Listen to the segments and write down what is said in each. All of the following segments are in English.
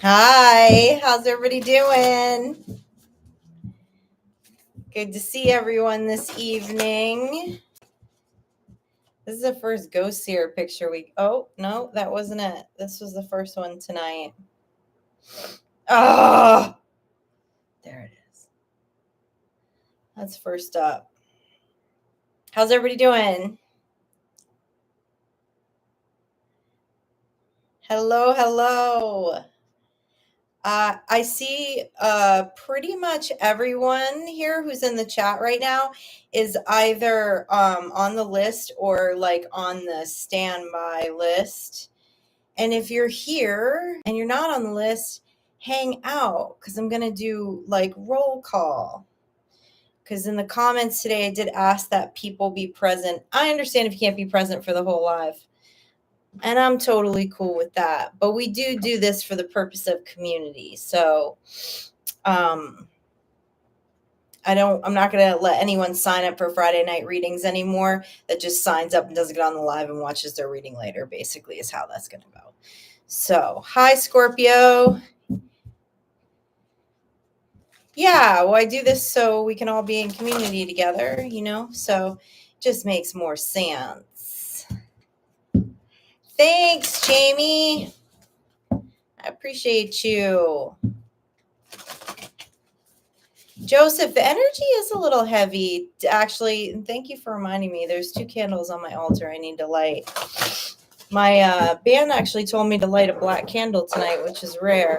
Hi, how's everybody doing? Good to see everyone this evening. This is the first ghost seer picture oh, no, that wasn't it. This was the first one tonight. Oh, there it is. That's first up. How's everybody doing? Hello. I see pretty much everyone here who's in the chat right now is either on the list or like on the standby list. And if you're here and you're not on the list, hang out because I'm going to do like roll call. Because in the comments today, I did ask that people be present. I understand if you can't be present for the whole live. And I'm totally cool with that. But we do this for the purpose of community. So I'm not going to let anyone sign up for Friday night readings anymore that just signs up and doesn't get on the live and watches their reading later, basically is how that's going to go. So, hi, Scorpio. Yeah, well, I do this so we can all be in community together, so it just makes more sense. Thanks, Jamie. I appreciate you. Joseph, the energy is a little heavy. Actually, thank you for reminding me. There's 2 candles on my altar I need to light. My band actually told me to light a black candle tonight, which is rare.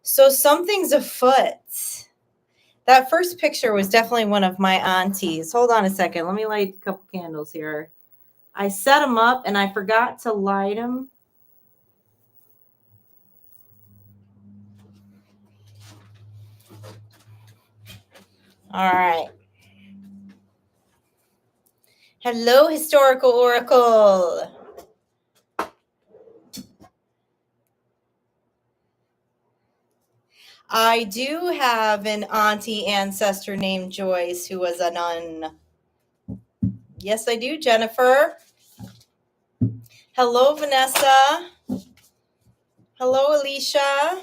So something's afoot. That first picture was definitely one of my aunties. Hold on a second. Let me light a couple candles here. I set them up and I forgot to light them. All right. Hello, Historical Oracle. I do have an auntie ancestor named Joyce who was a nun. Yes, I do, Jennifer. Hello, Vanessa. Hello, Alicia.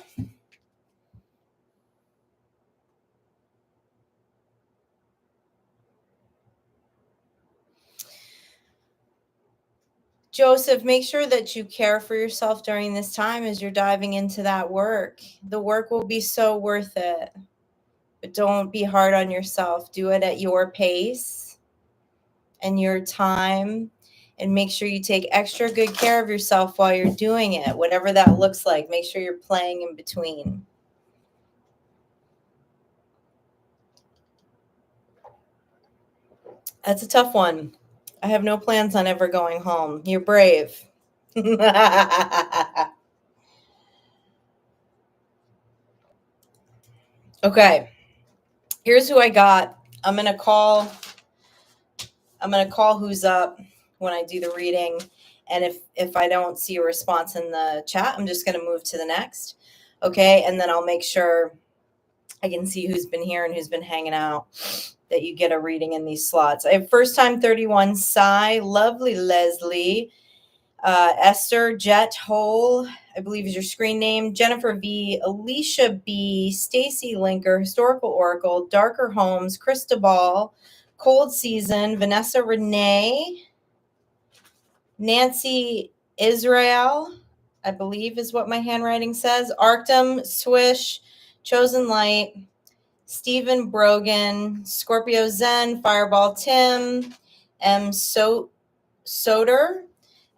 Joseph, make sure that you care for yourself during this time as you're diving into that work. The work will be so worth it. But don't be hard on yourself. Do it at your pace and your time. And make sure you take extra good care of yourself while you're doing it, whatever that looks like. Make sure you're playing in between. That's a tough one. I have no plans on ever going home. You're brave. Okay. Here's who I got. I'm going to call who's up when I do the reading. And if I don't see a response in the chat, I'm just going to move to the next. Okay. And then I'll make sure I can see who's been here and who's been hanging out, that you get a reading in these slots. I have first time 31, Sigh, lovely Leslie, Esther, Jet Hole, I believe is your screen name, Jennifer V, Alicia B, Stacy Linker, Historical Oracle, Darker Holmes, Cristobal, Cold Season, Vanessa Renee, Nancy Israel, I believe is what my handwriting says, Arctum, Swish, Chosen Light, Stephen Brogan, Scorpio Zen, Fireball Tim, M. Soder.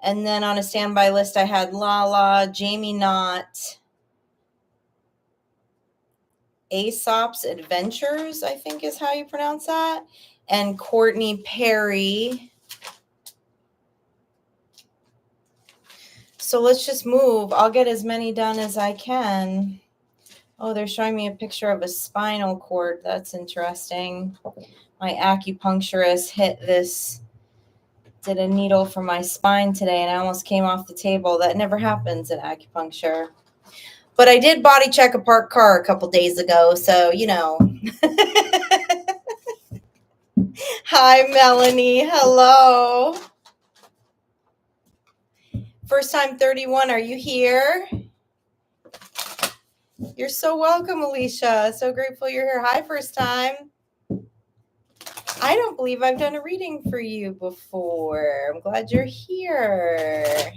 And then on a standby list, I had Lala, Jamie Knott, Aesop's Adventures, I think is how you pronounce that, and Courtney Perry. So let's just move. I'll get as many done as I can. Oh, they're showing me a picture of a spinal cord. That's interesting. My acupuncturist did a needle for my spine today, and I almost came off the table. That never happens in acupuncture. But I did body check a parked car a couple days ago, so, Hi, Melanie. Hello. First time 31, are you here? You're so welcome, Alicia. So grateful you're here. Hi, first time. I don't believe I've done a reading for you before. I'm glad you're here.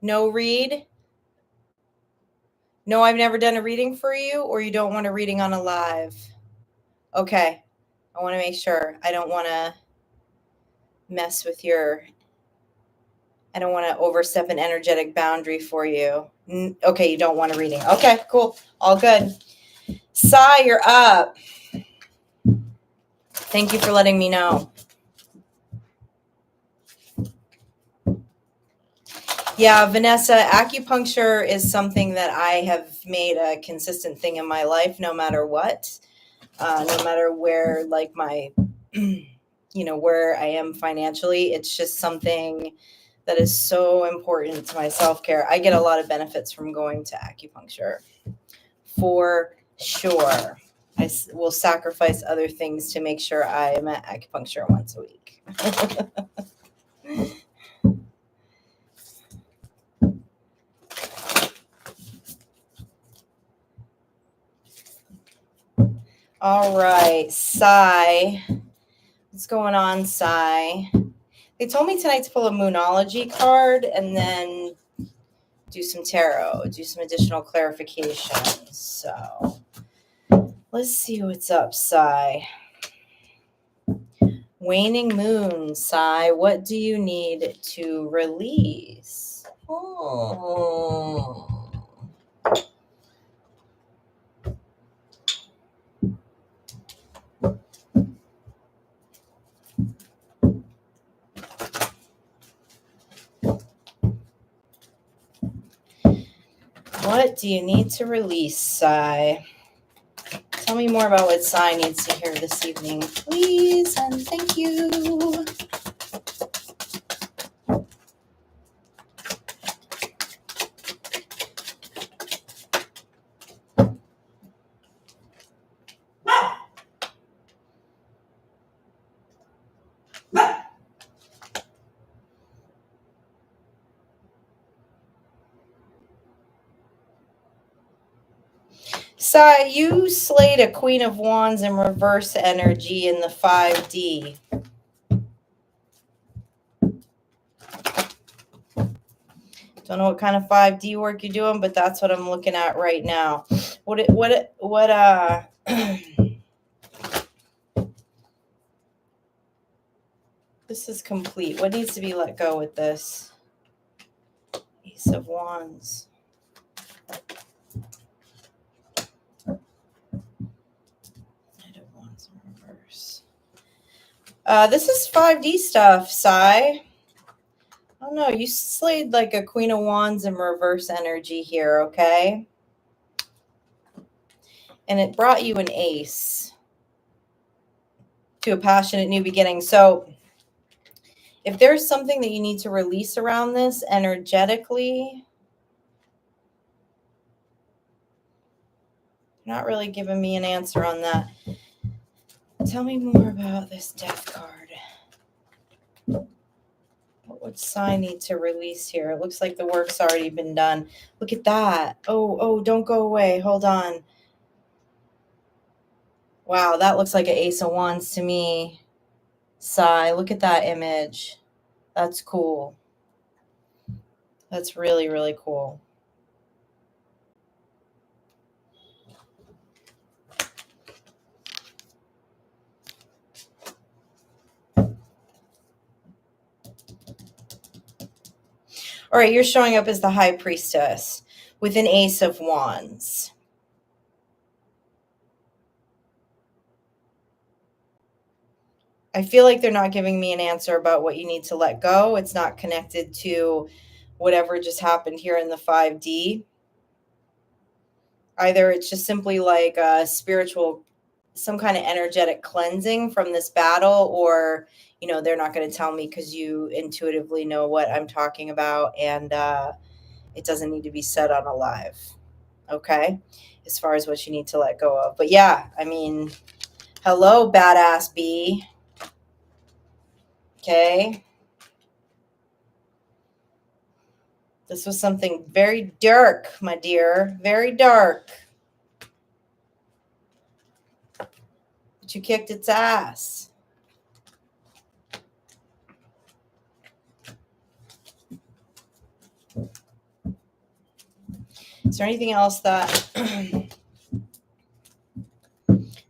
No read? No, I've never done a reading for you, or you don't want a reading on a live? Okay. I want to make sure. I don't want to mess with I don't want to overstep an energetic boundary for you. Okay, you don't want a reading. Okay, cool. All good. Sigh, you're up. Thank you for letting me know. Yeah, Vanessa, acupuncture is something that I have made a consistent thing in my life, no matter what, no matter where, like my, where I am financially. It's just something that is so important to my self-care. I get a lot of benefits from going to acupuncture, for sure. I will sacrifice other things to make sure I am at acupuncture once a week. All right, Sigh. What's going on, Sigh? They told me tonight to pull a Moonology card and then do some tarot, do some additional clarifications. So let's see what's up, Sigh. Waning moon, Sigh. What do you need to release? Oh. What do you need to release, Sigh? Tell me more about what Sigh needs to hear this evening, please, and thank you. Sigh, you slayed a Queen of Wands in reverse energy in the 5D. Don't know what kind of 5D work you're doing, but that's what I'm looking at right now. This is complete. What needs to be let go with this? Ace of Wands. Knight of Wands in reverse. This is 5D stuff, Sigh. I don't know. You slayed like a Queen of Wands in reverse energy here, okay? And it brought you an ace to a passionate new beginning. So if there's something that you need to release around this energetically, you're not really giving me an answer on that. Tell me more about this death card. What would Sigh need to release here? It looks like the work's already been done. Look at that. Oh, don't go away. Hold on. Wow, that looks like an Ace of Wands to me. Sigh, look at that image. That's cool. That's really, really cool. All right, you're showing up as the High Priestess with an Ace of Wands. I feel like they're not giving me an answer about what you need to let go. It's not connected to whatever just happened here in the 5D. Either it's just simply like a spiritual, some kind of energetic cleansing from this battle, or, they're not going to tell me because you intuitively know what I'm talking about, and it doesn't need to be said on a live. Okay? As far as what you need to let go of. But yeah, I mean, hello, badass bee. Okay. This was something very dark, my dear. Very dark. But you kicked its ass. Is there anything else that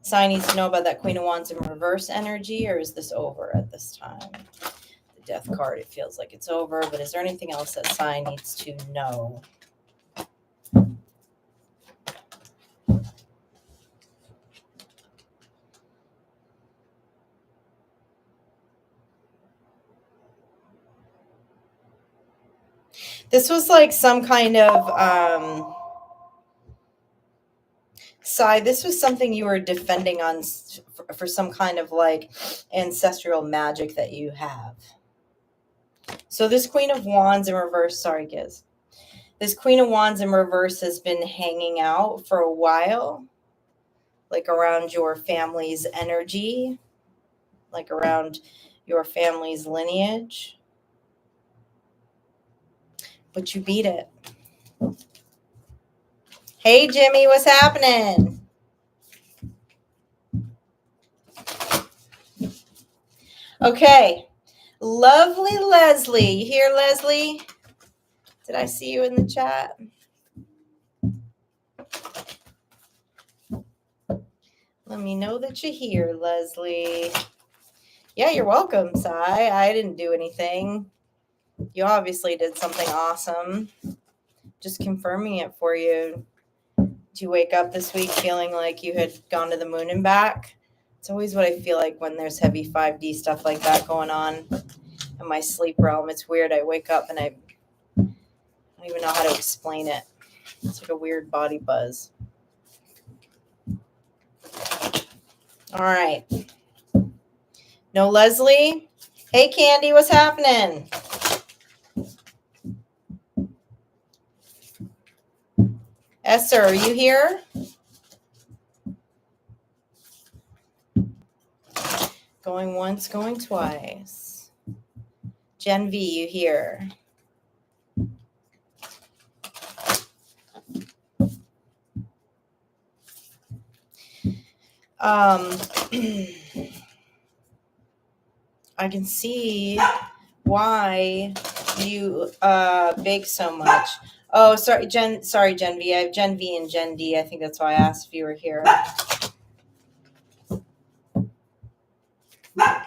Sigh needs to know about that Queen of Wands in reverse energy, or is this over at this time? The Death card, it feels like it's over, but is there anything else that Sigh needs to know? This was like some kind of Sigh, this was something you were defending on for some kind of like ancestral magic that you have. So this Queen of Wands in reverse, sorry, Giz. This Queen of Wands in reverse has been hanging out for a while, like around your family's energy, like around your family's lineage. But you beat it. Hey, Jimmy, what's happening? Okay. Lovely Leslie. You here, Leslie? Did I see you in the chat? Let me know that you're here, Leslie. Yeah, you're welcome, Sigh. I didn't do anything. You obviously did something awesome. Just confirming it for you. Did you wake up this week feeling like you had gone to the moon and back? It's always what I feel like when there's heavy 5D stuff like that going on in my sleep realm. It's weird. I wake up and I don't even know how to explain it. It's like a weird body buzz. All right. No Leslie? Hey, Candy, what's happening? Esther, are you here? Going once, going twice. Gen V, you here? I can see why you bake so much. Oh, sorry, Gen V. I have Gen V and Gen D. I think that's why I asked if you were here.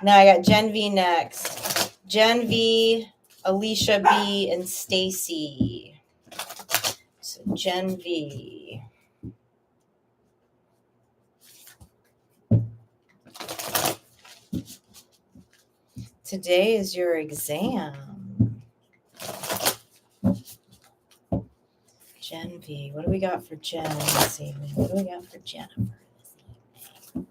Now I got Gen V next. Gen V, Alicia B, and Stacy. So Gen V. Today is your exam. Gen V. What do we got for Jen this evening? What do we got for Jennifer this evening?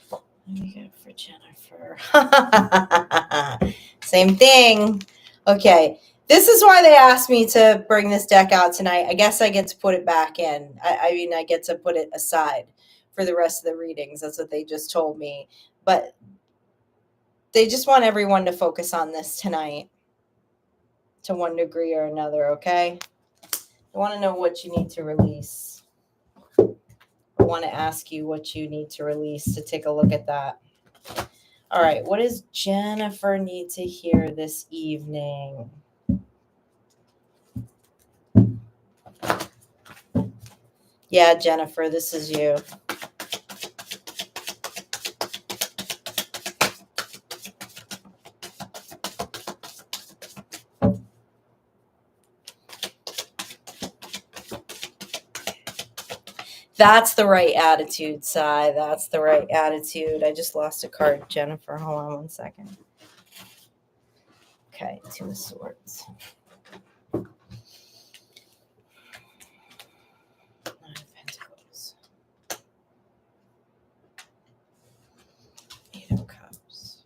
What do we got for Jennifer? Same thing. Okay. This is why they asked me to bring this deck out tonight. I guess I get to put it back in. I mean, I get to put it aside for the rest of the readings. That's what they just told me. But they just want everyone to focus on this tonight to one degree or another, okay? I want to know what you need to release. I want to ask you what you need to release to take a look at that. All right, what does Jennifer need to hear this evening? Yeah, Jennifer, this is you. That's the right attitude, Sigh. That's the right attitude. I just lost a card, Jennifer. Hold on one second. Okay, Two of Swords. Nine of Pentacles. Eight of Cups.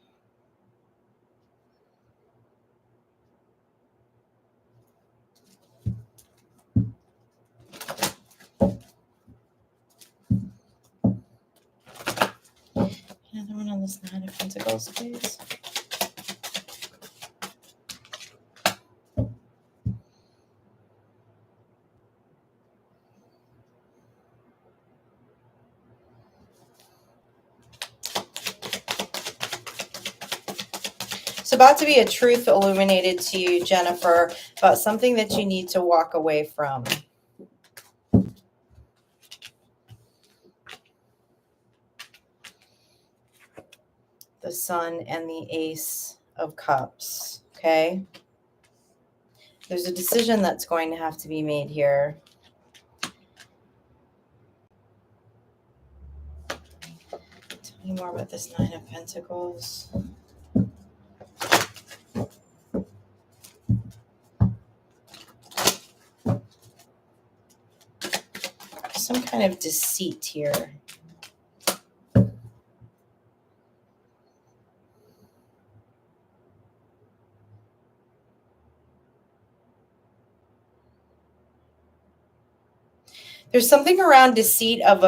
this Nine of Pentacles, please? It's about to be a truth illuminated to you, Jennifer, about something that you need to walk away from. The Sun and the Ace of Cups, okay? There's a decision that's going to have to be made here. Tell me more about this Nine of Pentacles. Some kind of deceit here. There's something around deceit of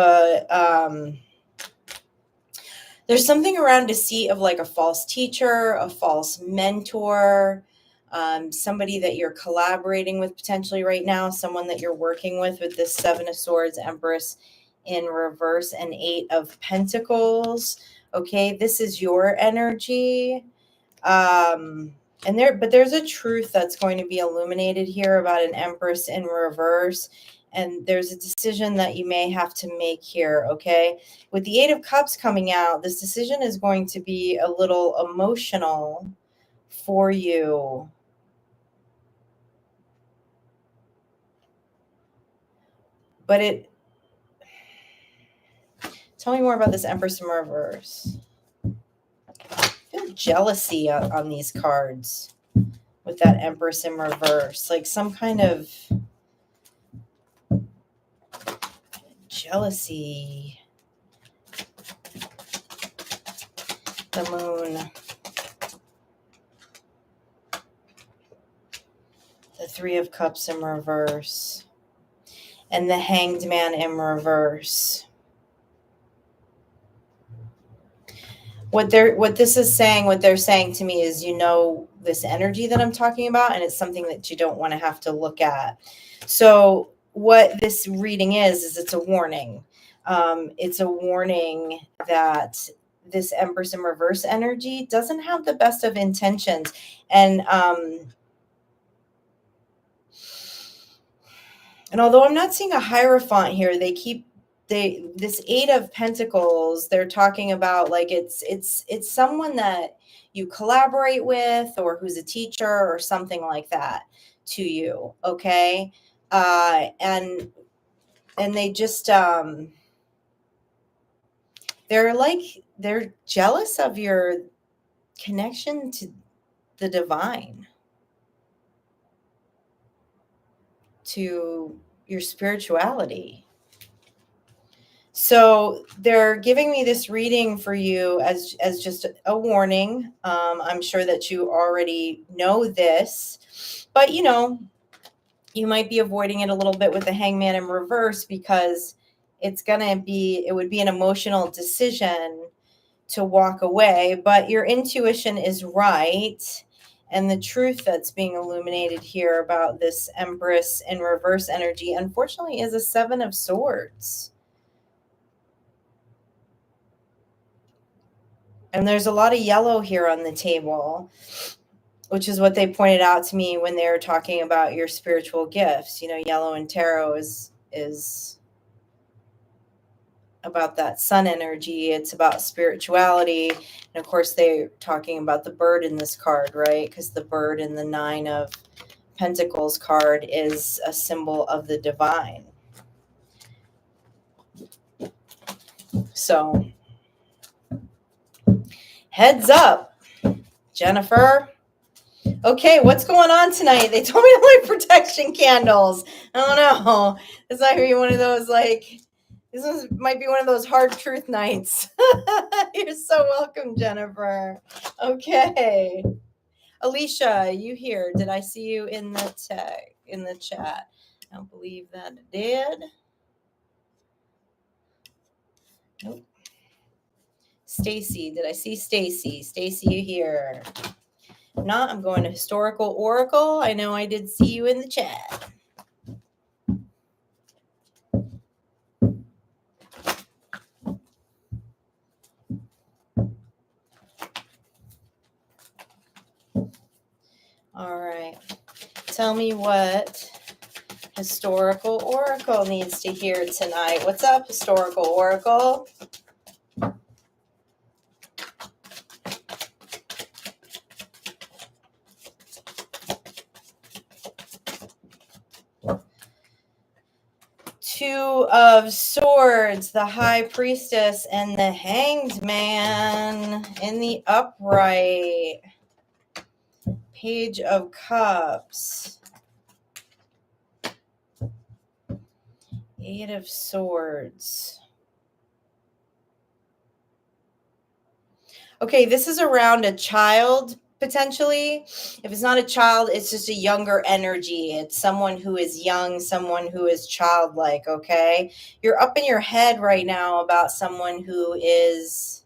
there's something around deceit of like a false teacher, a false mentor, somebody that you're collaborating with potentially right now, someone that you're working with this Seven of Swords, Empress in reverse, and Eight of Pentacles. Okay, this is your energy. But there's a truth that's going to be illuminated here about an Empress in reverse. And there's a decision that you may have to make here, okay? With the Eight of Cups coming out, this decision is going to be a little emotional for you. But tell me more about this Empress in reverse. I feel jealousy on these cards with that Empress in reverse. Like some kind of jealousy. The Moon. The Three of Cups in reverse. And the Hanged Man in reverse. What this is saying, what they're saying to me is, you know, this energy that I'm talking about, and it's something that you don't want to have to look at. So what this reading is it's a warning. It's a warning that this Empress in reverse energy doesn't have the best of intentions. And although I'm not seeing a Hierophant here, this Eight of Pentacles, they're talking about like it's someone that you collaborate with or who's a teacher or something like that to you, okay? And they just they're jealous of your connection to the divine, to your spirituality. So they're giving me this reading for you as just a warning. I'm sure that you already know this, but you know, you might be avoiding it a little bit with the Hangman in reverse because it would be an emotional decision to walk away, but your intuition is right. And the truth that's being illuminated here about this Empress in reverse energy, unfortunately, is a Seven of Swords. And there's a lot of yellow here on the table, which is what they pointed out to me when they were talking about your spiritual gifts. You know, yellow in tarot is about that sun energy. It's about spirituality. And of course, they're talking about the bird in this card, right? Because the bird in the Nine of Pentacles card is a symbol of the divine. So, heads up, Jennifer. Okay, what's going on tonight? They told me to light protection candles. I don't know. This might be one of those, might be one of those hard truth nights. You're so welcome, Jennifer. Okay. Alicia, you here? Did I see you in the chat? I don't believe that I did. Nope. Stacy. Did I see Stacy? Stacy, you here? If not, I'm going to Historical Oracle. I know I did see you in the chat. All right. Tell me what Historical Oracle needs to hear tonight. What's up, Historical Oracle? Two of Swords, the High Priestess, and the Hanged Man in the upright. Page of Cups. Eight of Swords. Okay, this is around a child, potentially. If it's not a child, it's just a younger energy. It's someone who is young, someone who is childlike, okay? You're up in your head right now about someone who is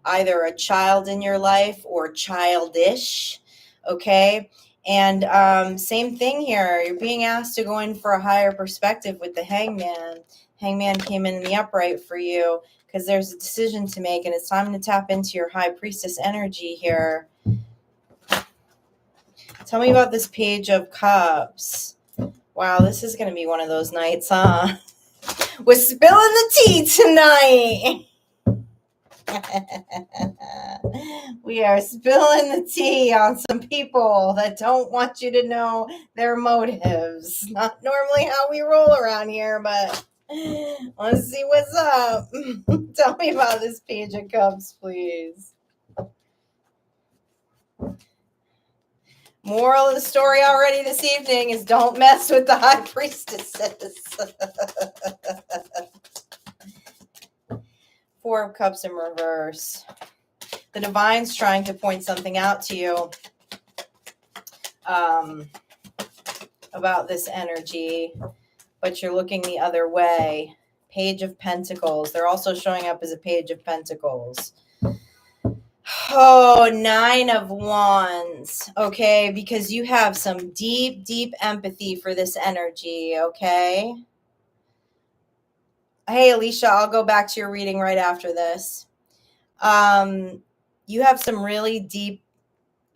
either a child in your life or childish, okay? And same thing here. You're being asked to go in for a higher perspective with the Hangman. Hangman came in the upright for you because there's a decision to make, and it's time to tap into your High Priestess energy here. Tell me about this Page of Cups. Wow, this is going to be one of those nights, huh? We're spilling the tea tonight. We are spilling the tea on some people that don't want you to know their motives. Not normally how we roll around here, but let's see what's up. Tell me about this Page of Cups, please. Moral of the story already this evening is don't mess with the High Priestesses. Four of Cups in reverse. The Divine's trying to point something out to you about this energy, but you're looking the other way. Page of Pentacles. They're also showing up as a Page of Pentacles. Oh, Nine of Wands. Okay, because you have some deep, deep empathy for this energy, okay? Hey, Alicia, I'll go back to your reading right after this. You have some really deep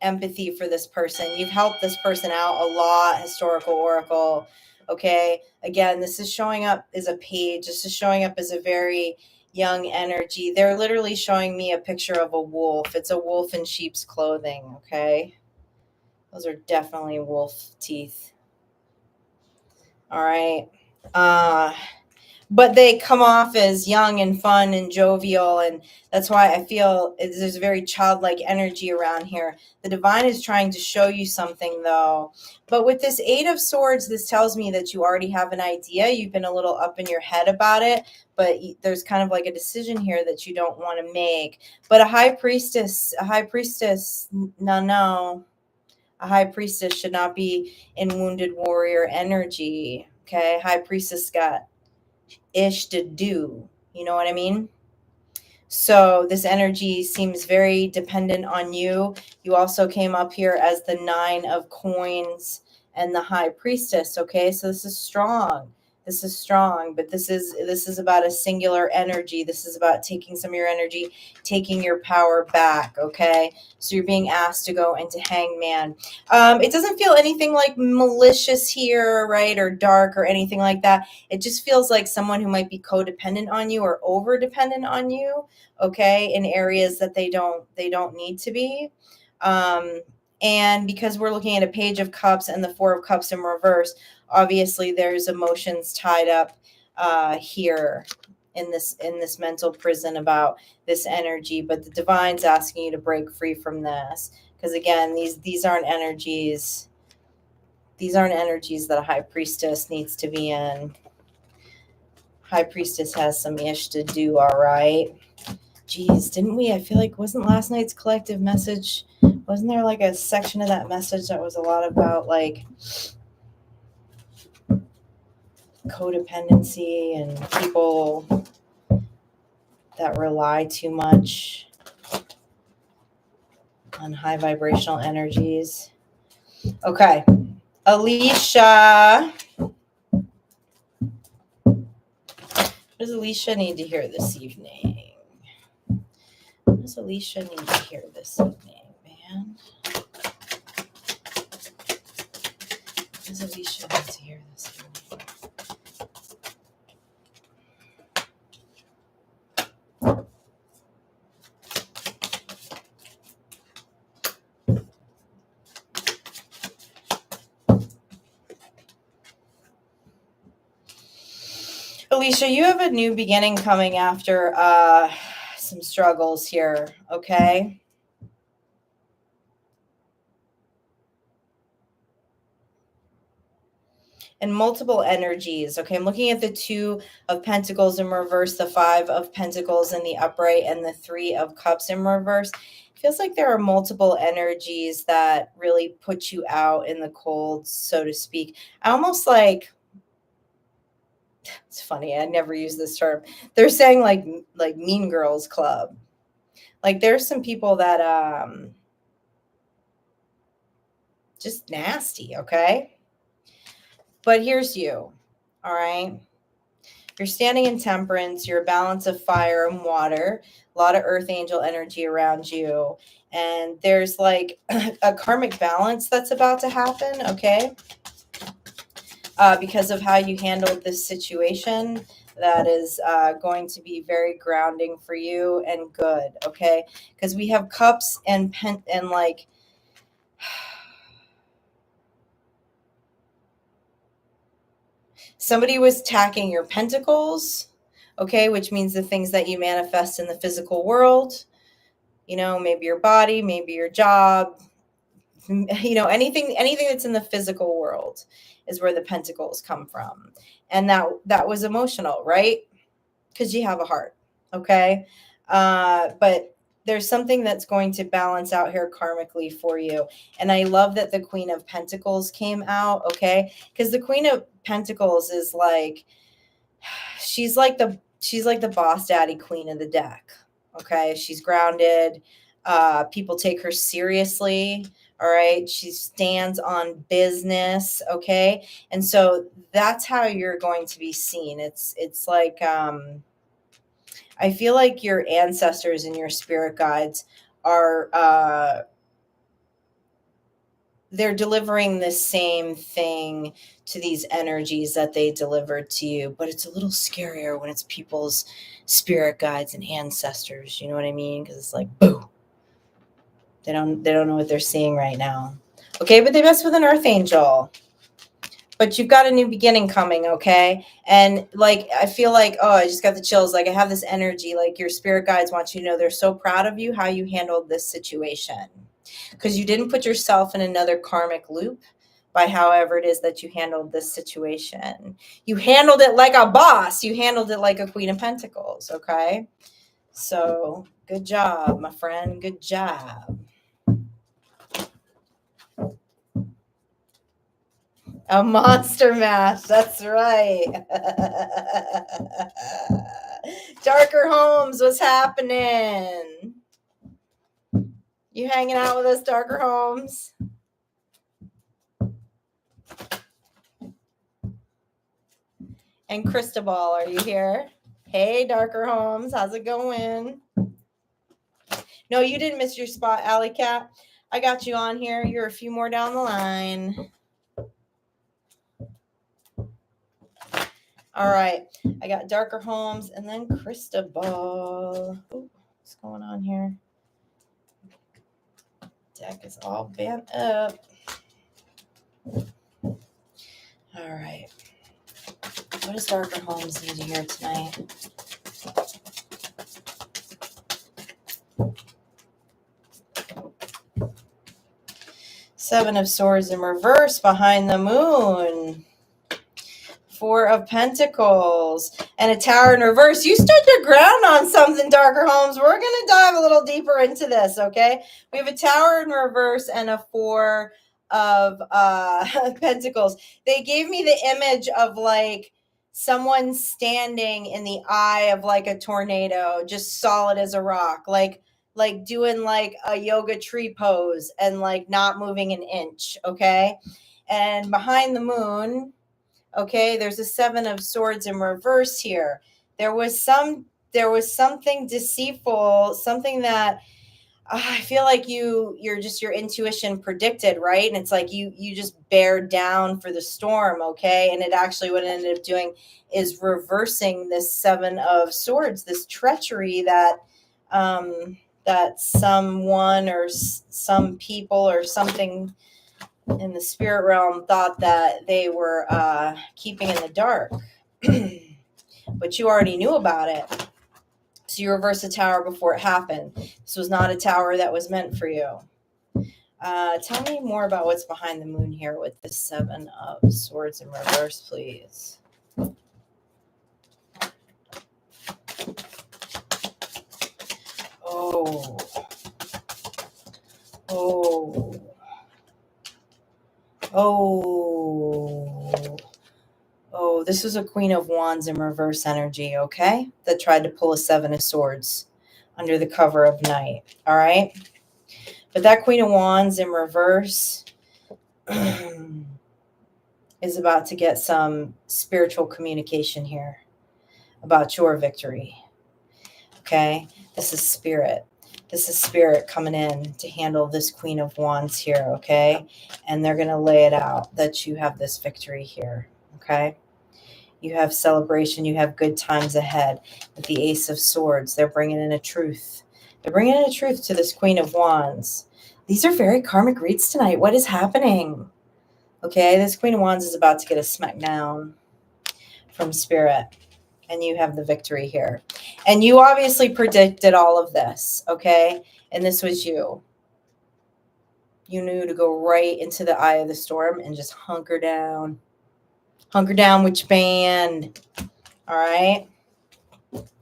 empathy for this person. You've helped this person out a lot, Historical Oracle. Okay, again, this is showing up as a page. This is showing up as a very young energy. They're literally showing me a picture of a wolf. It's a wolf in sheep's clothing, okay? Those are definitely wolf teeth. All right. But they come off as young and fun and jovial, and that's why I feel there's a very childlike energy around here. The Divine is trying to show you something, though. But with this Eight of Swords, this tells me that you already have an idea. You've been a little up in your head about it, but there's kind of like a decision here that you don't want to make. But a High Priestess, no. A High Priestess should not be in Wounded Warrior energy, okay? High Priestess got ish to do, you know what I mean? So this energy seems very dependent on you. You also came up here as the Nine of Coins and the High Priestess, okay? So this is strong. This is strong, but this is about a singular energy. This is about taking some of your energy, taking your power back, okay? So you're being asked to go into Hangman. It doesn't feel anything like malicious here, right, or dark or anything like that. It just feels like someone who might be codependent on you or over-dependent on you, okay, in areas that they don't need to be. And because we're looking at a Page of Cups and the Four of Cups in reverse, obviously there's emotions tied up here in this mental prison about this energy. But the Divine's asking you to break free from this, because again, these aren't energies. These aren't energies that a High Priestess needs to be in. High Priestess has some ish to do, all right? Geez, didn't we? I feel like wasn't last night's collective message, wasn't there like a section of that message that was a lot about like codependency and people that rely too much on high vibrational energies. Okay. Alicia. What does Alicia need to hear this evening? What does Alicia need to hear this evening, man? What does Alicia need to hear this evening? Alicia, you have a new beginning coming after some struggles here, okay? And multiple energies, okay? I'm looking at the 2 of Pentacles in reverse, the 5 of Pentacles in the upright, and the 3 of Cups in reverse. It feels like there are multiple energies that really put you out in the cold, so to speak. I almost like, it's funny, I never use this term. They're saying like Mean Girls Club. Like there's some people that just nasty, okay? But here's you, all right? You're standing in temperance. You're a balance of fire and water, a lot of earth angel energy around you. And there's like a karmic balance that's about to happen, okay? Because of how you handled this situation, that is going to be very grounding for you and good, okay? Because we have cups and like somebody was attacking your pentacles, okay, which means the things that you manifest in the physical world, you know, maybe your body, maybe your job, you know, anything that's in the physical world is where the pentacles come from. And that was emotional, right? Because you have a heart, okay? But there's something that's going to balance out here karmically for you. And I love that the Queen of Pentacles came out, okay? Because the Queen of Pentacles is like, she's like the boss daddy queen of the deck, okay? She's grounded. People take her seriously, all right? She stands on business, okay? And so that's how you're going to be seen. It's like, I feel like your ancestors and your spirit guides are they're delivering the same thing to these energies that they delivered to you, but it's a little scarier when it's people's spirit guides and ancestors. You know what I mean? Because it's like, boo, they don't know what they're seeing right now. Okay, but they mess with an earth angel. But you've got a new beginning coming, okay? And like, I feel like, oh, I just got the chills. Like I have this energy, like your spirit guides want you to know they're so proud of you, how you handled this situation. Because you didn't put yourself in another karmic loop by however it is that you handled this situation. You handled it like a boss. You handled it like a Queen of Pentacles, okay? So good job, my friend. Good job. A monster mash. That's right. Darker Holmes, what's happening? You hanging out with us, Darker Holmes? And Cristobal, are you here? Hey, Darker Holmes, how's it going? No, you didn't miss your spot, Alley Cat. I got you on here. You're a few more down the line. All right. I got Darker Holmes and then Cristobal. Ooh, what's going on here? Deck is all bent up. All right. What does Darker Holmes need to hear tonight? Seven of Swords in reverse behind the moon. Four of Pentacles and a Tower in reverse. You stood your ground on something, Darker Holmes. We're going to dive a little deeper into this, okay? We have a Tower in reverse and a Four of Pentacles. They gave me the image of like someone standing in the eye of like a tornado, just solid as a rock, like doing like a yoga tree pose and like not moving an inch, okay? And behind the moon, okay, there's a 7 of swords in reverse here. There was something deceitful, something that I feel like your intuition predicted, right? And it's like you just bear down for the storm, okay? And it actually what it ended up doing is reversing this 7 of swords, this treachery that someone or some people or something in the spirit realm thought that they were keeping in the dark. But you already knew about it. So you reversed the tower before it happened. This was not a tower that was meant for you. Tell me more about what's behind the moon here with the 7 of swords in reverse, please. Oh. Oh. Oh. Oh, this is a Queen of Wands in reverse energy, okay? That tried to pull a 7 of swords under the cover of night, all right? But that Queen of Wands in reverse is about to get some spiritual communication here about your victory, okay? This is spirit. This is spirit coming in to handle this Queen of Wands here, okay? And they're going to lay it out that you have this victory here, okay? You have celebration. You have good times ahead. With the Ace of Swords, they're bringing in a truth. They're bringing in a truth to this Queen of Wands. These are very karmic reads tonight. What is happening? Okay, this Queen of Wands is about to get a smackdown from Spirit. And you have the victory here. And you obviously predicted all of this, okay? And this was you. You knew to go right into the eye of the storm and just hunker down. Hunker down with your band. All right?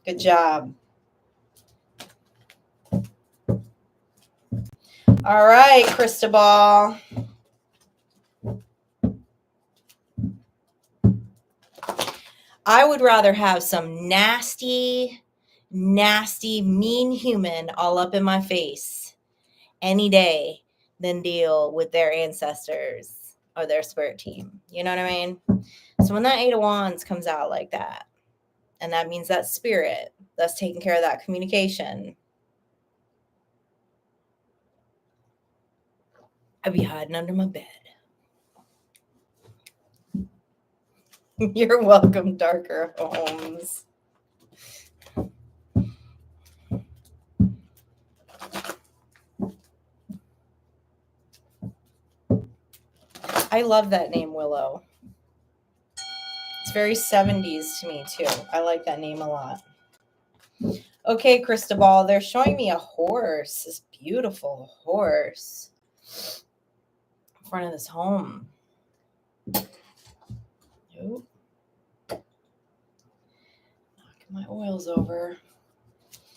Good job. All right, Cristobal. I would rather have some nasty, mean human all up in my face any day than deal with their ancestors or their spirit team. You know what I mean? So when that 8 of Wands comes out like that, and that means that spirit that's taking care of that communication, I'd be hiding under my bed. You're welcome, Darker Holmes. I love that name, Willow. It's very 70s to me, too. I like that name a lot. Okay, Cristobal, they're showing me a horse. This beautiful horse in front of this home. Nope. Knocking my oils over.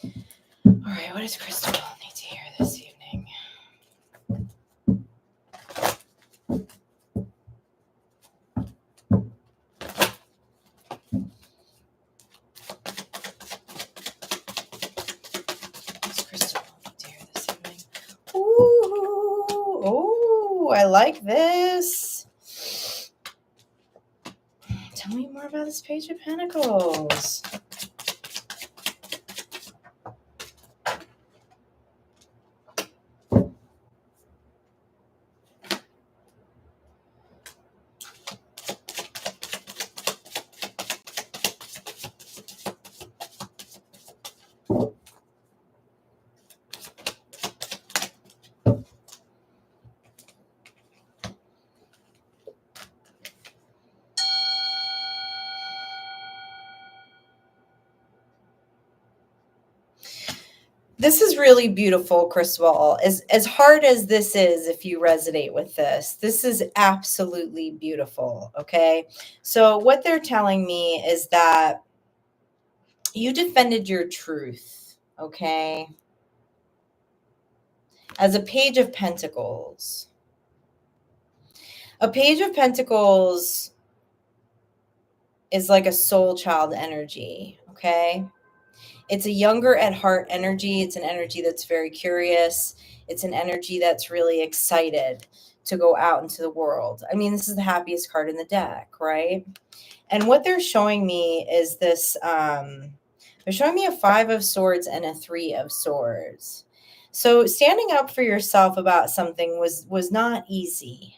All right, what does Cristobal need to hear this evening? Ooh, I like this. Tell me more about this Page of Pentacles. This is really beautiful, Cristobal. As hard as this is, if you resonate with this is absolutely beautiful, okay? So what they're telling me is that you defended your truth, okay? As a Page of Pentacles. A Page of Pentacles is like a soul child energy, okay? It's a younger at heart energy. It's an energy that's very curious. It's an energy that's really excited to go out into the world. I mean, this is the happiest card in the deck, right? And what they're showing me is this they're showing me a 5 of swords and a 3 of swords. So standing up for yourself about something was not easy.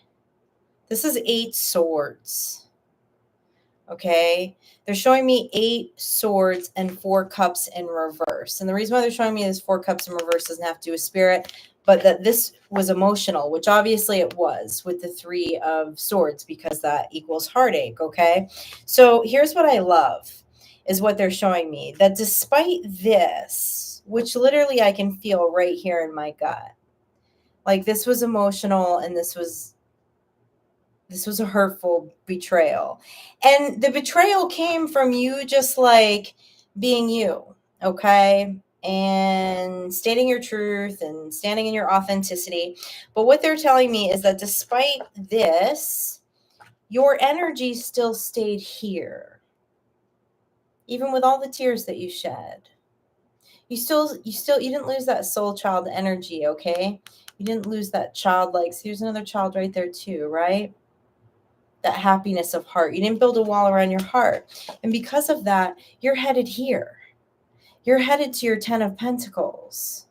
This is 8 swords. Okay, they're showing me 8 swords and 4 cups in reverse. And the reason why they're showing me this 4 cups in reverse doesn't have to do with spirit, but that this was emotional, which obviously it was with the 3 of swords, because that equals heartache. Okay, so here's what I love is what they're showing me, that despite this, which literally I can feel right here in my gut, like this was emotional and this was a hurtful betrayal. And the betrayal came from you just like being you, okay? And stating your truth and standing in your authenticity. But what they're telling me is that despite this, your energy still stayed here. Even with all the tears that you shed. You didn't lose that soul child energy, okay? You didn't lose that childlike. So here's another child right there too, right? That happiness of heart. You didn't build a wall around your heart. And because of that, you're headed here. You're headed to your 10 of Pentacles.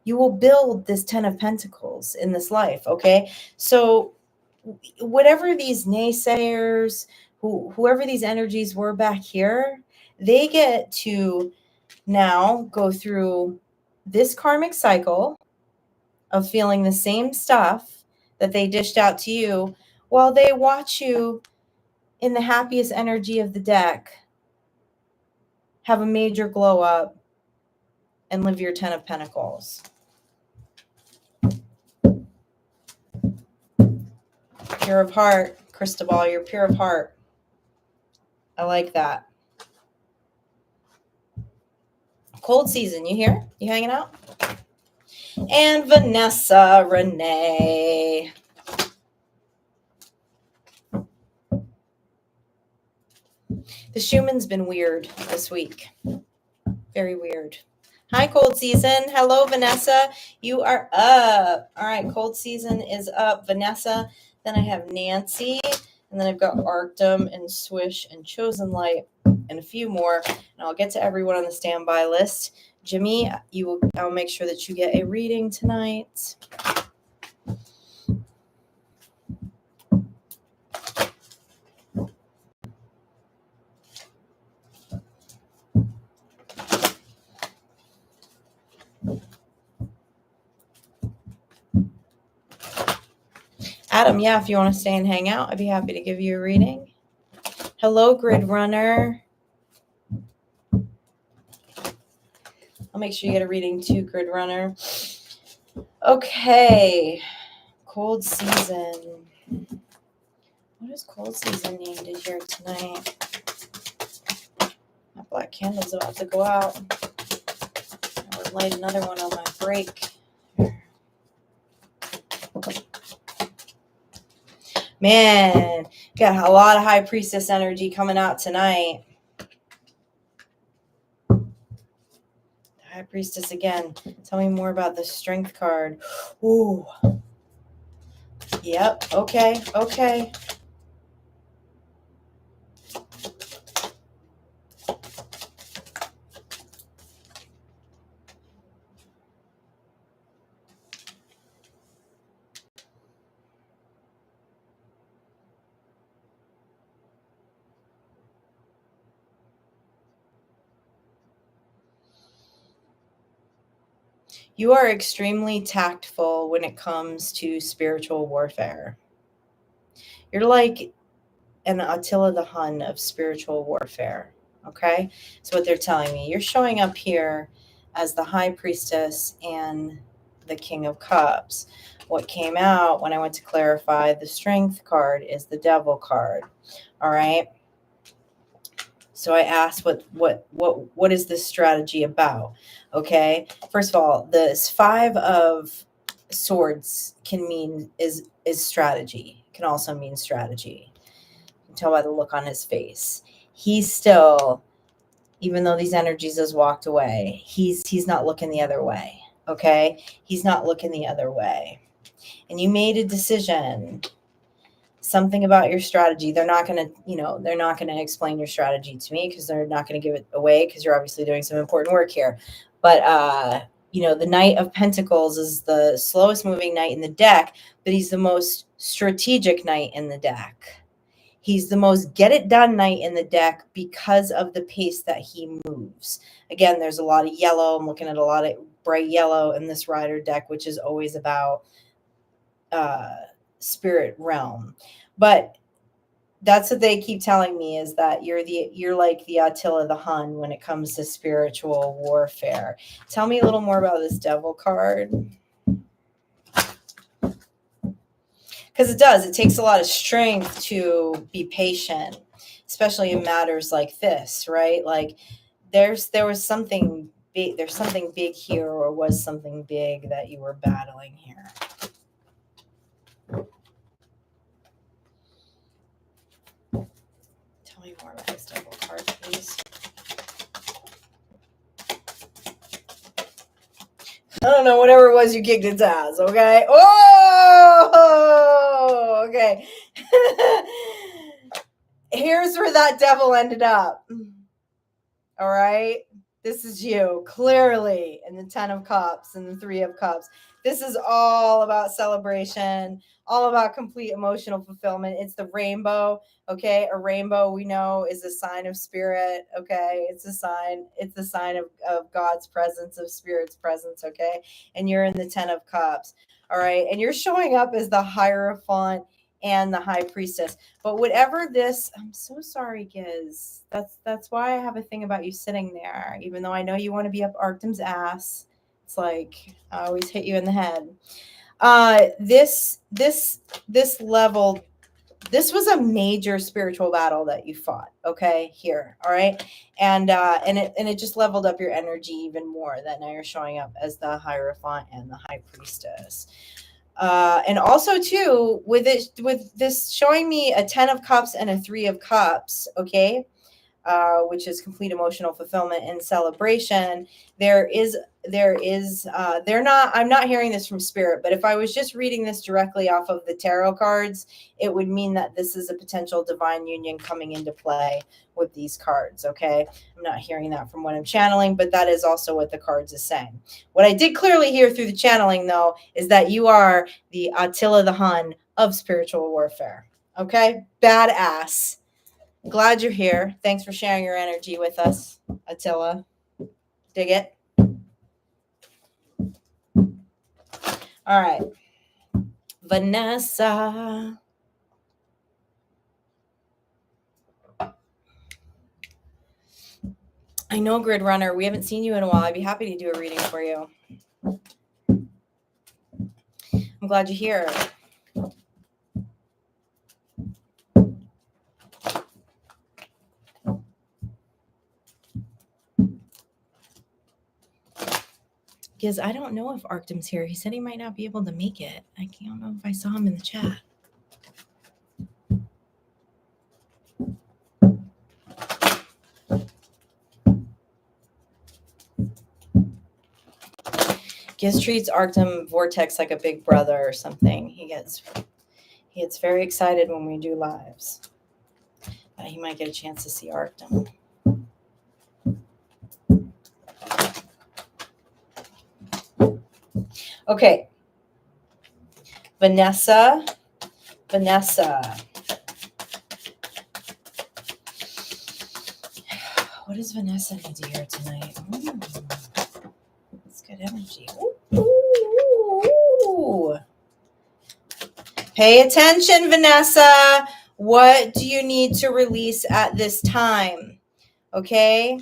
You will build this 10 of Pentacles in this life, okay? So whatever these naysayers, whoever these energies were back here, they get to now go through this karmic cycle of feeling the same stuff that they dished out to you while they watch you in the happiest energy of the deck, have a major glow up, and live your 10 of Pentacles. Pure of heart, Cristobal, you're pure of heart. I like that. Cold season, you here? You hanging out? And Vanessa, Renee. The Schumann's been weird this week. Very weird. Hi, cold season. Hello, Vanessa. You are up. All right, cold season is up. Vanessa. Then I have Nancy. And then I've got Arctum and Swish and Chosen Light and a few more. And I'll get to everyone on the standby list. Jimmy, I'll make sure that you get a reading tonight. Adam, yeah, if you want to stay and hang out, I'd be happy to give you a reading. Hello, Grid Runner. I'll make sure you get a reading too, Grid Runner. Okay. Cold season. What is cold season named here tonight? My black candle's about to go out. I would light another one on my break. Man, got a lot of High Priestess energy coming out tonight. High Priestess again. Tell me more about the Strength card. Ooh. Yep. Okay. You are extremely tactful when it comes to spiritual warfare. You're like an Attila the Hun of spiritual warfare. Okay? So what they're telling me, you're showing up here as the High Priestess and the King of Cups. What came out when I went to clarify the Strength card is the Devil card. All right? So I asked, what is this strategy about? Okay. First of all, this 5 of swords can mean is strategy. It can also mean strategy. You can tell by the look on his face. he's still, even though these energies has walked away, he's not looking the other way. Okay. He's not looking the other way. And you made a decision, something about your strategy. They're not going to, they're not going to explain your strategy to me because they're not going to give it away because you're obviously doing some important work here. But, the Knight of Pentacles is the slowest moving knight in the deck, but he's the most strategic knight in the deck. He's the most get it done knight in the deck because of the pace that he moves. Again, there's a lot of yellow. I'm looking at a lot of bright yellow in this rider deck, which is always about spirit realm. But that's what they keep telling me, is that you're like the Attila the Hun when it comes to spiritual warfare. Tell me a little more about this Devil card. Because it takes a lot of strength to be patient, especially in matters like this, right? Like there was something big, there's something big here, or was something big that you were battling here. Tell me more about this Devil card, please. I don't know, whatever it was, you kicked its ass, okay? Oh, okay. Here's where that devil ended up. All right? This is you, clearly, in the 10 of Cups and the 3 of Cups. This is all about celebration, all about complete emotional fulfillment. It's the rainbow, okay? A rainbow, we know, is a sign of spirit, okay? It's a sign of God's presence, of spirit's presence, okay? And you're in the 10 of Cups, all right? And you're showing up as the Hierophant and the High Priestess. But whatever this, I'm so sorry, Giz. That's why I have a thing about you sitting there, even though I know you want to be up Arctum's ass. It's like I always hit you in the head. This level, this was a major spiritual battle that you fought, okay, here, all right? And it just leveled up your energy even more, that now you're showing up as the Hierophant and the High Priestess. And also too, with this showing me a 10 of Cups and a 3 of Cups, okay, which is complete emotional fulfillment and celebration. I'm not hearing this from spirit, but if I was just reading this directly off of the tarot cards, it would mean that this is a potential divine union coming into play with these cards. Okay. I'm not hearing that from what I'm channeling, but that is also what the cards is saying. What I did clearly hear through the channeling, though, is that you are the Attila the Hun of spiritual warfare. Okay. Badass. Glad you're here. Thanks for sharing your energy with us, Attila. Dig it? All right. Vanessa. I know, Grid Runner. We haven't seen you in a while. I'd be happy to do a reading for you. I'm glad you're here. Because I don't know if Arctum's here. He said he might not be able to make it. I don't know if I saw him in the chat. Giz treats Arctum Vortex like a big brother or something. He gets very excited when we do lives. He might get a chance to see Arctum. Okay. Vanessa. What does Vanessa need to hear tonight? It's good energy. Ooh. Pay attention, Vanessa. What do you need to release at this time? Okay.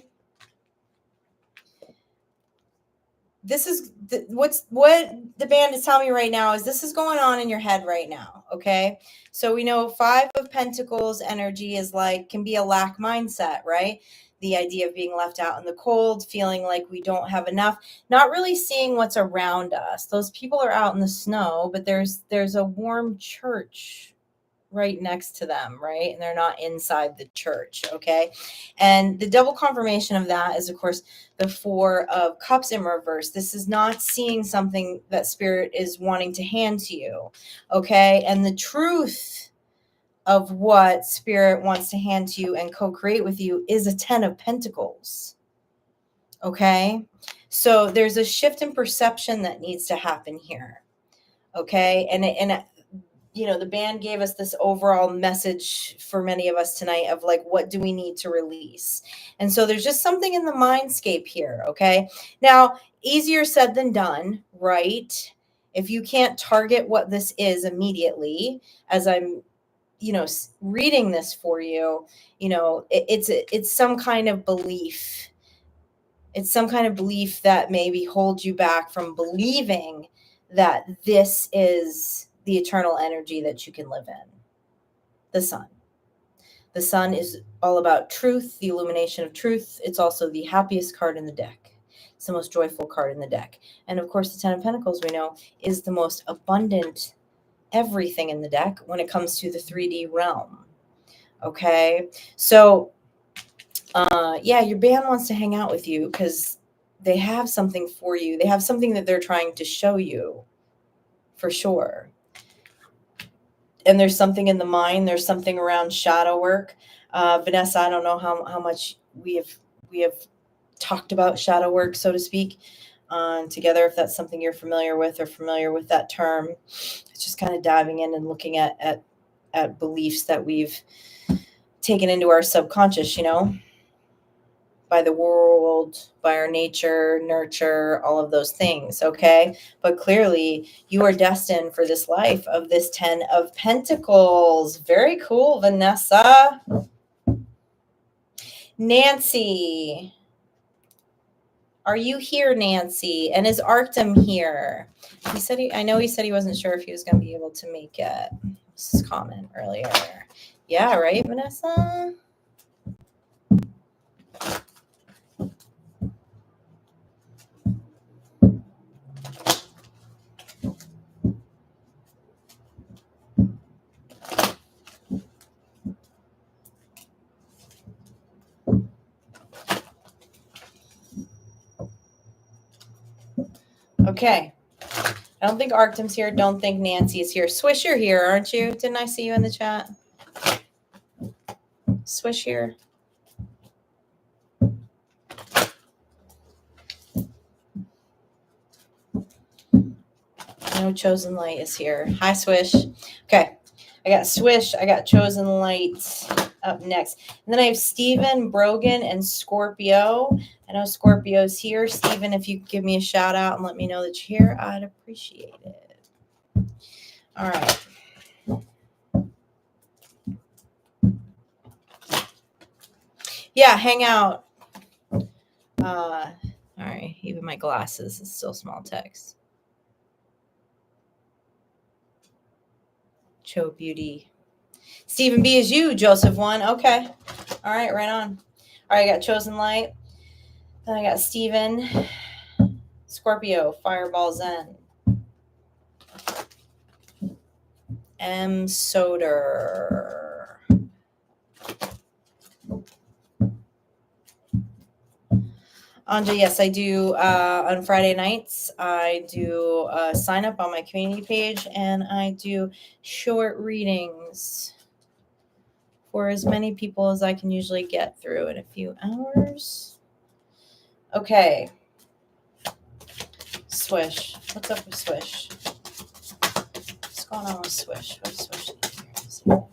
This is what the band is telling me right now is this is going on in your head right now. Okay. So we know 5 of Pentacles energy is can be a lack mindset, right? The idea of being left out in the cold, feeling like we don't have enough, not really seeing what's around us. Those people are out in the snow, but there's a warm church right next to them, right? And they're not inside the church, okay? And the double confirmation of that is, of course, the Four of Cups in reverse. This is not seeing something that Spirit is wanting to hand to you, okay? And the truth of what Spirit wants to hand to you and co-create with you is a 10 of Pentacles, okay? So there's a shift in perception that needs to happen here, okay? And you know, the band gave us this overall message for many of us tonight of like, what do we need to release? And so there's just something in the mindscape here, okay? Now, easier said than done, right? If you can't target what this is immediately, as I'm, you know, reading this for you, you know, it's some kind of belief. It's some kind of belief that maybe holds you back from believing that this is the eternal energy that you can live in. The sun. The sun is all about truth, the illumination of truth. It's also the happiest card in the deck. It's the most joyful card in the deck. And of course, the 10 of Pentacles, we know, is the most abundant everything in the deck when it comes to the 3D realm. Okay? So, yeah, your band wants to hang out with you because they have something for you. They have something that they're trying to show you, for sure. And there's something in the mind. There's something around shadow work. Vanessa, I don't know how much we have talked about shadow work, so to speak, together. If that's something you're familiar with or familiar with that term, it's just kind of diving in and looking at beliefs that we've taken into our subconscious, you know, by the world, by our nature, nurture, all of those things, okay? But clearly, you are destined for this life of this 10 of Pentacles. Very cool, Vanessa. Nancy. Are you here, Nancy? And is Arctum here? He said I know he said he wasn't sure if he was going to be able to make it. This is comment earlier. Yeah, right, Vanessa? Okay. I don't think Arctum's here. Don't think Nancy is here. Swish, you're here, aren't you? Didn't I see you in the chat? Swish here. No, Chosen Light is here. Hi, Swish. Okay. I got Swish. I got Chosen Light up next. And then I have Stephen, Brogan, and Scorpio. I know Scorpio's here. Stephen, if you could give me a shout out and let me know that you're here, I'd appreciate it. All right. Yeah, hang out. All right. Even my glasses is still small text. Cho Beauty. Stephen B is you. Joseph 1. Okay. All right. Right on. All right. I got Chosen Light. Then I got Stephen. Scorpio. Fireball Zen. M. Soder. Anja, yes, I do. On Friday nights, I do sign up on my community page, and I do short readings for as many people as I can usually get through in a few hours. Okay. Swish. What's up with Swish? What's going on with Swish? What does Swish need here?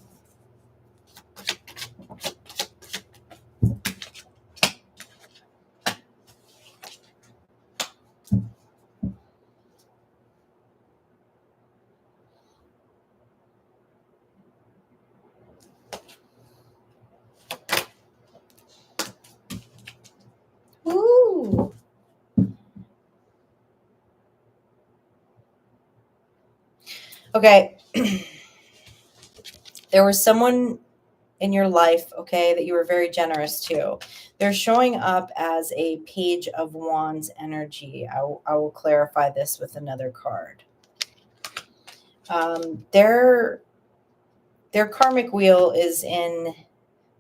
Ooh. Okay. There was someone in your life, okay, that you were very generous to. They're showing up as a Page of Wands energy. I will clarify this with another card. They're their karmic wheel is in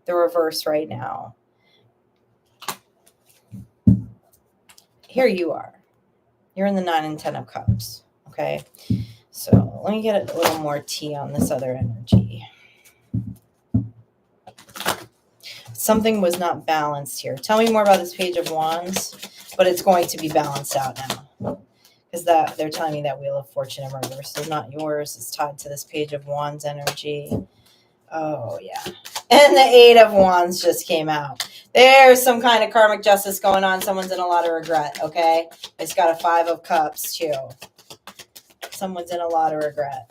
the reverse right now. Here you are. You're in the 9 and 10 of cups. Okay. So let me get a little more tea on this other energy. Something was not balanced here. Tell me more about this Page of Wands, but it's going to be balanced out now. Because they're telling me that Wheel of Fortune in reverse is not yours. It's tied to this Page of Wands energy. Oh, yeah. And the 8 of Wands just came out. There's some kind of karmic justice going on. Someone's in a lot of regret, okay? It's got a 5 of Cups, too. Someone's in a lot of regret.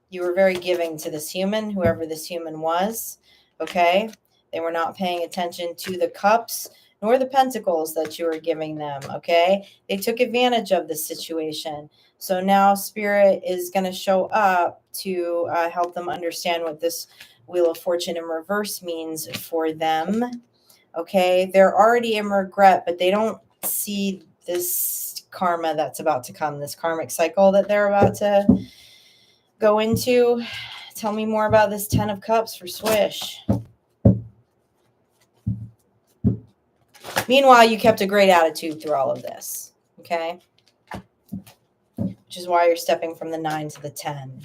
You were very giving to this human, whoever this human was, okay? They were not paying attention to the cups nor the pentacles that you were giving them, okay? They took advantage of the situation. So now Spirit is going to show up to help them understand what this Wheel of Fortune in reverse means for them, okay? They're already in regret, but they don't see this karma that's about to come, this karmic cycle that they're about to go into. Tell me more about this 10 of Cups for Swish. Meanwhile, you kept a great attitude through all of this, okay? Which is why you're stepping from the 9 to the 10.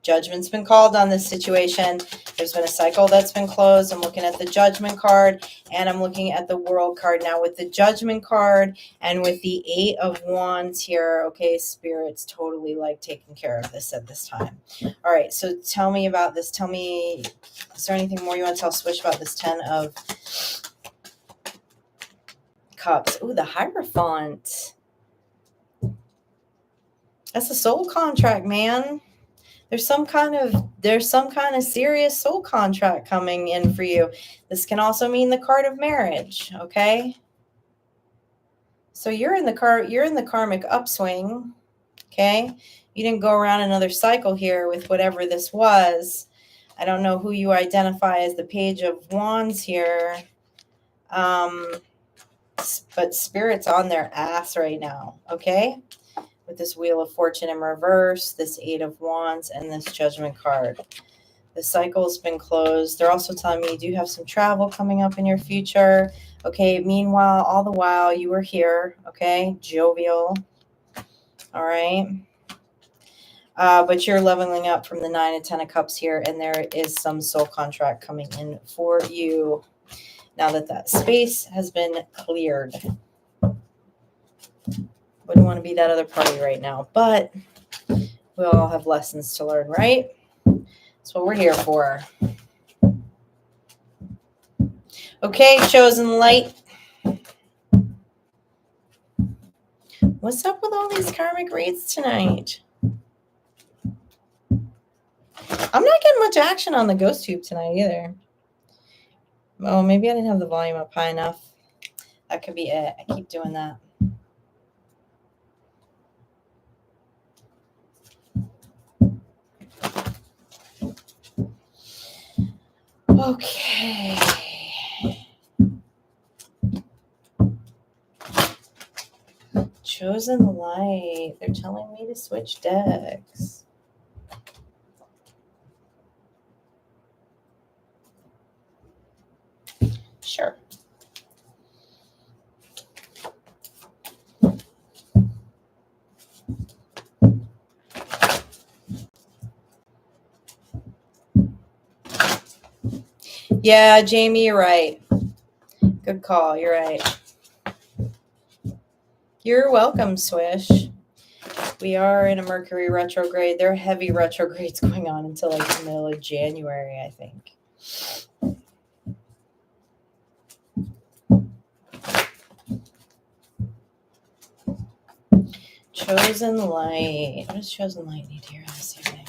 Judgment's been called on this situation. There's been a cycle that's been closed. I'm looking at the Judgment card, and I'm looking at the World card. Now, with the Judgment card and with the 8 of Wands here, okay, Spirit's totally like taking care of this at this time. All right, so tell me about this. Tell me, is there anything more you want to tell Swish about this 10 of Cups? Ooh, the Hierophant. That's a soul contract, man. There's some kind of serious soul contract coming in for you. This can also mean the card of marriage, okay? So you're in the karmic upswing, okay? You didn't go around another cycle here with whatever this was. I don't know who you identify as the Page of Wands here. But Spirit's on their ass right now, okay? With this Wheel of Fortune in reverse, this 8 of Wands, and this Judgment card. The cycle's been closed. They're also telling me you do have some travel coming up in your future. Okay, meanwhile, all the while, you were here, okay? Jovial. All right. But you're leveling up from the 9 and 10 of Cups here, and there is some soul contract coming in for you now that space has been cleared. Wouldn't want to be that other party right now, but we all have lessons to learn, right? That's what we're here for. Okay, chosen light. What's up with all these karmic reads tonight? I'm not getting much action on the ghost tube tonight either. Oh, maybe I didn't have the volume up high enough. That could be it. I keep doing that. Okay. Chosen light. They're telling me to switch decks. Sure. Yeah, Jamie, you're right. Good call. You're right. You're welcome, Swish. We are in a Mercury retrograde. There are heavy retrogrades going on until like the middle of January, I think. Chosen light. What does chosen light need here this evening?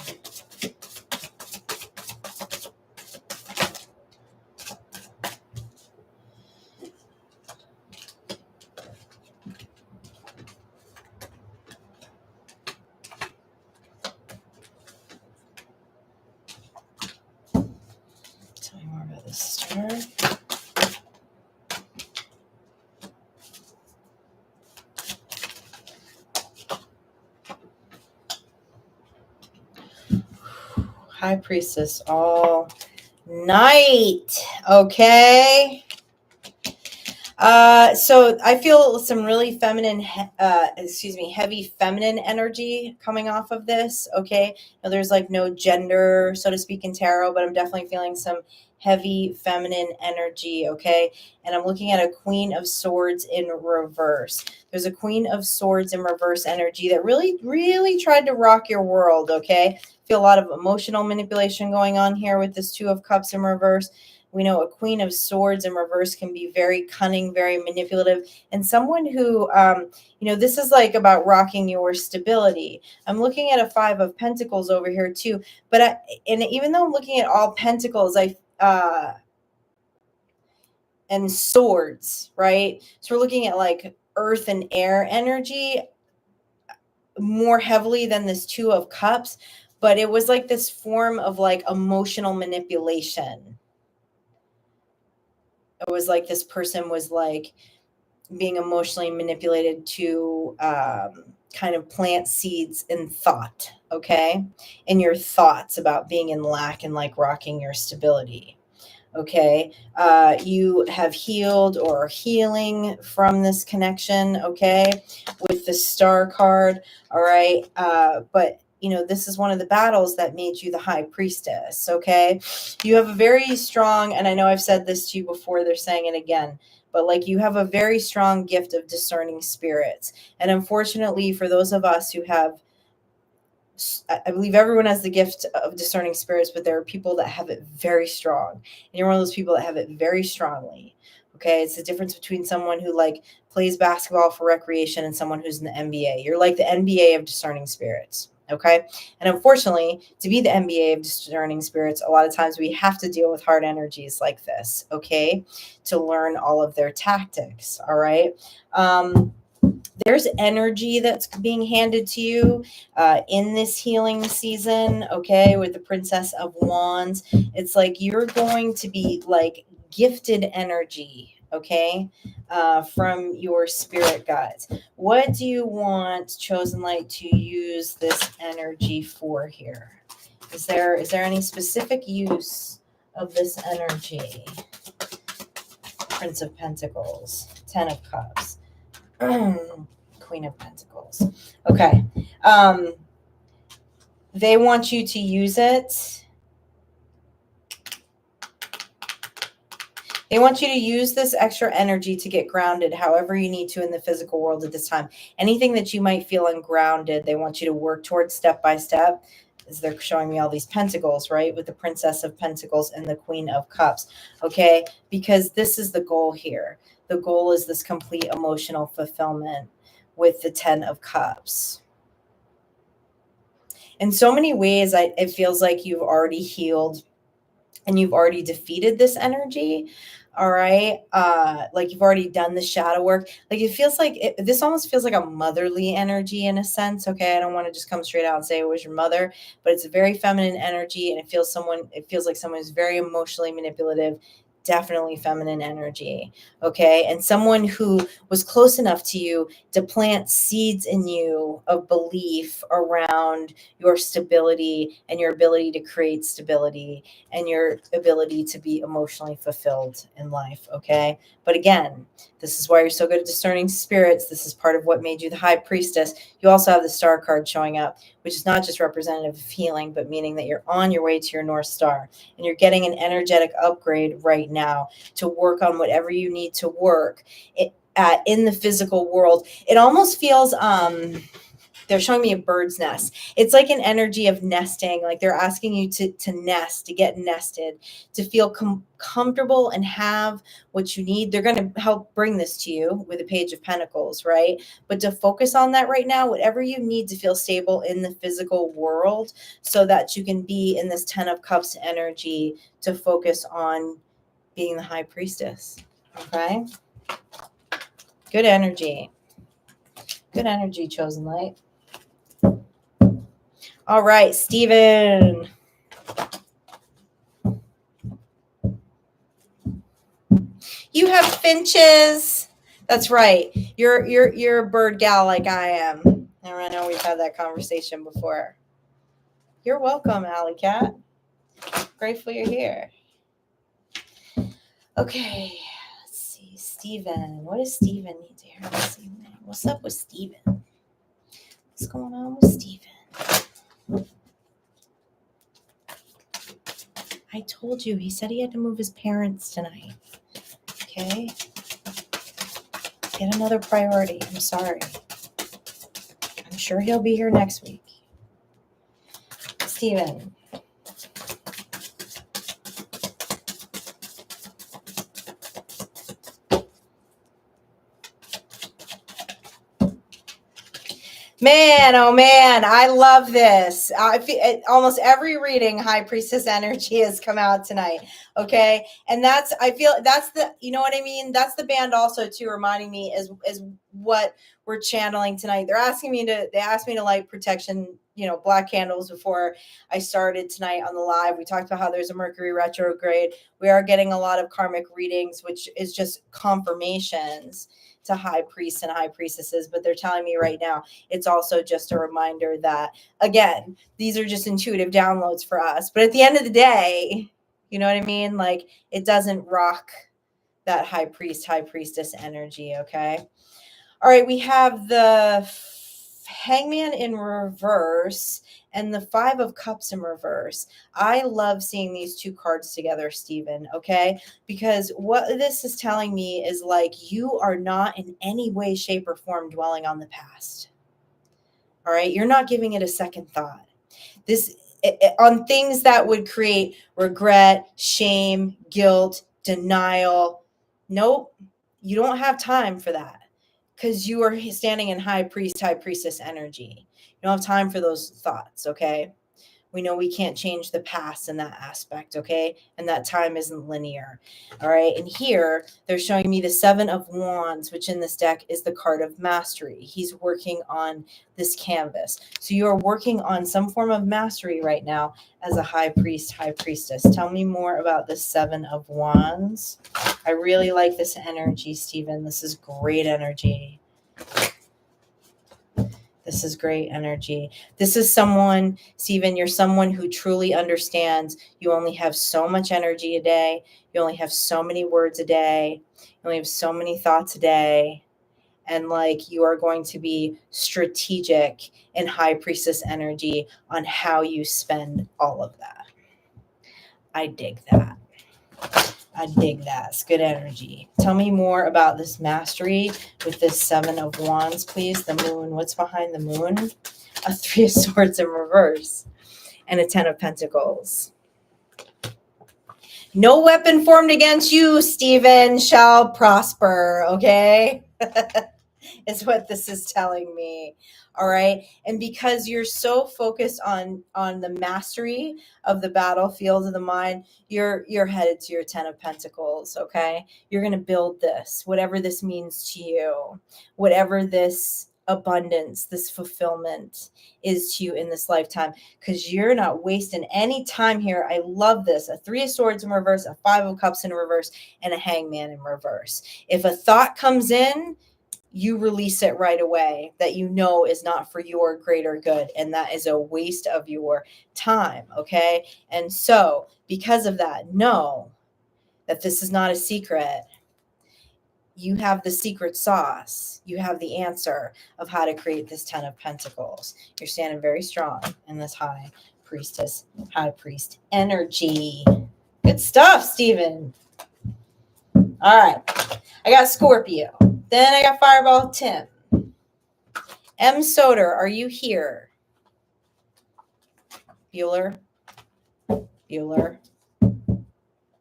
Tell me more about this star. High Priestess all night. Okay. So I feel some really feminine, heavy feminine energy coming off of this. Okay. Now, there's like no gender, so to speak, in tarot, but I'm definitely feeling some heavy feminine energy. Okay. And I'm looking at a Queen of Swords in reverse. There's a Queen of Swords in reverse energy that really, really tried to rock your world. Okay. Feel a lot of emotional manipulation going on here with this Two of Cups in reverse. We know a Queen of Swords in reverse can be very cunning, very manipulative, and someone who, this is like about rocking your stability. I'm looking at a Five of Pentacles over here too, and even though I'm looking at all Pentacles, and swords, right? So we're looking at like earth and air energy more heavily than this Two of Cups, but it was like this form of like emotional manipulation. It was like this person was like being emotionally manipulated to kind of plant seeds in thought, okay? In your thoughts about being in lack and like rocking your stability, okay? You have healed or are healing from this connection, okay? With the Star card, all right? But this is one of the battles that made you the High Priestess, okay? You have a very strong, and I know I've said this to you before, they're saying it again, but like you have a very strong gift of discerning spirits. And unfortunately, for those of us who have, I believe everyone has the gift of discerning spirits, but there are people that have it very strong. And you're one of those people that have it very strongly. Okay. It's the difference between someone who like plays basketball for recreation and someone who's in the NBA. You're like the NBA of discerning spirits. Okay. And unfortunately, to be the NBA of discerning spirits, a lot of times we have to deal with hard energies like this. Okay. To learn all of their tactics. All right. There's energy that's being handed to you in this healing season, okay, with the Princess of Wands. It's like you're going to be like gifted energy, okay, from your spirit guides. What do you want Chosen Light to use this energy for here? Is there any specific use of this energy? Prince of Pentacles, Ten of Cups. Queen of Pentacles. Okay. They want you to use it. They want you to use this extra energy to get grounded however you need to in the physical world at this time. Anything that you might feel ungrounded, they want you to work towards step by step. As they're showing me all these pentacles, right? With the Princess of Pentacles and the Queen of Cups. Okay. Because this is the goal here. The goal is this complete emotional fulfillment with the Ten of Cups. In so many ways, it feels like you've already healed and you've already defeated this energy. All right. Like you've already done the shadow work. Like it feels like this almost feels like a motherly energy in a sense. Okay. I don't want to just come straight out and say it was your mother, but it's a very feminine energy. And it feels like someone who's very emotionally manipulative, definitely feminine energy. Okay. And someone who was close enough to you to plant seeds in you of belief around your stability and your ability to create stability and your ability to be emotionally fulfilled in life. Okay. But again, this is why you're so good at discerning spirits. This is part of what made you the High Priestess. You also have the Star card showing up, which is not just representative of healing, but meaning that you're on your way to your North Star and you're getting an energetic upgrade right now to work on whatever you need to work in the physical world. It almost feels, they're showing me a bird's nest. It's like an energy of nesting. Like they're asking you to nest, to get nested, to feel comfortable and have what you need. They're going to help bring this to you with a Page of Pentacles, right? But to focus on that right now, whatever you need to feel stable in the physical world so that you can be in this Ten of Cups energy to focus on being the High Priestess. Okay? Good energy. Good energy, Chosen Light. All right, Steven. You have finches. That's right. You're a bird gal like I am. And I know we've had that conversation before. You're welcome, Alley Cat. Grateful you're here. Okay, let's see. Steven. What does Steven need to hear this evening? What's up with Steven? What's going on with Steven? I told you. He said he had to move his parents tonight. Okay? Get another priority. I'm sorry. I'm sure he'll be here next week. Steven. Man, oh man, I love this. I feel almost every reading, High Priestess energy has come out tonight. Okay, and I feel that's the, you know what I mean. That's the band also too, reminding me is what we're channeling tonight. They asked me to light protection, black candles before I started tonight on the live. We talked about how there's a Mercury retrograde. We are getting a lot of karmic readings, which is just confirmations to high priests and high priestesses, but they're telling me right now it's also just a reminder that, again, these are just intuitive downloads for us, but at the end of the day, you know what I mean, like, it doesn't rock that high priest, high priestess energy. Okay, all right, we have the Hangman in reverse and the Five of Cups in reverse. I love seeing these two cards together, Stephen, okay? Because what this is telling me is, like, you are not in any way, shape, or form dwelling on the past. All right? You're not giving it a second thought. On things that would create regret, shame, guilt, denial. Nope. You don't have time for that. Because you are standing in high priest, high priestess energy. You don't have time for those thoughts, okay? We know we can't change the past in that aspect, okay? And that time isn't linear, all right? And here, they're showing me the Seven of Wands, which in this deck is the card of mastery. He's working on this canvas. So you are working on some form of mastery right now as a high priest, high priestess. Tell me more about the Seven of Wands. I really like this energy, Stephen. This is great energy. This is great energy. This is someone, Stephen, you're someone who truly understands you only have so much energy a day. You only have so many words a day. You only have so many thoughts a day. And, like, you are going to be strategic in high priestess energy on how you spend all of that. I dig that. I dig that. It's good energy. Tell me more about this mastery with this Seven of Wands, please. The moon. What's behind the moon? A Three of Swords in reverse and a Ten of Pentacles. No weapon formed against you, Stephen, shall prosper, okay? Is what this is telling me. All right. And because you're so focused on the mastery of the battlefield of the mind, you're headed to your Ten of Pentacles. Okay. You're going to build this, whatever this means to you, whatever this abundance, this fulfillment is to you in this lifetime, because you're not wasting any time here. I love this. A Three of Swords in reverse, a Five of Cups in reverse, and a Hangman in reverse. If a thought comes in, you release it right away that you know is not for your greater good, and that is a waste of your time, okay? And so, because of that, know that this is not a secret. You have the secret sauce. You have the answer of how to create this Ten of Pentacles. You're standing very strong in this high priestess, high priest energy. Good stuff, Stephen. All right. I got Scorpio. Then I got Fireball Tim. M. Soder, are you here? Bueller. Bueller.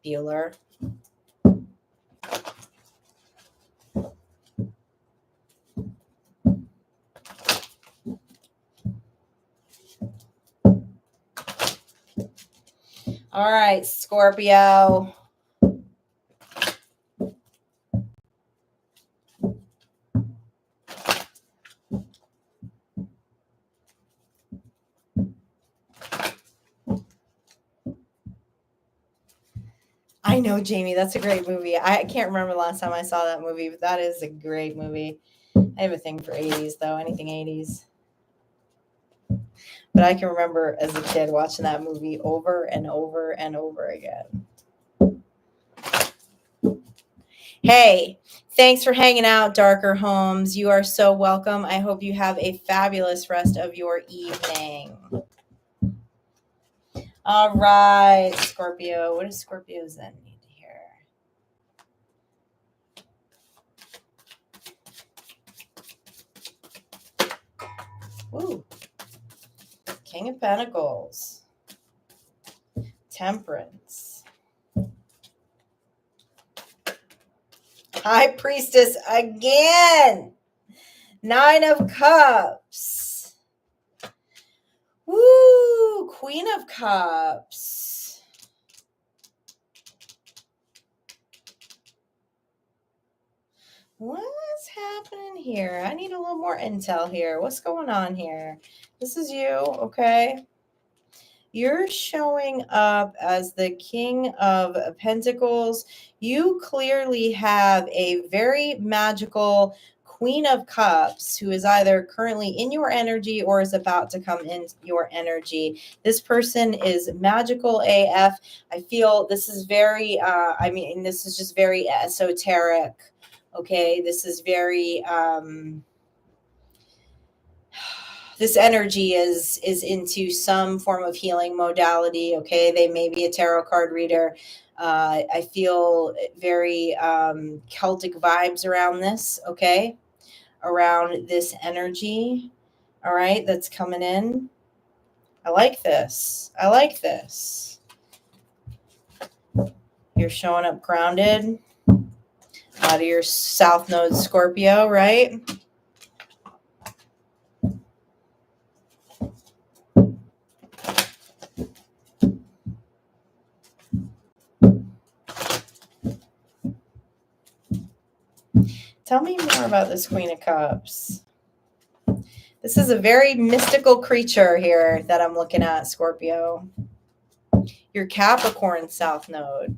Bueller. All right, Scorpio. I know, Jamie. That's a great movie. I can't remember the last time I saw that movie, but that is a great movie. I have a thing for 80s, though. Anything 80s. But I can remember as a kid watching that movie over and over and over again. Hey, thanks for hanging out, Darker Holmes. You are so welcome. I hope you have a fabulous rest of your evening. All right, Scorpio. What does Scorpio's then need to hear? Ooh. King of Pentacles. Temperance. High Priestess again. 9 of Cups. Woo! Queen of Cups. What's happening here? I need a little more intel here. What's going on here? This is you, okay? You're showing up as the King of Pentacles. You clearly have a very magical Queen of Cups who is either currently in your energy or is about to come in your energy. This person is magical AF. I feel this is very, this is just very esoteric. Okay, this is very, this energy is into some form of healing modality. Okay, they may be a tarot card reader. I feel very Celtic vibes around this. Okay, around this energy. All right, that's coming in. I like this. I like this. You're showing up grounded out of your South Node Scorpio, right? Tell me more about this Queen of Cups. This is a very mystical creature here that I'm looking at, Scorpio. Your Capricorn South Node.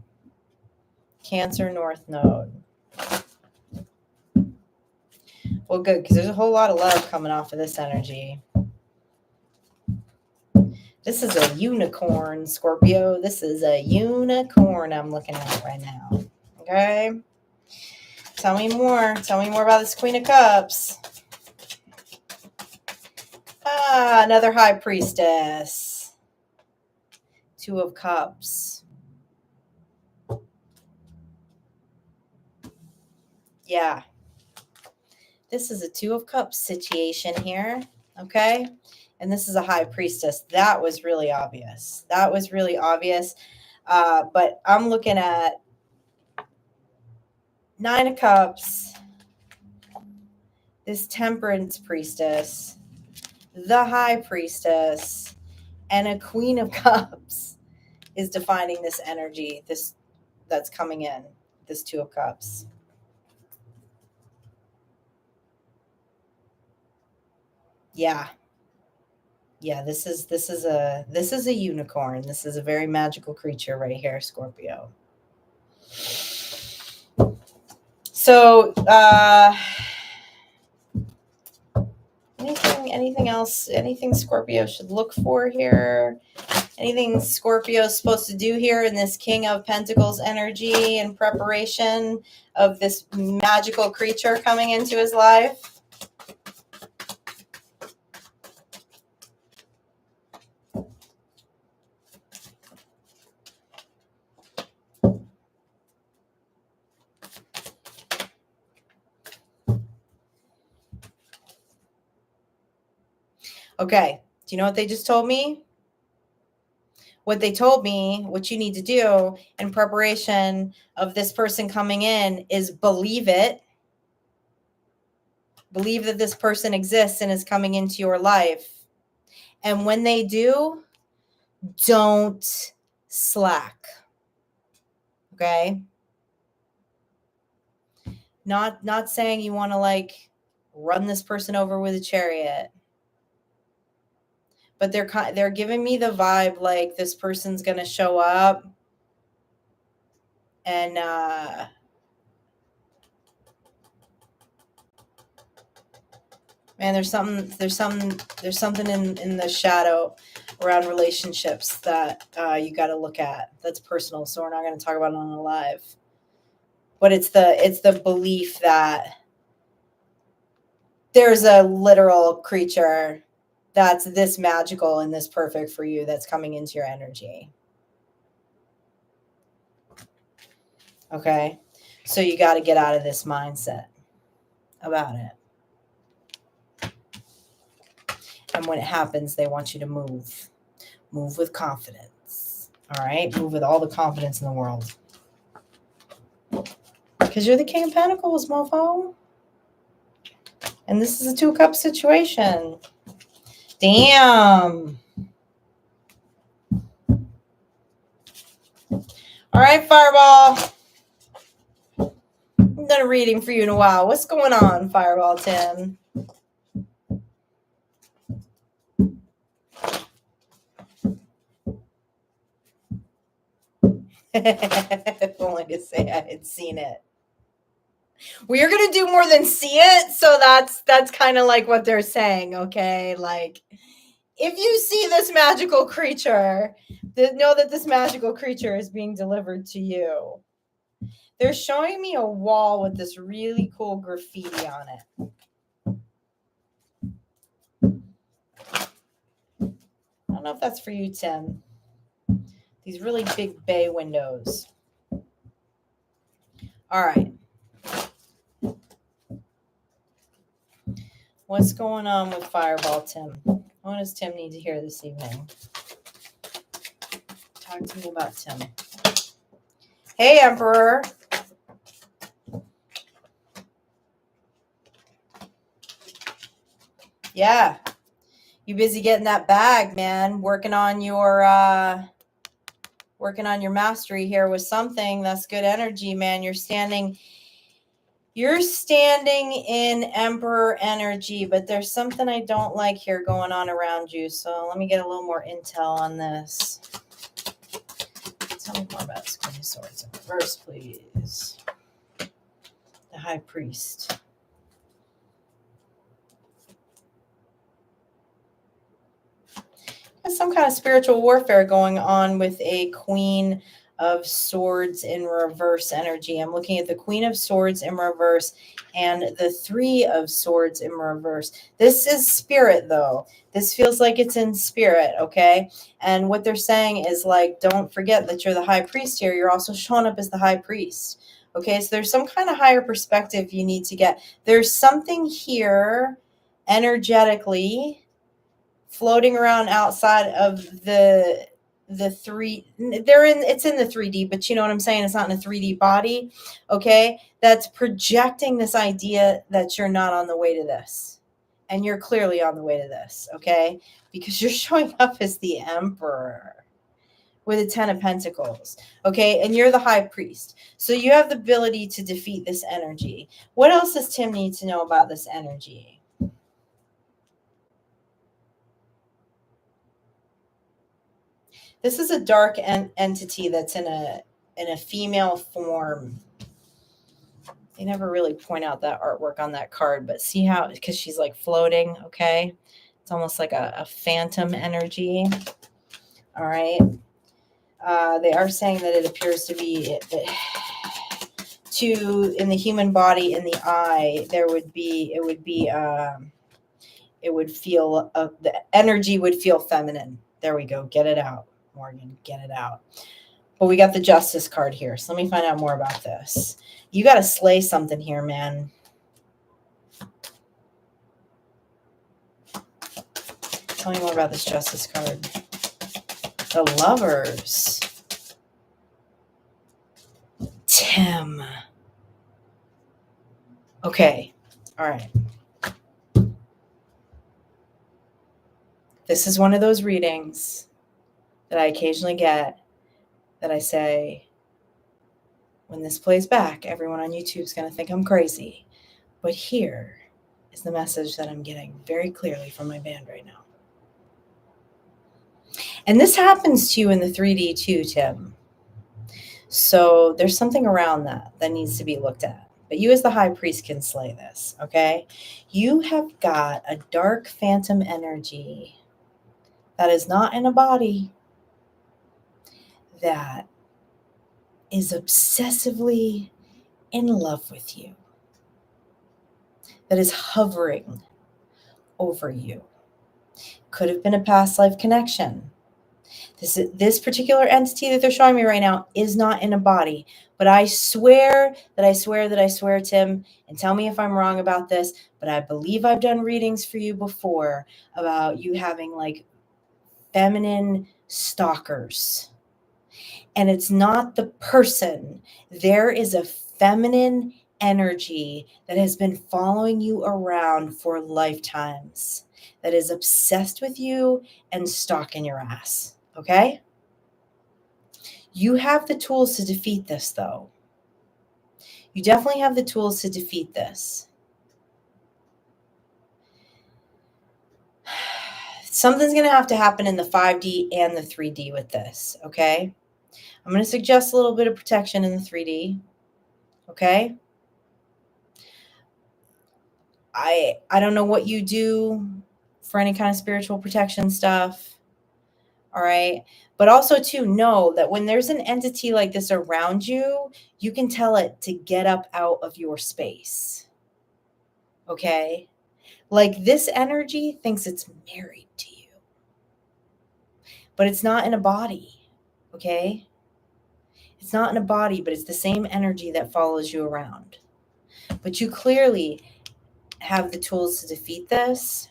Cancer North Node. Well, good, because there's a whole lot of love coming off of this energy. This is a unicorn, Scorpio. This is a unicorn I'm looking at right now. Okay? Tell me more. Tell me more about this Queen of Cups. Another High Priestess. 2 of Cups. Yeah. This is a 2 of Cups situation here. Okay? And this is a High Priestess. That was really obvious. That was really obvious. But I'm looking at 9 of Cups, this Temperance Priestess, the High Priestess, and a Queen of Cups is defining this energy, this that's coming in, this 2 of Cups. Yeah. Yeah, this is a unicorn. This is a very magical creature right here, Scorpio. So, anything else? Anything Scorpio should look for here? Anything Scorpio is supposed to do here in this King of Pentacles energy in preparation of this magical creature coming into his life? Okay. Do you know what they just told me? What they told me, what you need to do in preparation of this person coming in is believe it. Believe that this person exists and is coming into your life. And when they do, don't slack. Okay? Not saying you want to like run this person over with a chariot. But they're giving me the vibe like this person's going to show up and And there's something in the shadow around relationships that you got to look at. That's personal, so we're not going to talk about it on the live. But it's the belief that there's a literal creature that's this magical and this perfect for you that's coming into your energy. Okay, so you got to get out of this mindset about it. And when it happens, they want you to move with confidence. All right, move with all the confidence in the world, because you're the King of Pentacles, mofo. And this is a 2 cup situation. Damn. All right, Fireball. I've done a reading for you in a while. What's going on, Fireball Tim? If only to say I had seen it. We're going to do more than see it, so that's kind of like what they're saying, okay? Like, if you see this magical creature, know that this magical creature is being delivered to you. They're showing me a wall with this really cool graffiti on it. I don't know if that's for you, Tim. These really big bay windows. All right. What's going on with Fireball Tim? What does Tim need to hear this evening? Talk to me about Tim. Hey, Emperor. Yeah. You busy getting that bag, man. Working on your mastery here with something. That's good energy, man. You're standing in Emperor energy, but there's something I don't like here going on around you. So let me get a little more intel on this. Tell me more about this Queen of Swords in reverse, please. The High Priest. There's some kind of spiritual warfare going on with a Queen of Swords in reverse energy. I'm looking at the Queen of Swords in reverse and the 3 of Swords in reverse. This is spirit, though. This feels like it's in spirit, okay? And what they're saying is, like, don't forget that you're the High Priest here. You're also showing up as the High Priest, okay? So there's some kind of higher perspective you need to get. There's something here energetically floating around outside of the 3. It's in the 3D, but you know what I'm saying? It's not in a 3D body, okay? That's projecting this idea that you're not on the way to this. And you're clearly on the way to this, okay? Because you're showing up as the Emperor with a 10 of Pentacles, okay? And you're the High Priest. So you have the ability to defeat this energy. What else does Tim need to know about this energy? This is a dark entity that's in a female form. They never really point out that artwork on that card, but see how, because she's like floating, okay? It's almost like a phantom energy. All right. They are saying that it appears to be in the human body, in the eye, the energy would feel feminine. There we go. Get it out, Morgan. Get it out. But we got the Justice card here. So let me find out more about this. You got to slay something here, man. Tell me more about this Justice card. The Lovers. Tim. Okay. All right. This is one of those readings that I occasionally get that I say, when this plays back, everyone on YouTube is going to think I'm crazy. But here is the message that I'm getting very clearly from my band right now. And this happens to you in the 3D too, Tim. So there's something around that needs to be looked at, but you as the high priest can slay this, okay? You have got a dark phantom energy that is not in a body, that is obsessively in love with you, that is hovering over you. Could have been a past life connection. This particular entity that they're showing me right now is not in a body, but I swear, Tim, and tell me if I'm wrong about this, but I believe I've done readings for you before about you having like feminine stalkers. And it's not the person. There is a feminine energy that has been following you around for lifetimes, that is obsessed with you and stalking your ass. Okay? You have the tools to defeat this, though. You definitely have the tools to defeat this. Something's going to have to happen in the 5D and the 3D with this, okay? I'm going to suggest a little bit of protection in the 3D, okay? I don't know what you do for any kind of spiritual protection stuff, all right? But also, too, know that when there's an entity like this around you, you can tell it to get up out of your space, okay? Like this energy thinks it's married to you, but it's not in a body, okay? It's not in a body, but it's the same energy that follows you around. But you clearly have the tools to defeat this.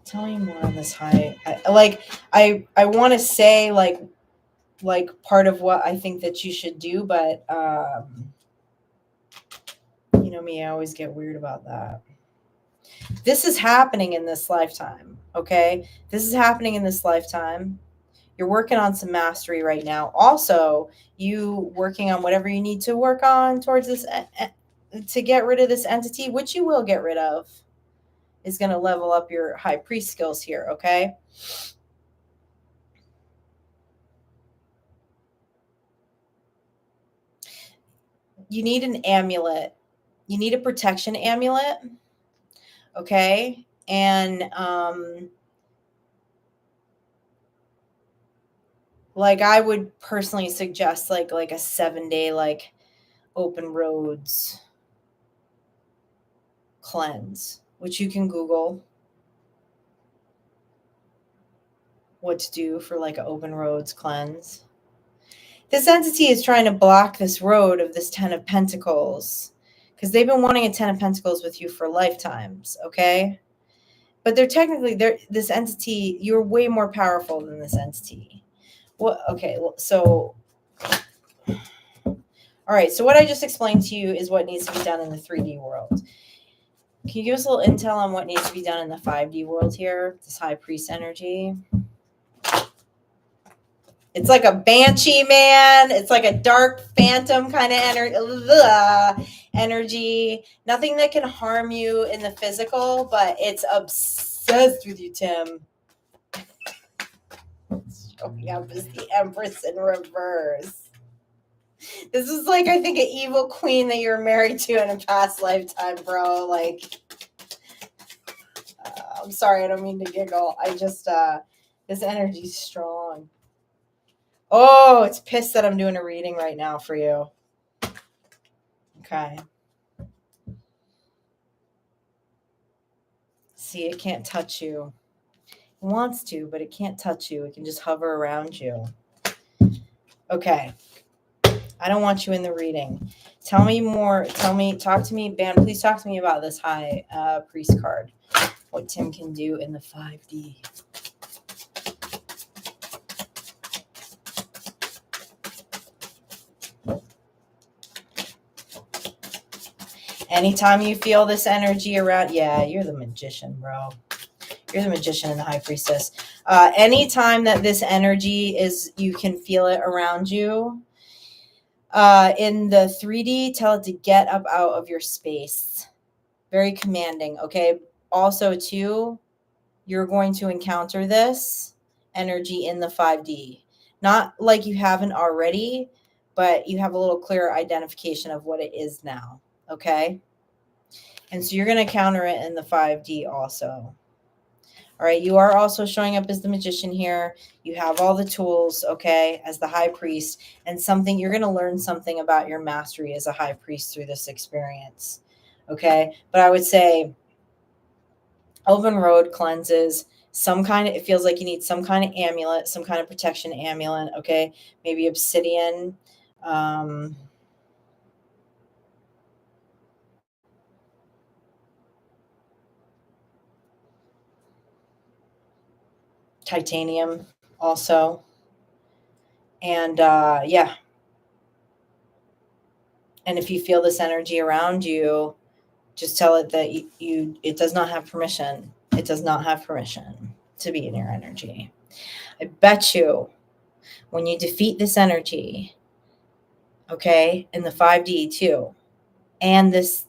Tell me more on this high. I want to say like part of what I think that you should do, but you know me, I always get weird about that. This is happening in this lifetime, okay? This is happening in this lifetime. You're working on some mastery right now. Also, you working on whatever you need to work on towards this to get rid of this entity, which you will get rid of, is going to level up your high priest skills here, okay? You need an amulet. You need a protection amulet, okay? And like I would personally suggest like a 7-day like open roads cleanse, which you can Google what to do for like an open roads cleanse. This entity is trying to block this road of this 10 of Pentacles because they've been wanting a 10 of Pentacles with you for lifetimes, okay? But they're technically, this entity, you're way more powerful than this entity. Well, okay, so, all right, so what I just explained to you is what needs to be done in the 3D world. Can you give us a little intel on what needs to be done in the 5D world here, this high priest energy? It's like a banshee, man. It's like a dark phantom kind of energy. Nothing that can harm you in the physical, but it's obsessed with you, Tim. Showing up as the Empress in reverse. This is like, I think, an evil queen that you're married to in a past lifetime, bro. Like, I'm sorry, I don't mean to giggle. I just, this energy's strong. Oh, it's pissed that I'm doing a reading right now for you. Okay. See, it can't touch you. It wants to, but it can't touch you. It can just hover around you. Okay. I don't want you in the reading. Tell me more. Talk to me, Ban. Please talk to me about this high priest card. What Tim can do in the 5D. Anytime you feel this energy around, yeah, you're the magician, bro. You're the magician and the high priestess. Anytime that this energy is, you can feel it around you. In the 3D, tell it to get up out of your space. Very commanding, okay? also too, you're going to encounter this energy in the 5D. Not like you haven't already, but you have a little clearer identification of what it is now. Okay. And so you're going to counter it in the 5D also. All right. You are also showing up as the magician here. You have all the tools, okay, as the high priest, and something you're going to learn something about your mastery as a high priest through this experience. Okay. But I would say Elven Road cleanses, some kind of, it feels like you need some kind of amulet, some kind of protection amulet. Okay. Maybe obsidian. Titanium also. And yeah. And if you feel this energy around you, just tell it that it does not have permission. It does not have permission to be in your energy. I bet you when you defeat this energy, okay, in the 5D too, and this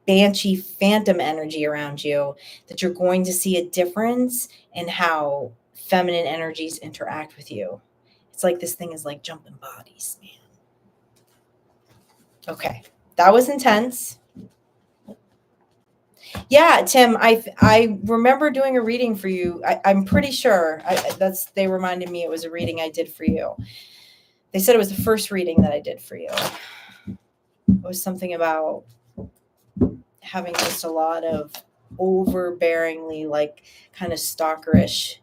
banshee phantom energy around you, that you're going to see a difference in how feminine energies interact with you. It's like this thing is like jumping bodies, man. Okay, that was intense. Yeah, Tim, I remember doing a reading for you. I'm pretty sure they reminded me it was a reading I did for you. They said it was the first reading that I did for you. It was something about having just a lot of overbearingly, like kind of stalkerish,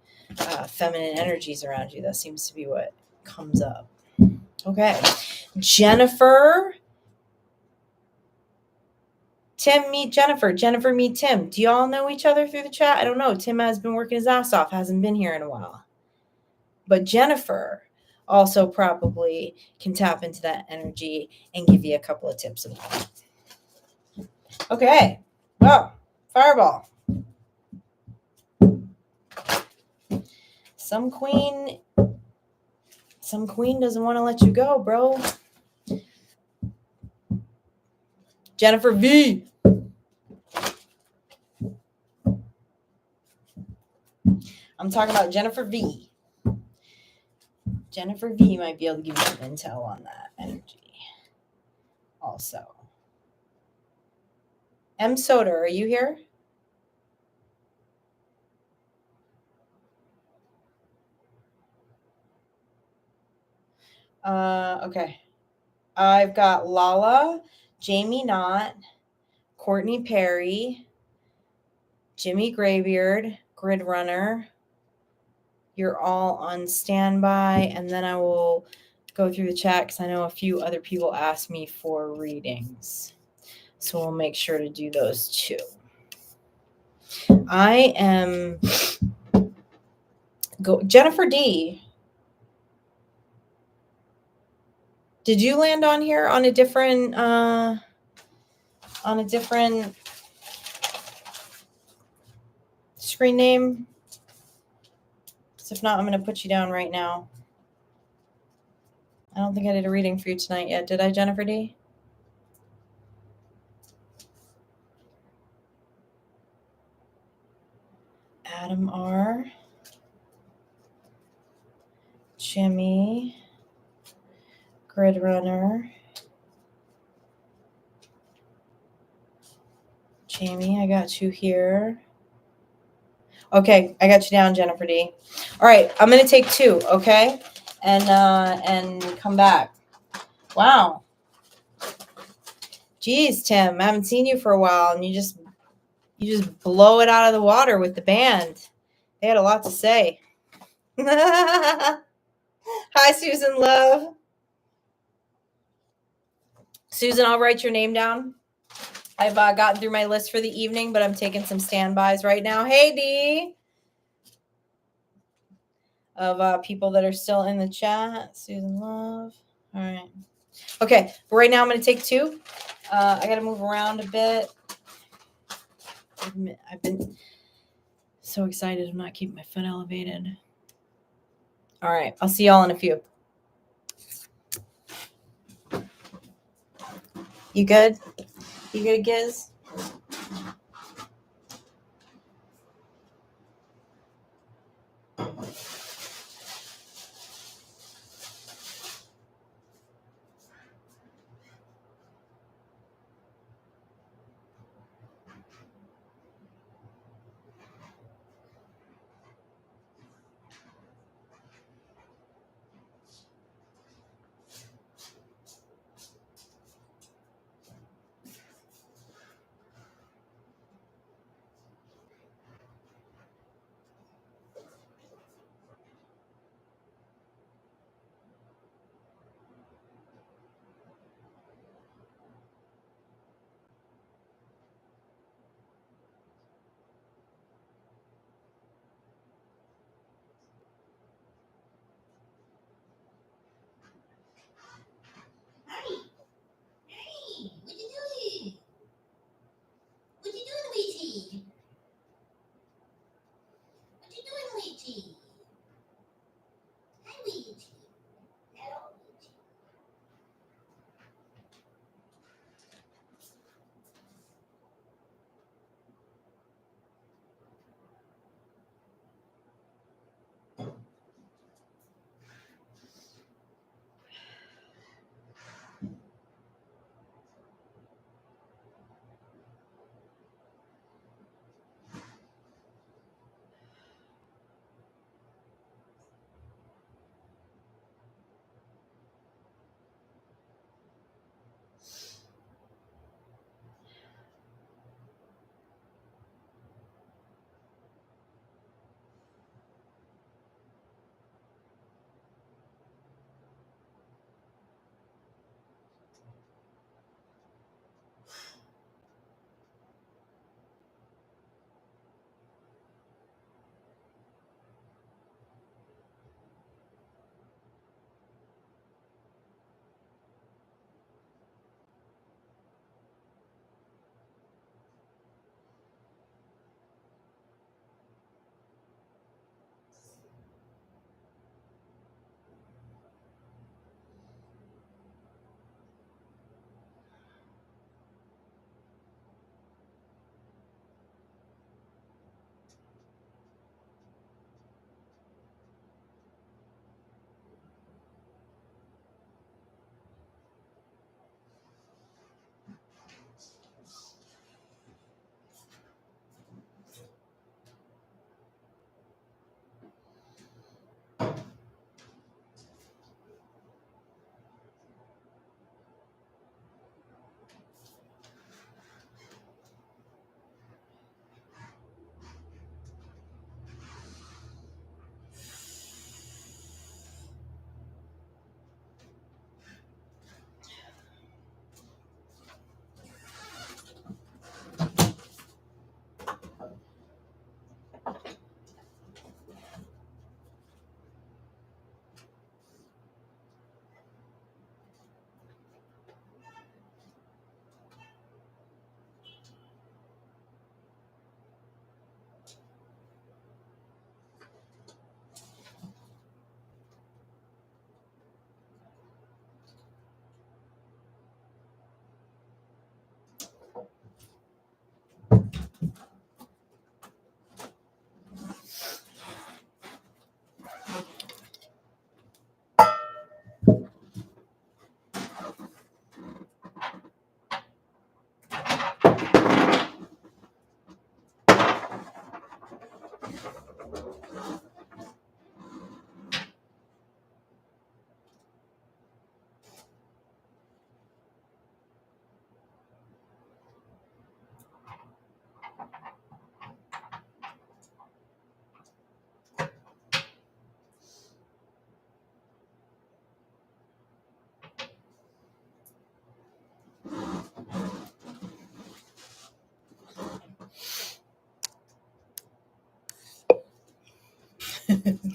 feminine energies around you. That seems to be what comes up. Okay, Jennifer. Tim, meet Jennifer. Jennifer, meet Tim. Do y'all know each other through the chat? I don't know. Tim has been working his ass off, hasn't been here in a while. But Jennifer also probably can tap into that energy and give you a couple of tips about it. Okay. Well, fireball. Some queen doesn't want to let you go, bro. Jennifer V. I'm talking about Jennifer V. Jennifer V might be able to give you some intel on that energy. Also. M. Soda, are you here? Okay. I've got Lala, Jamie Knott, Courtney Perry, Jimmy Graybeard, Grid Runner. You're all on standby, and then I will go through the chat because I know a few other people asked me for readings. So we'll make sure to do those too. I am Jennifer D. Did you land on here on a different screen name? So if not, I'm going to put you down right now. I don't think I did a reading for you tonight yet. Did I, Jennifer D? Adam R. Jimmy. Grid Runner. Jamie, I got you here. Okay, I got you down, Jennifer D. All right, I'm going to take 2, okay? And come back. Wow. Geez, Tim, I haven't seen you for a while, and you just blow it out of the water with the band. They had a lot to say. Hi, Susan Love. Susan, I'll write your name down. I've gotten through my list for the evening, but I'm taking some standbys right now. Hey, Dee. Of people that are still in the chat. Susan Love. All right. Okay. But right now I'm going to take 2. I got to move around a bit. I've been so excited. I'm not keeping my foot elevated. All right. I'll see y'all in a few. You good? You good, Giz?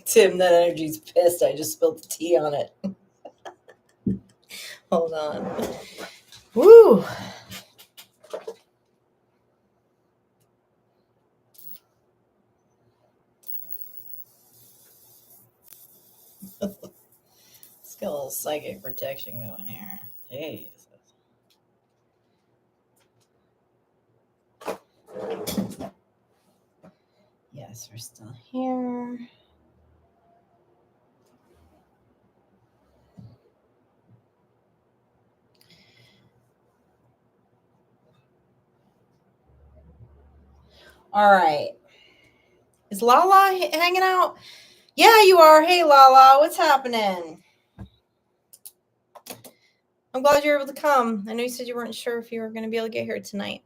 Tim, that energy's pissed. I just spilled the tea on it. Hold on. Woo! Let's get a little psychic protection going here. Jeez. Yes, we're still here. All right. Is Lala hanging out? Yeah, you are. Hey, Lala, what's happening? I'm glad you're able to come. I know you said you weren't sure if you were going to be able to get here tonight.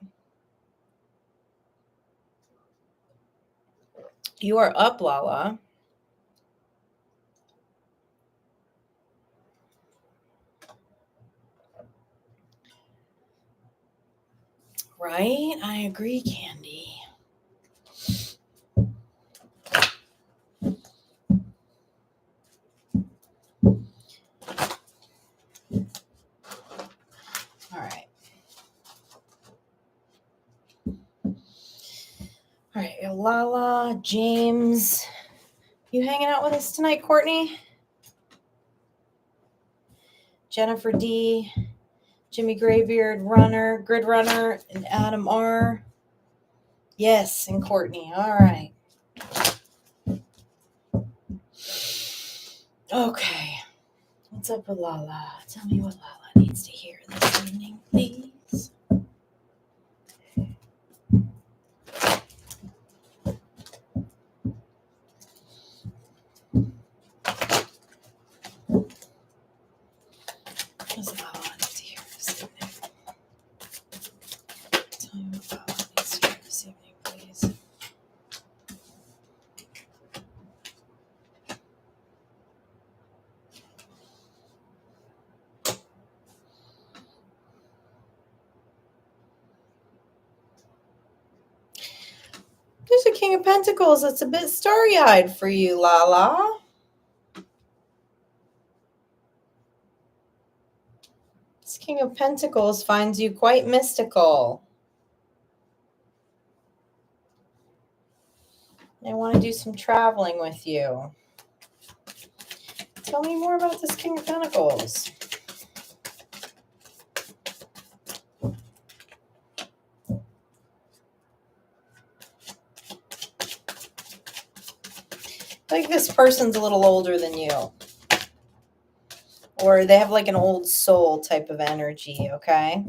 You are up, Lala. Right? I agree, Candy. All right. All right, Lala, James. You hanging out with us tonight, Courtney? Jennifer D, Jimmy Graybeard, Grid Runner, and Adam R. Yes, and Courtney. All right. Okay. What's up with Lala? Tell me what Lala needs to hear this evening, please. What's Lala needs to hear this evening? Tell me what Lala needs to hear this evening, please. There's a King of Pentacles that's a bit starry-eyed for you, Lala. This King of Pentacles finds you quite mystical. They want to do some traveling with you. Tell me more about this King of Pentacles. I think this person's a little older than you. Or they have like an old soul type of energy, okay?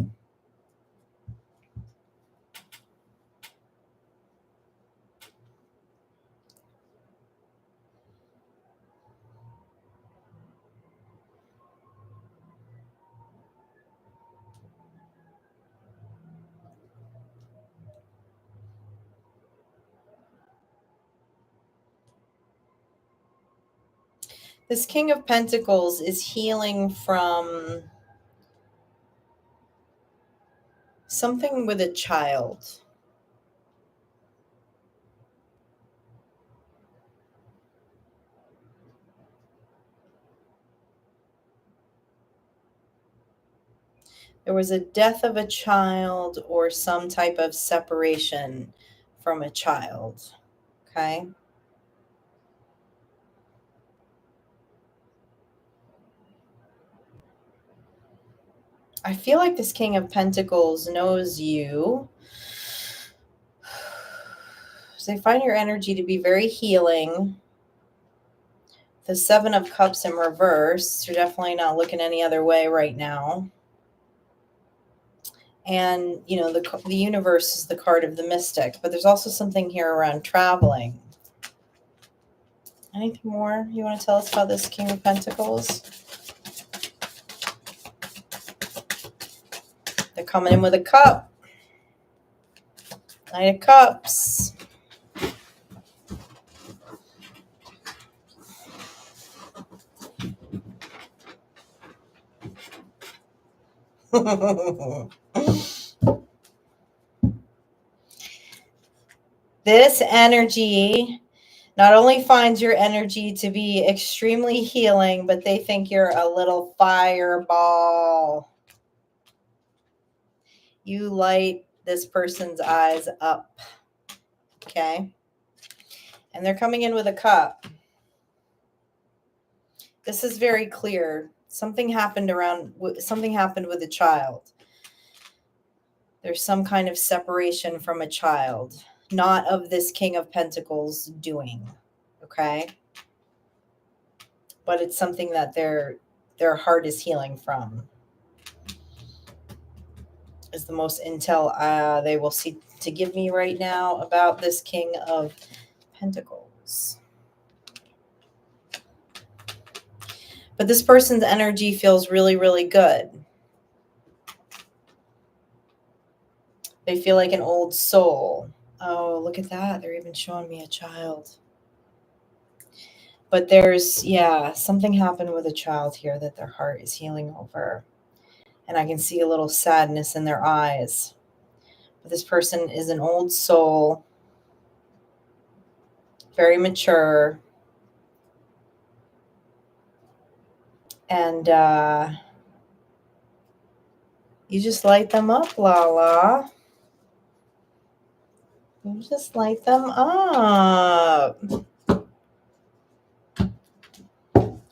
This King of Pentacles is healing from something with a child. There was a death of a child or some type of separation from a child, okay? I feel like this King of Pentacles knows you. They find your energy to be very healing. The Seven of Cups in reverse. You're definitely not looking any other way right now. And, you know, the universe is the card of the mystic. But there's also something here around traveling. Anything more you want to tell us about this King of Pentacles? They're coming in with a cup. Knight of Cups. This energy, not only finds your energy to be extremely healing, but they think you're a little fireball. You light this person's eyes up. Okay? And they're coming in with a cup. This is very clear. Something happened with a child. There's some kind of separation from a child, not of this King of Pentacles doing. Okay? But it's something that their heart is healing from. Is the most intel they will see to give me right now about this King of Pentacles. But this person's energy feels really, really good. They feel like an old soul. Oh, look at that. They're even showing me a child. But there's, something happened with a child here that their heart is healing over. And I can see a little sadness in their eyes. But this person is an old soul, very mature. And you just light them up, Lala. You just light them up.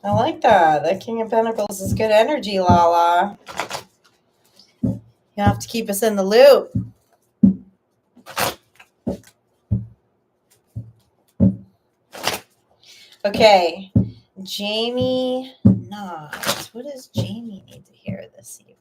I like that. That King of Pentacles is good energy, Lala. You have to keep us in the loop. Okay. Jamie Knott. What does Jamie need to hear this evening?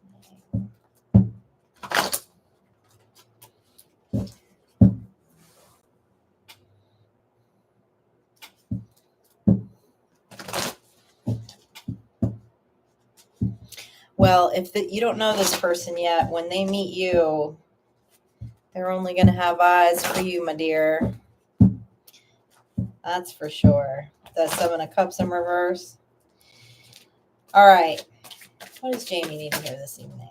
Well, if you don't know this person yet, when they meet you, they're only going to have eyes for you, my dear. That's for sure. That's Seven of Cups in reverse. All right. What does Jamie need to hear this evening?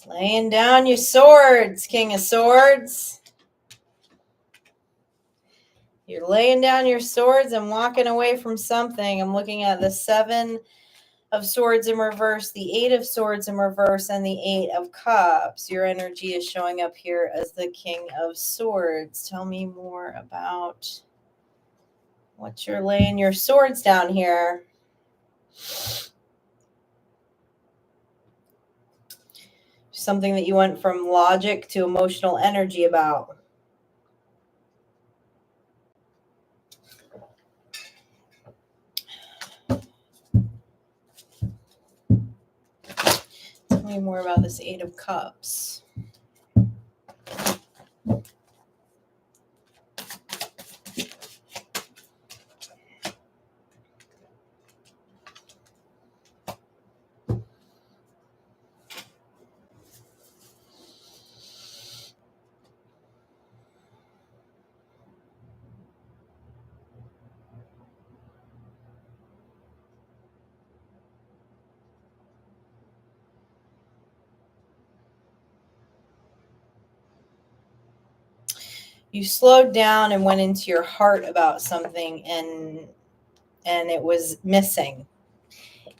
Laying down your swords, King of Swords. You're laying down your swords and walking away from something. I'm looking at the Seven of Swords in reverse, the Eight of Swords in reverse, and the Eight of Cups. Your energy is showing up here as the King of Swords. Tell me more about what you're laying your swords down here. Something that you went from logic to emotional energy about. Tell me more about this Eight of Cups. You slowed down and went into your heart about something, and it was missing.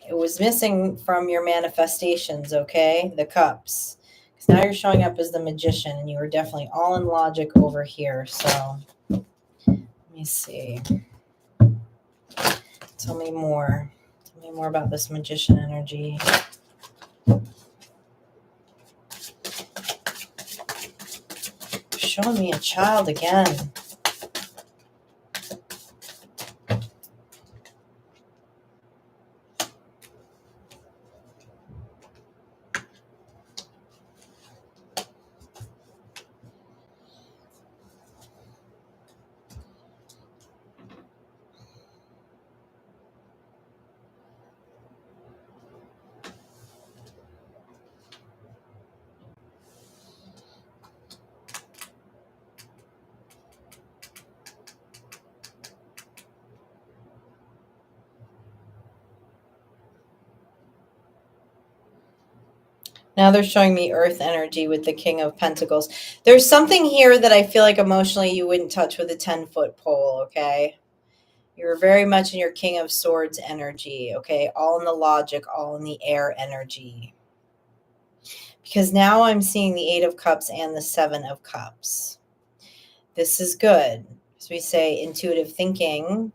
It was missing from your manifestations, okay? The cups. Because now you're showing up as the magician, and you were definitely all in logic over here. So let me see. Tell me more. Tell me more about this magician energy. Showing me a child again. Now they're showing me earth energy with the King of Pentacles. There's something here that I feel like emotionally you wouldn't touch with a 10-foot pole, okay? You're very much in your King of Swords energy, okay? All in the logic, all in the air energy. Because now I'm seeing the 8 of Cups and the 7 of Cups. This is good. As we say, intuitive thinking,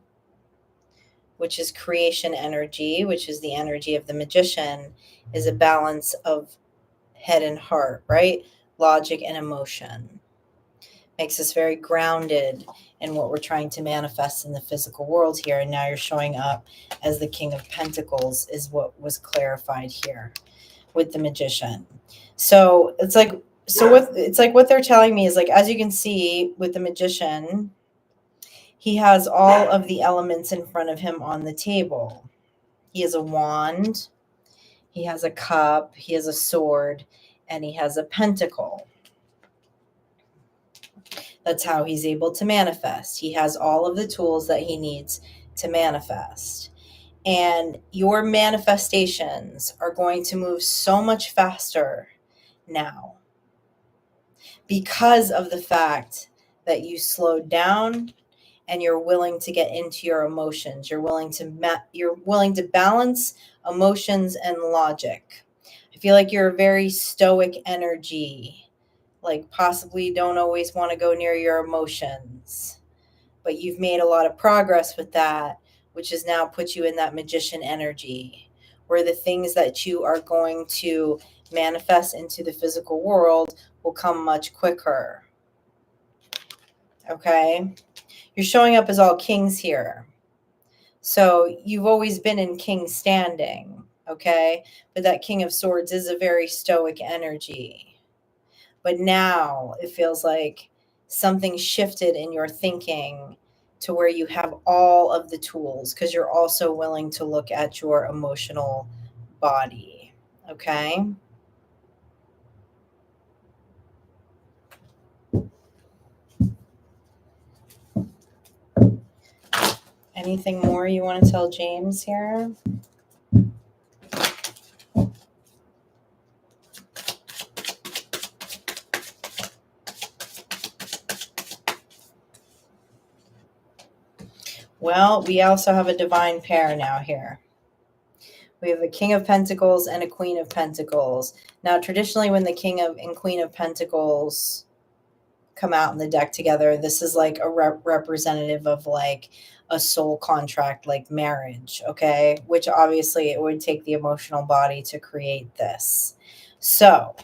which is creation energy, which is the energy of the magician, is a balance of head and heart, right? Logic and emotion. Makes us very grounded in what we're trying to manifest in the physical world here. And now you're showing up as the King of Pentacles is what was clarified here with the magician. So it's like, what they're telling me is like, as you can see with the magician, he has all of the elements in front of him on the table. He has a wand, he has a cup, he has a sword, and he has a pentacle. That's how he's able to manifest. He has all of the tools that he needs to manifest. And your manifestations are going to move so much faster now because of the fact that you slowed down and you're willing to get into your emotions. You're willing to balance emotions and logic. I feel like you're a very stoic energy, like possibly don't always want to go near your emotions, but you've made a lot of progress with that, which has now put you in that magician energy, where the things that you are going to manifest into the physical world will come much quicker. Okay? You're showing up as all kings here. So you've always been in king standing, okay? But that King of Swords is a very stoic energy. But now it feels like something shifted in your thinking to where you have all of the tools because you're also willing to look at your emotional body, okay? Anything more you want to tell James here? Well, we also have a divine pair now here. We have a King of Pentacles and a Queen of Pentacles. Now, traditionally, when the King of and Queen of Pentacles come out in the deck together, this is like a representative of like a soul contract, like marriage, okay? Which obviously it would take the emotional body to create this. So,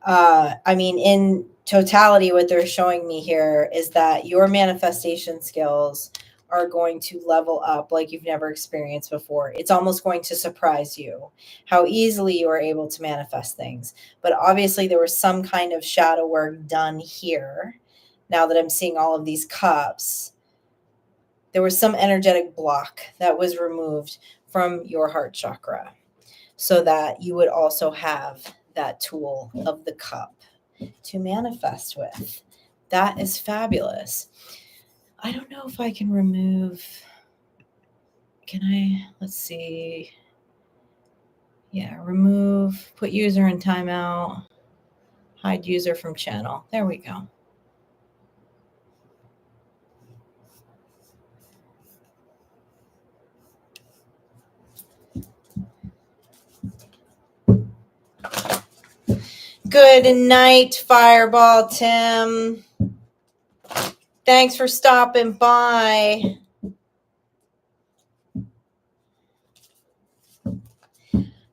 I mean, in totality, what they're showing me here is that your manifestation skills are going to level up like you've never experienced before. It's almost going to surprise you how easily you are able to manifest things. But obviously there was some kind of shadow work done here. Now that I'm seeing all of these cups, there was some energetic block that was removed from your heart chakra so that you would also have that tool of the cup to manifest with. That is fabulous. I don't know if I can remove. Can I? Let's see. Yeah, remove, put user in timeout, hide user from channel. There we go. Good night, Fireball Tim. Thanks for stopping by.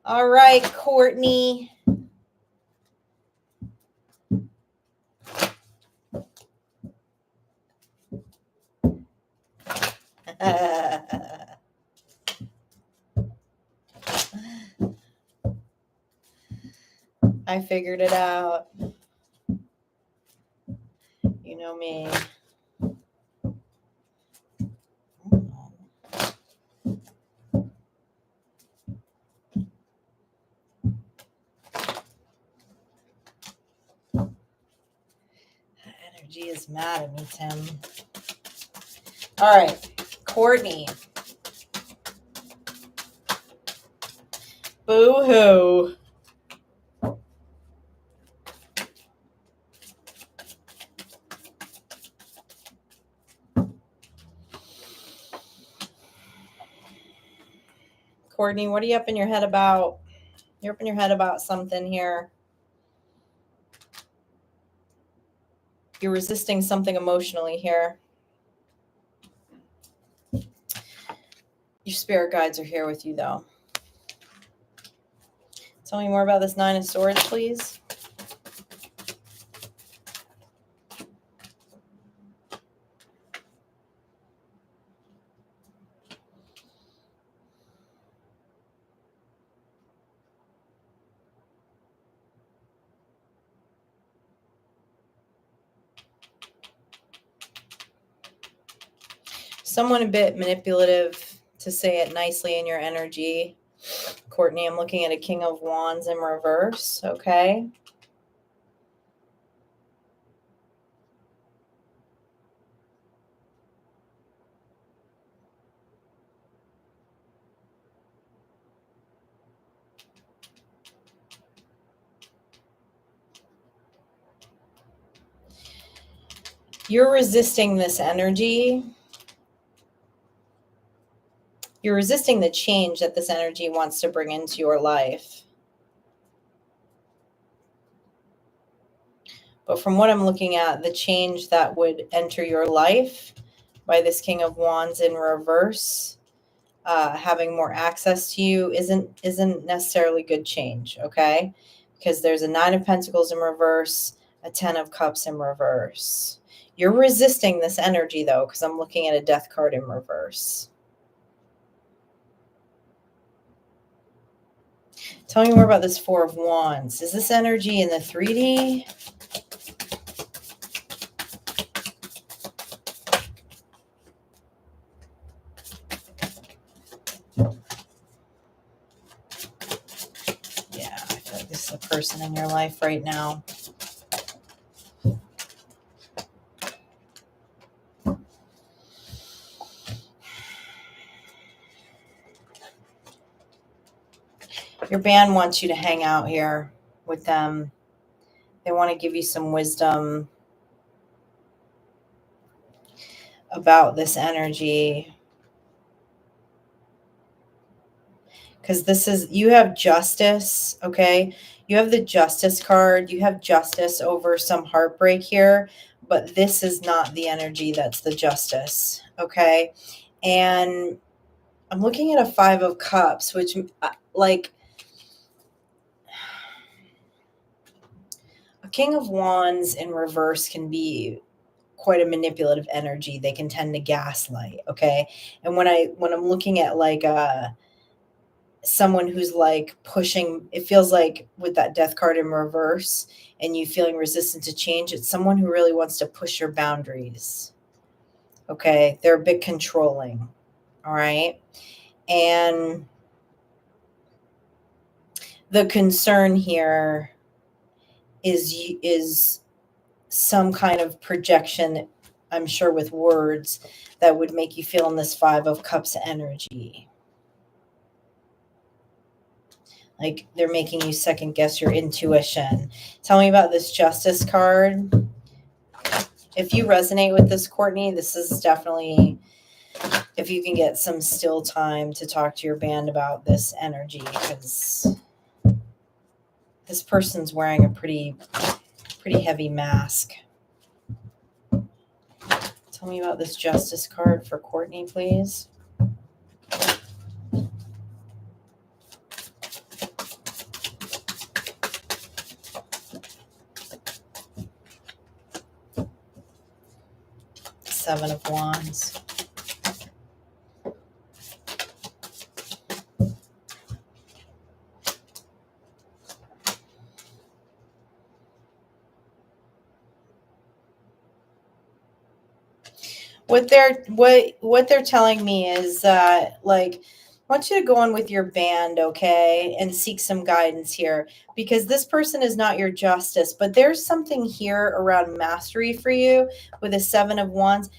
All right, Courtney. I figured it out. You know me. Energy is mad at me, Tim. All right, Courtney. Boo-hoo. Courtney, what are you up in your head about? You're up in your head about something here. You're resisting something emotionally here. Your spirit guides are here with you, though. Tell me more about this Nine of Swords, please. Someone a bit manipulative, to say it nicely, in your energy. Courtney, I'm looking at a King of Wands in reverse, okay? You're resisting this energy. You're resisting the change that this energy wants to bring into your life. But from what I'm looking at, the change that would enter your life by this King of Wands in reverse, having more access to you, isn't necessarily good change, okay? Because there's a Nine of Pentacles in reverse, a Ten of Cups in reverse. You're resisting this energy, though, because I'm looking at a Death card in reverse. Tell me more about this Four of Wands. Is this energy in the 3D? Yeah, I feel like this is a person in your life right now. Your band wants you to hang out here with them. They want to give you some wisdom about this energy. Because this is, you have justice, okay? You have the Justice card. You have justice over some heartbreak here, but this is not the energy that's the justice, okay? And I'm looking at a Five of Cups, which, like, a King of Wands in reverse can be quite a manipulative energy. They can tend to gaslight, okay? And when I'm looking at like someone who's like pushing, it feels like with that Death card in reverse and you feeling resistant to change, it's someone who really wants to push your boundaries. Okay? They're a bit controlling. All right? And the concern here is some kind of projection, I'm sure, with words that would make you feel in this Five of Cups energy. Like they're making you second guess your intuition. Tell me about this Justice card. If you resonate with this, Courtney, this is definitely, if you can get some still time to talk to your band about this energy, because this person's wearing a pretty heavy mask. Tell me about this Justice card for Courtney, please. Seven of Wands. What they're telling me is that, like, I want you to go on with your band, okay, and seek some guidance here, because this person is not your justice, but there's something here around mastery for you with a Seven of Wands.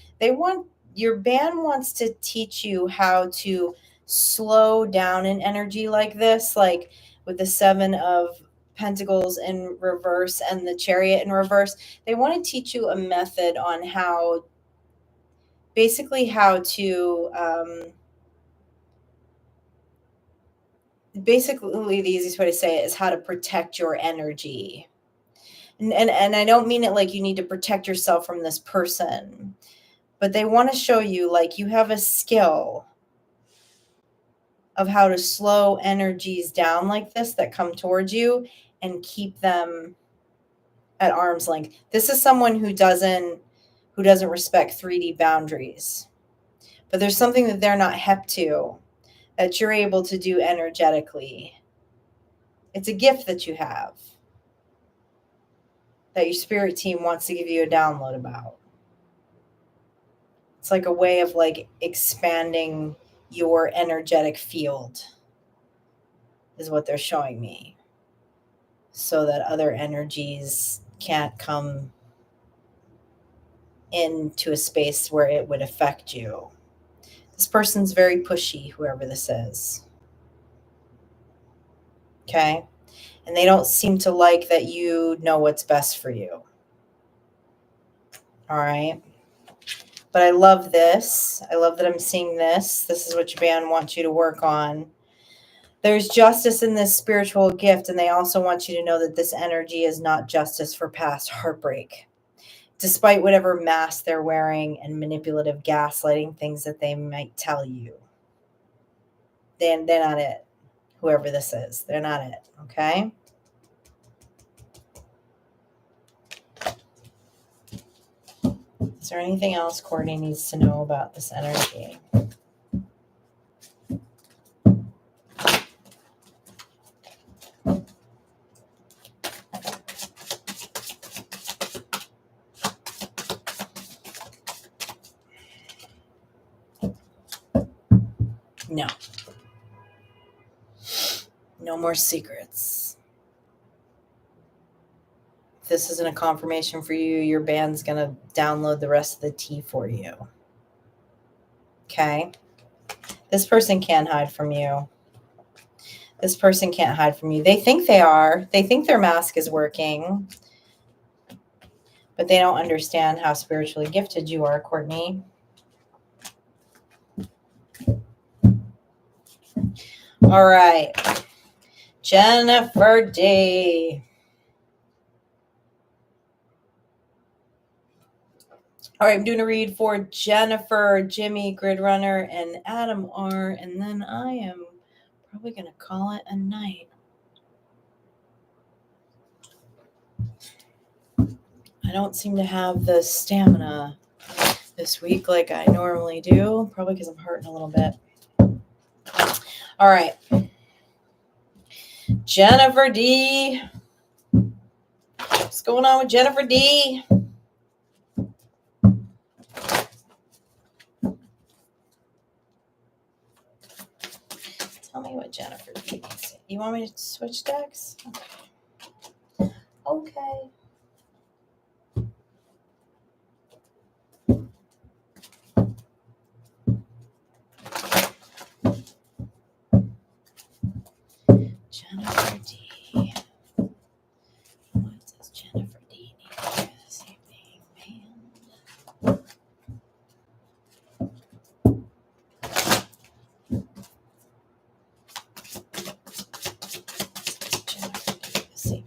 Your band wants to teach you how to slow down in energy like this, like with the Seven of Pentacles in reverse and the Chariot in reverse. They want to teach you a method on how to basically, the easiest way to say it is how to protect your energy. And I don't mean it like you need to protect yourself from this person, but they want to show you like you have a skill of how to slow energies down like this that come towards you and keep them at arm's length. This is someone who doesn't respect 3D boundaries. But there's something that they're not hep to that you're able to do energetically. It's a gift that you have that your spirit team wants to give you a download about. It's like a way of like expanding your energetic field is what they're showing me, so that other energies can't come into a space where it would affect you. This person's very pushy, whoever this is. Okay? And they don't seem to like that you know what's best for you. All right? But I love this. I love that I'm seeing this. This is what your band wants you to work on. There's justice in this spiritual gift, and they also want you to know that this energy is not justice for past heartbreak. Despite whatever mask they're wearing and manipulative gaslighting things that they might tell you. They're not it. Whoever this is, they're not it. Okay? Is there anything else Courtney needs to know about this energy? No. No more secrets. If this isn't a confirmation for you, your band's going to download the rest of the tea for you. Okay? This person can't hide from you. This person can't hide from you. They think they are. They think their mask is working. But they don't understand how spiritually gifted you are, Courtney. All right. Jennifer D. All right, I'm doing a read for Jennifer, Jimmy, Grid Runner, and Adam R. And then I am probably going to call it a night. I don't seem to have the stamina this week like I normally do, probably because I'm hurting a little bit. All right. Jennifer D. What's going on with Jennifer D? Tell me what Jennifer D can say. You want me to switch decks? Okay. Jennifer D. What does Jennifer D need to hear this evening, man? Jennifer D this evening.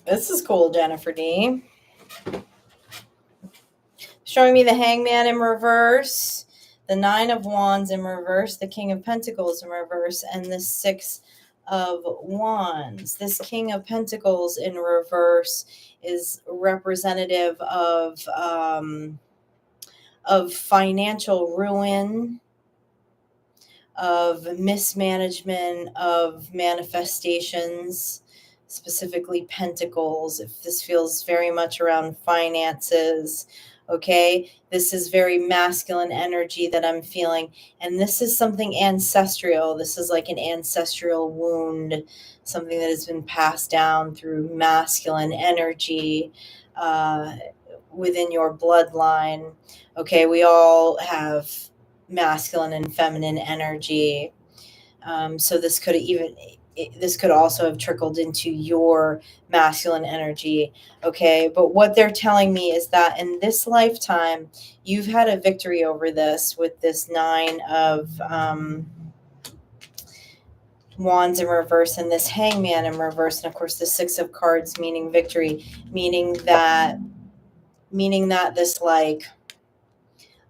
This is cool, Jennifer D. Showing me the Hangman in reverse, the Nine of Wands in reverse, the King of Pentacles in reverse, and the Six of Wands. This King of Pentacles in reverse is representative of financial ruin, of mismanagement, of manifestations, specifically pentacles. If this feels very much around finances, okay, this is very masculine energy that I'm feeling. And this is something ancestral. This is like an ancestral wound, something that has been passed down through masculine energy within your bloodline. Okay, we all have masculine and feminine energy. So this could also have trickled into your masculine energy. Okay. But what they're telling me is that in this lifetime, you've had a victory over this with this 9 of wands in reverse and this hangman in reverse. And of course the 6 of cards, meaning victory, meaning that this like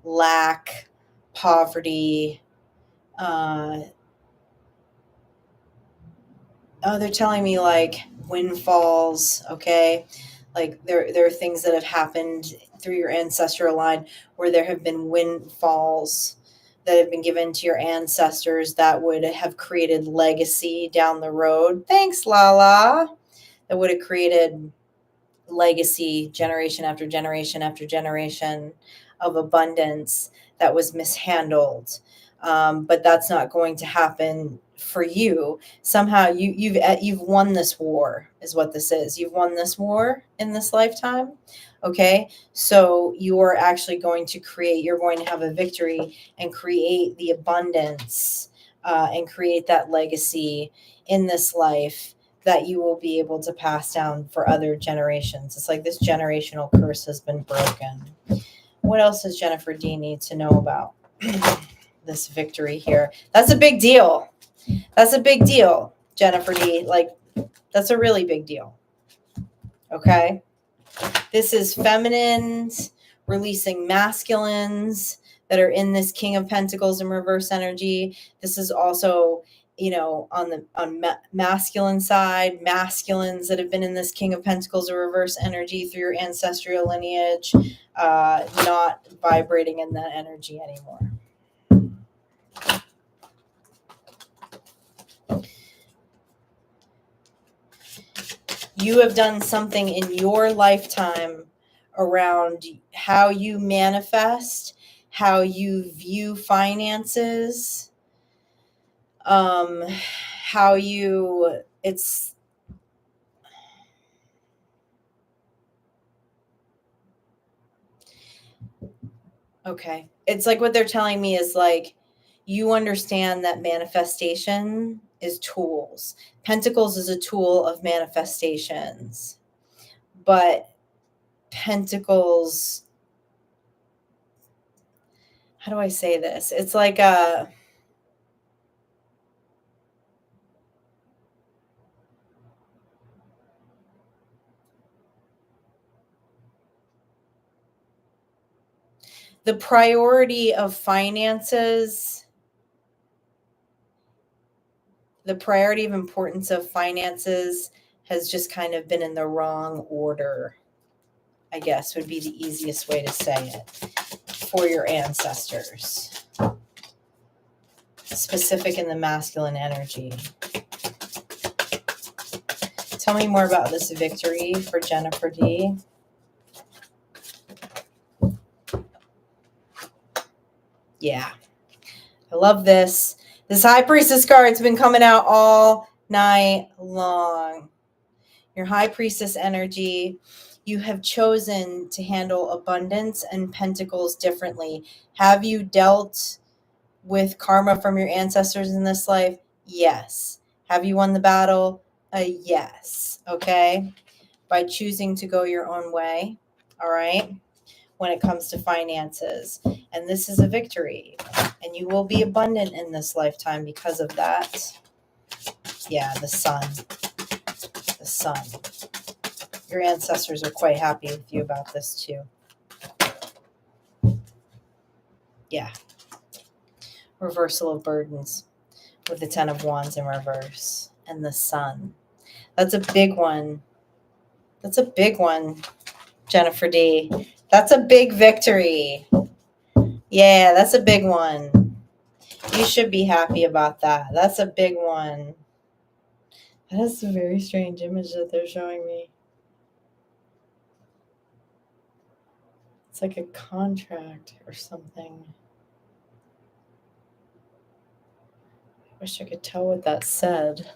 lack, poverty, they're telling me like windfalls. Okay. Like there are things that have happened through your ancestral line where there have been windfalls that have been given to your ancestors that would have created legacy down the road. Thanks, Lala. That would have created legacy generation after generation after generation of abundance that was mishandled. But that's not going to happen for you. Somehow you've won this war, is what this is. You've won this war in this lifetime. Okay, so you are actually going to you're going to have a victory and create the abundance and create that legacy in this life that you will be able to pass down for other generations. It's like this generational curse has been broken. What else does Jennifer D need to know about this victory here? That's a big deal. That's a big deal, Jennifer D. Like, that's a really big deal. Okay? This is feminines releasing masculines that are in this King of Pentacles in reverse energy. This is also, on masculine side, masculines that have been in this King of Pentacles or reverse energy through your ancestral lineage, not vibrating in that energy anymore. You have done something in your lifetime around how you manifest, how you view finances, okay. It's like what they're telling me is like, you understand that manifestation is tools. Pentacles is a tool of manifestations, but Pentacles, how do I say this? It's like the priority of finances, the priority of importance of finances has just kind of been in the wrong order, I guess would be the easiest way to say it, for your ancestors, specific in the masculine energy. Tell me more about this victory for Jennifer D. Yeah, I love this. This High Priestess card's been coming out all night long. Your High Priestess energy, you have chosen to handle abundance and pentacles differently. Have you dealt with karma from your ancestors in this life? Yes. Have you won the battle? Yes. Okay. By choosing to go your own way. All right. When it comes to finances. And this is a victory. And you will be abundant in this lifetime because of that. Yeah, the sun. The sun. Your ancestors are quite happy with you about this too. Yeah. Reversal of burdens with the 10 of Wands in reverse and the sun. That's a big one. That's a big one, Jennifer D. That's a big victory. Yeah, that's a big one. You should be happy about that. That's a big one. That is a very strange image that they're showing me. It's like a contract or something. I wish I could tell what that said.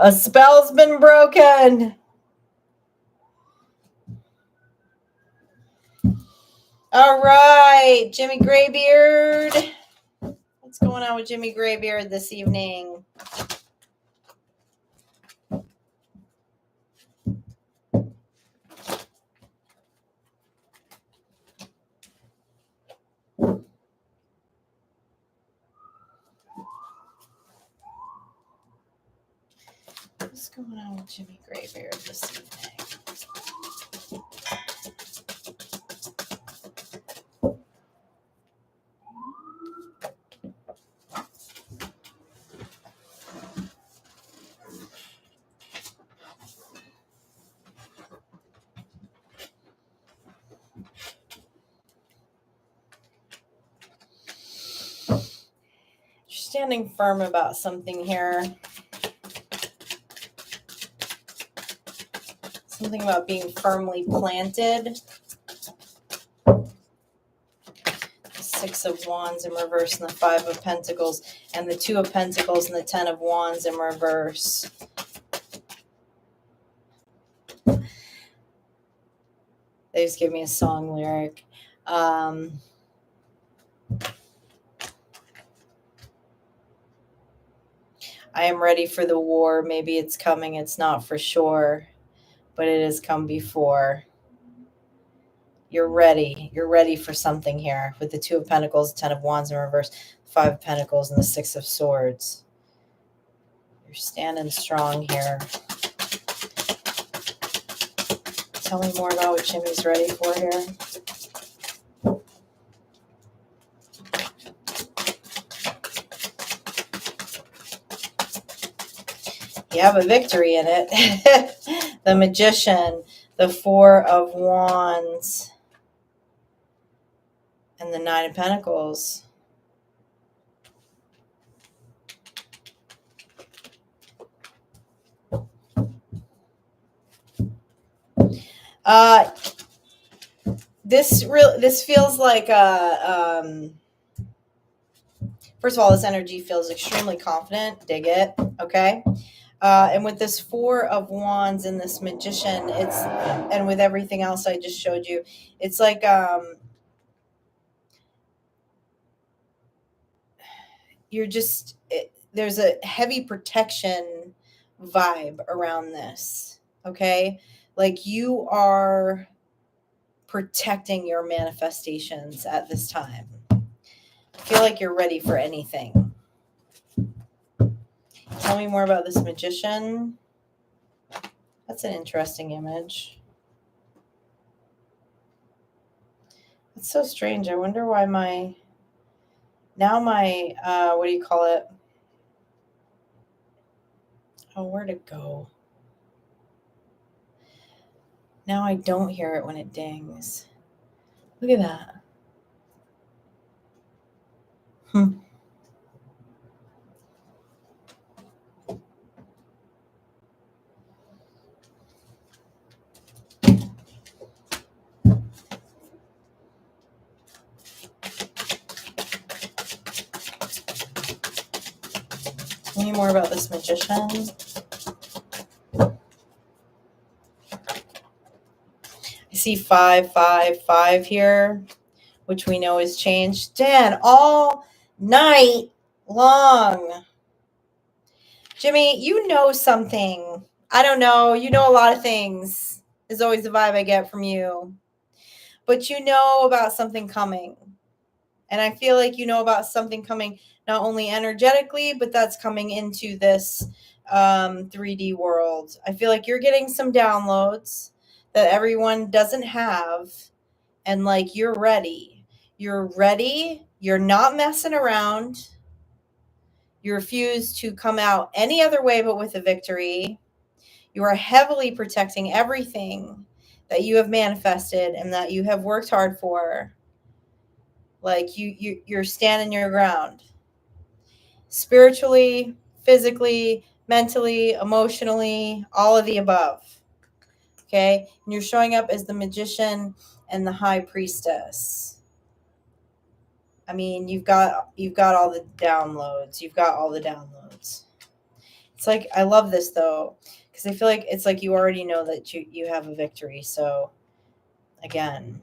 A spell's been broken. All right, Jimmy Graybeard. What's going on with Jimmy Graybeard this evening? What's going on with Jimmy Graybeard this evening? You're standing firm about something here. Something about being firmly planted. The Six of Wands in reverse and the Five of Pentacles, and the Two of Pentacles and the Ten of Wands in reverse. They just gave me a song lyric. I am ready for the war. Maybe it's coming. It's not for sure, but it has come before. You're ready. You're ready for something here with the Two of Pentacles, Ten of Wands in reverse, Five of Pentacles, and the Six of Swords. You're standing strong here. Tell me more about what Jimmy's ready for here. You have a victory in it. The Magician, the Four of Wands, and the Nine of Pentacles. This feels like first of all, this energy feels extremely confident. Dig it, okay? And with this Four of Wands and this Magician, and with everything else I just showed you, it's like there's a heavy protection vibe around this, okay? Like you are protecting your manifestations at this time. I feel like you're ready for anything. Tell me more about this Magician. That's an interesting image. It's so strange. I wonder why my what do you call it? Oh, where'd it go? Now I don't hear it when it dings. Look at that. Tell me more about this Magician. I see 555 here, which we know has changed. Dan, all night long. Jimmy, you know something. I don't know. You know a lot of things, is always the vibe I get from you. But you know about something coming. And I feel like you know about something coming not only energetically, but that's coming into this 3D world. I feel like you're getting some downloads that everyone doesn't have. And like you're ready. You're ready. You're not messing around. You refuse to come out any other way but with a victory. You are heavily protecting everything that you have manifested and that you have worked hard for. Like you're standing your ground. Spiritually, physically, mentally, emotionally, all of the above. Okay? And you're showing up as the Magician and the High Priestess. I mean, you've got all the downloads. You've got all the downloads. It's like, I love this though, because I feel like it's like you already know that you have a victory. So again,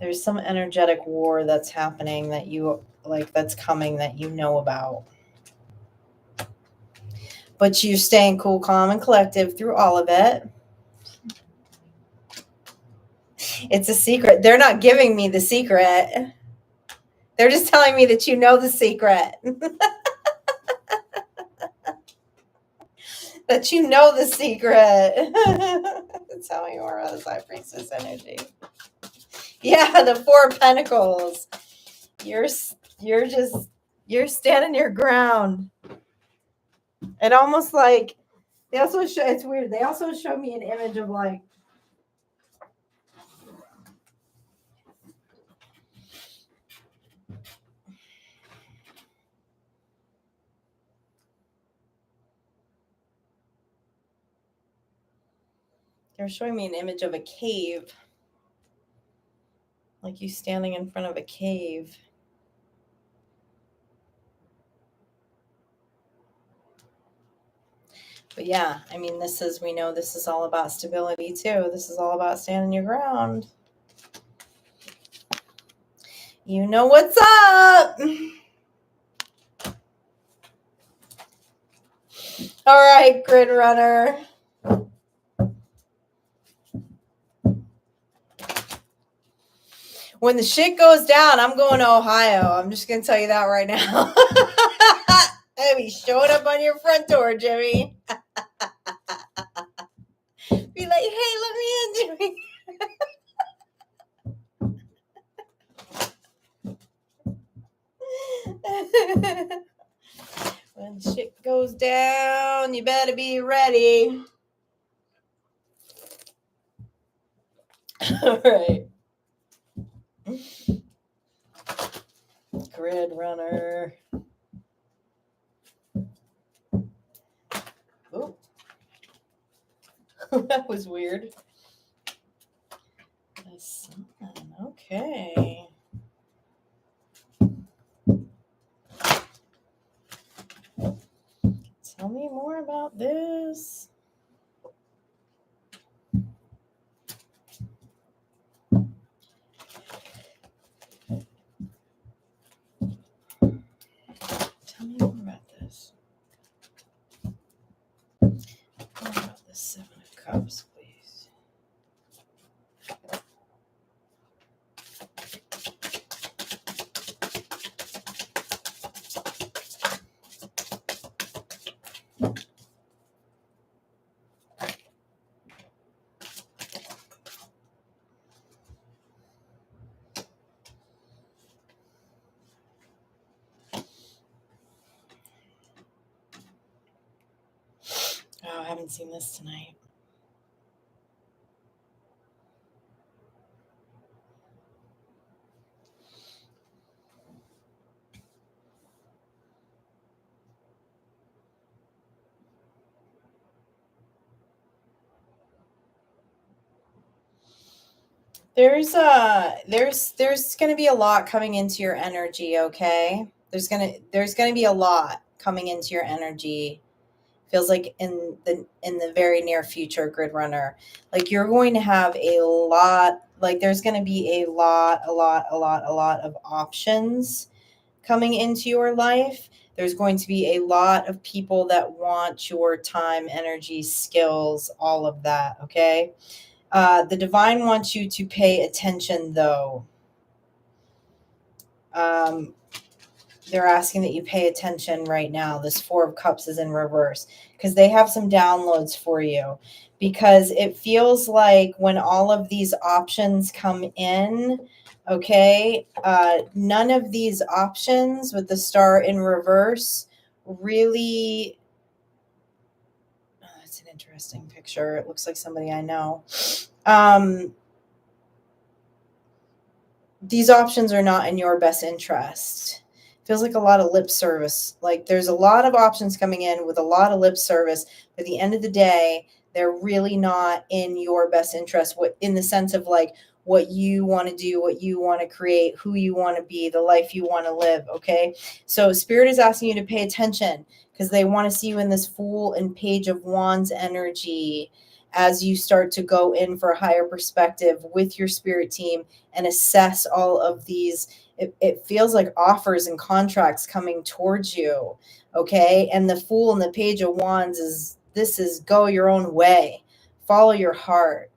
There's some energetic war that's happening that you like, that's coming, that you know about. But you're staying cool, calm, and collective through all of it. It's a secret. They're not giving me the secret. They're just telling me that you know the secret. That you know the secret. Tell me more about this High Priestess energy. Yeah, the Four of Pentacles. You're standing your ground. It almost like they also show, it's weird. They also show me an image of like, they're showing me an image of a cave. Like you standing in front of a cave. But yeah, I mean, we know this is all about stability too. This is all about standing your ground. You know what's up. All right, grid runner. When the shit goes down, I'm going to Ohio. I'm just going to tell you that right now. I'll be showing up on your front door, Jimmy. Be like, hey, let me in, Jimmy. When shit goes down, you better be ready. All right. Grid runner. Oh, that was weird. The sun. Okay. Tell me more about this. Tell me more about this. More about the Seven of Cups, please. Oh, I haven't seen this tonight. There's going to be a lot coming into your energy, okay? There's going to be a lot coming into your energy. Feels like in the very near future, grid runner. Like you're going to have a lot, like there's going to be a lot of options coming into your life. There's going to be a lot of people that want your time, energy, skills, all of that, okay? The divine wants you to pay attention, though. They're asking that you pay attention right now. This Four of Cups is in reverse because they have some downloads for you. Because it feels like when all of these options come in, okay, none of these options with the star in reverse really... Oh, that's an interesting picture. It looks like somebody I know. These options are not in your best interest. Feels like a lot of lip service. Like there's a lot of options coming in with a lot of lip service. But at the end of the day, they're really not in your best interest. What, in the sense of like what you want to do, what you want to create, who you want to be, the life you want to live. Okay. So Spirit is asking you to pay attention because they want to see you in this Fool and Page of Wands energy. as you start to go in for a higher perspective with your spirit team and assess all of these. It feels like offers and contracts coming towards you. Okay. And the Fool and the Page of Wands is go your own way. Follow your heart.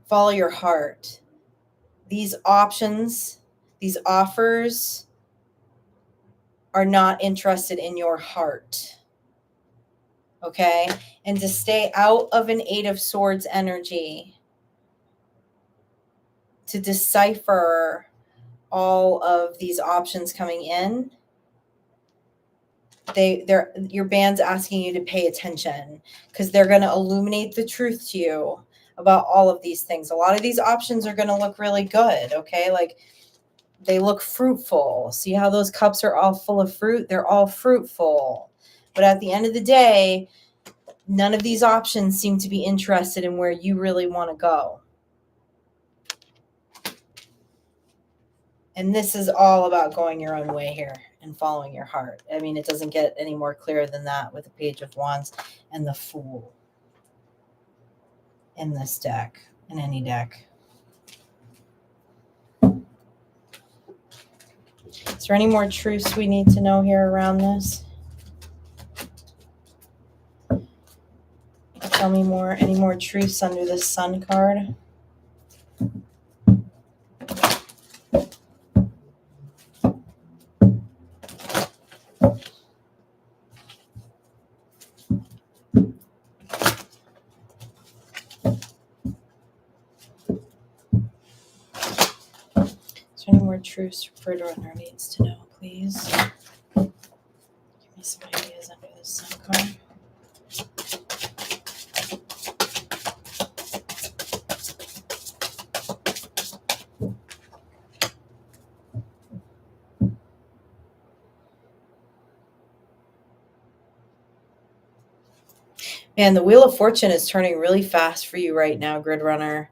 Follow your heart. These options, these offers are not interested in your heart. Okay? And to stay out of an Eight of Swords energy, to decipher all of these options coming in, your band's asking you to pay attention, because they're going to illuminate the truth to you about all of these things. A lot of these options are going to look really good. Okay? Like, they look fruitful. See how those cups are all full of fruit? They're all fruitful. But at the end of the day, none of these options seem to be interested in where you really want to go. And this is all about going your own way here and following your heart. I mean, it doesn't get any more clear than that with the Page of Wands and the Fool in this deck, in any deck. Is there any more truths we need to know here around this? Tell me more. Any more truths under this Sun card? Is there any more truths Grid Runner needs to know, please? Give me some ideas under this Sun card. Man, the Wheel of Fortune is turning really fast for you right now, Grid Runner.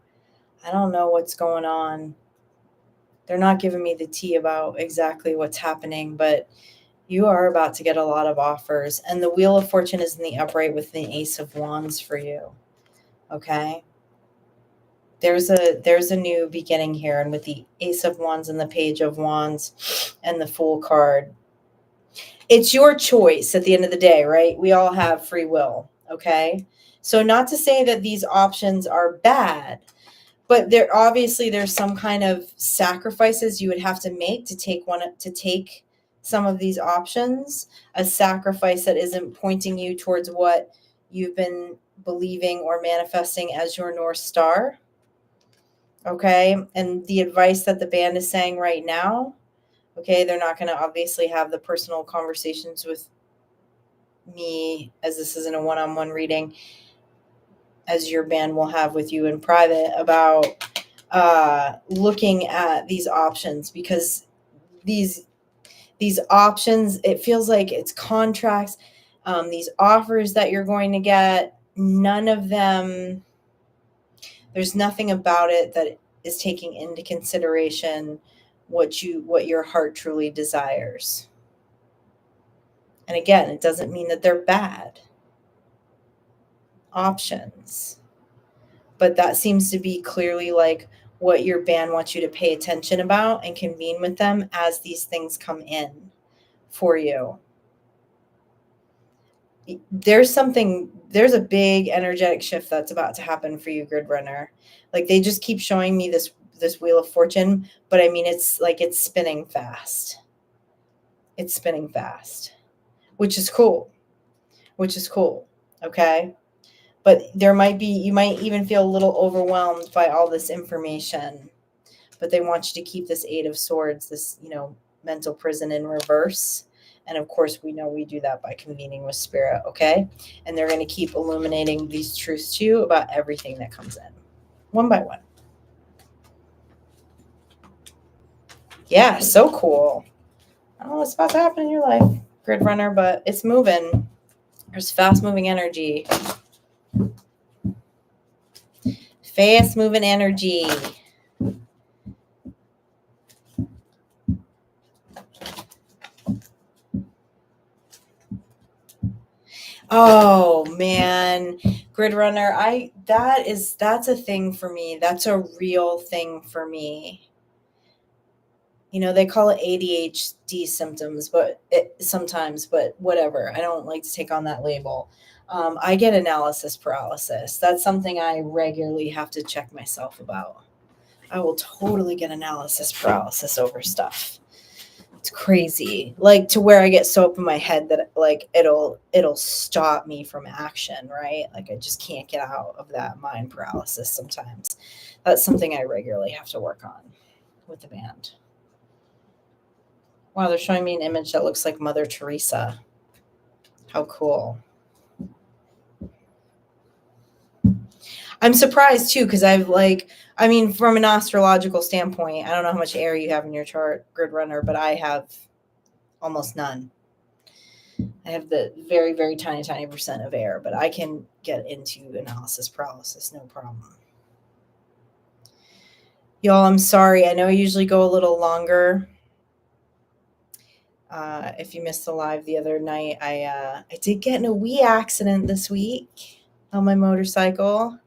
I don't know what's going on. They're not giving me the tea about exactly what's happening, but you are about to get a lot of offers. And the Wheel of Fortune is in the upright with the Ace of Wands for you. Okay? There's a new beginning here. And with the Ace of Wands and the Page of Wands and the Fool card, it's your choice at the end of the day, right? We all have free will. Okay? So not to say that these options are bad, but there's some kind of sacrifices you would have to make to take some of these options, a sacrifice that isn't pointing you towards what you've been believing or manifesting as your North Star. Okay? And the advice that the band is saying right now, okay, they're not going to obviously have the personal conversations with me, as this isn't a one-on-one reading, as your band will have with you in private, about looking at these options, because these options, it feels like it's contracts, these offers that you're going to get, none of them, there's nothing about it that is taking into consideration what your heart truly desires. And again, it doesn't mean that they're bad options, but that seems to be clearly like what your band wants you to pay attention about and convene with them as these things come in for you. There's a big energetic shift that's about to happen for you, Grid Runner. Like, they just keep showing me this Wheel of Fortune, but I mean, it's like it's spinning fast. It's spinning fast, which is cool. Okay. But you might even feel a little overwhelmed by all this information, but they want you to keep this Eight of Swords, this, mental prison in reverse. And of course, we know we do that by convening with Spirit. Okay. And they're going to keep illuminating these truths to you about everything that comes in, one by one. Yeah. So cool. I don't know what's about to happen in your life, Grid Runner, but it's moving. There's fast moving energy. Fast moving energy. Oh man, grid runner. That's a thing for me. That's a real thing for me. You know, they call it ADHD symptoms, but sometimes, but whatever. I don't like to take on that label. I get analysis paralysis. That's something I regularly have to check myself about. I will totally get analysis paralysis over stuff. It's crazy. Like to where I get so up in my head that like it'll stop me from action, right? Like I just can't get out of that mind paralysis sometimes. That's something I regularly have to work on with the band. Wow, they're showing me an image that looks like Mother Teresa. How cool. I'm surprised too, because I mean, from an astrological standpoint, I don't know how much air you have in your chart, grid runner, but I have almost none. I have the very, very tiny, tiny percent of air, but I can get into analysis paralysis, no problem. Y'all, I'm sorry. I know I usually go a little longer. If you missed the live the other night, I did get in a wee accident this week on my motorcycle.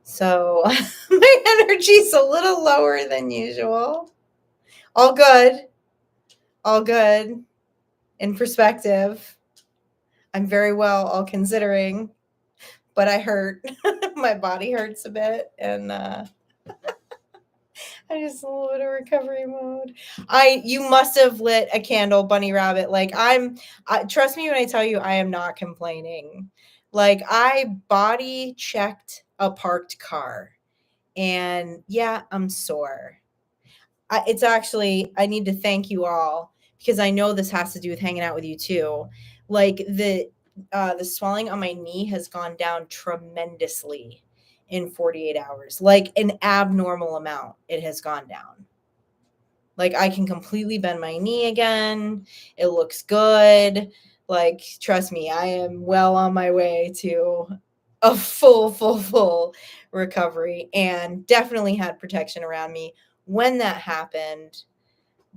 So my energy's a little lower than usual. All good. All good. In perspective. I'm very well, all considering. But I hurt. My body hurts a bit. And I'm just a little bit of recovery mode. You must have lit a candle, bunny rabbit. Like trust me when I tell you, I am not complaining. Like I body checked a parked car, and yeah, I'm sore. It's actually I need to thank you all because I know this has to do with hanging out with you too. Like the swelling on my knee has gone down tremendously in 48 hours, like an abnormal amount. It has gone down. Like I can completely bend my knee again. It looks good. Like trust me, I am well on my way to a full recovery, and definitely had protection around me when that happened.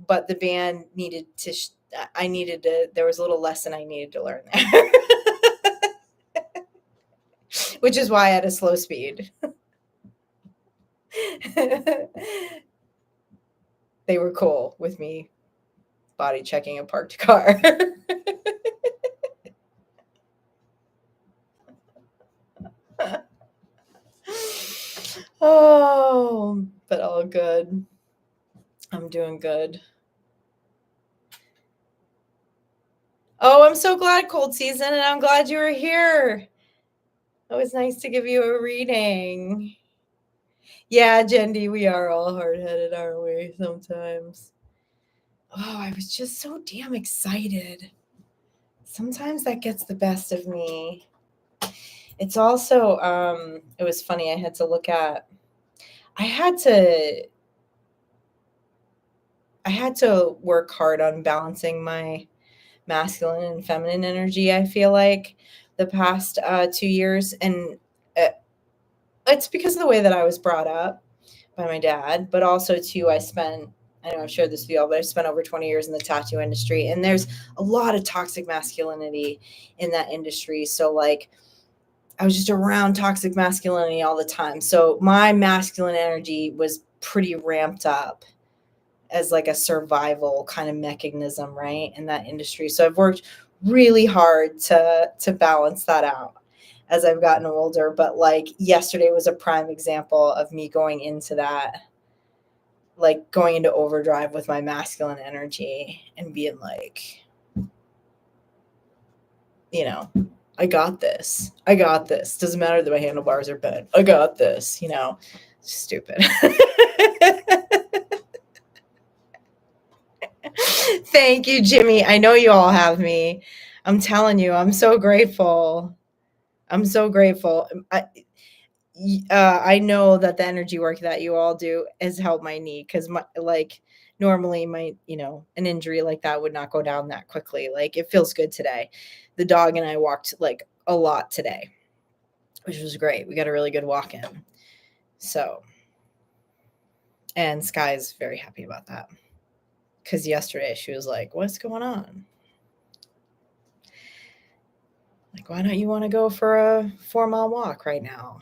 But the band needed to there was a little lesson I needed to learn there. Which is why I had a slow speed. They were cool with me body checking a parked car. Oh, but all good. I'm doing good. Oh, I'm so glad cold season, and I'm glad you were here. It was nice to give you a reading. Yeah, Jendi, we are all hard-headed, aren't we, sometimes? Oh, I was just so damn excited. Sometimes that gets the best of me. It's also, it was funny, I had to work hard on balancing my masculine and feminine energy, I feel like, the past 2 years. And it's because of the way that I was brought up by my dad, but also, too, I know I've shared this with y'all, but I spent over 20 years in the tattoo industry, and there's a lot of toxic masculinity in that industry. So, like, I was just around toxic masculinity all the time. So my masculine energy was pretty ramped up as like a survival kind of mechanism, right, in that industry. So I've worked really hard to balance that out as I've gotten older. But like yesterday was a prime example of me going into that, like going into overdrive with my masculine energy and being like, you know, I got this. I got this. Doesn't matter that my handlebars are bent. I got this, you know. Stupid. Thank you, Jimmy. I know you all have me. I'm telling you, I'm so grateful. I'm so grateful. I know that the energy work that you all do has helped my knee because normally an injury like that would not go down that quickly. Like it feels good today. The dog and I walked like a lot today, which was great. We got a really good walk in. So, and Sky's very happy about that because yesterday she was like, "What's going on?" Like, why don't you want to go for a 4-mile walk right now?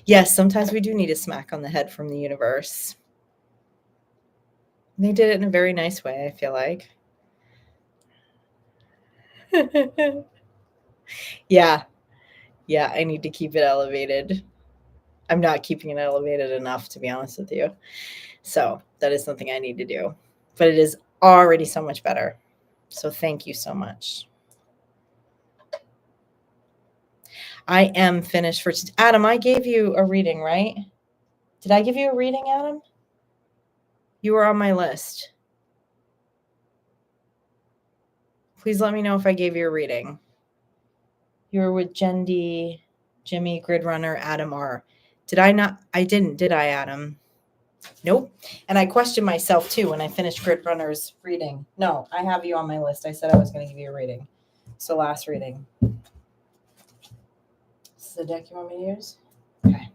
Yes, sometimes we do need a smack on the head from the universe. They did it in a very nice way, I feel like. Yeah. Yeah, I need to keep it elevated. I'm not keeping it elevated enough, to be honest with you. So that is something I need to do. But it is already so much better. So thank you so much. I am finished for Adam. I gave you a reading, right? Did I give you a reading, Adam? You were on my list. Please let me know if I gave you a reading. You were with Jen D, Jimmy, Grid Runner, Adam R. Did I not? I didn't, did I, Adam? Nope. And I questioned myself too when I finished Grid Runner's reading. No, I have you on my list. I said I was going to give you a reading. So last reading. This is the deck you want me to use? Okay.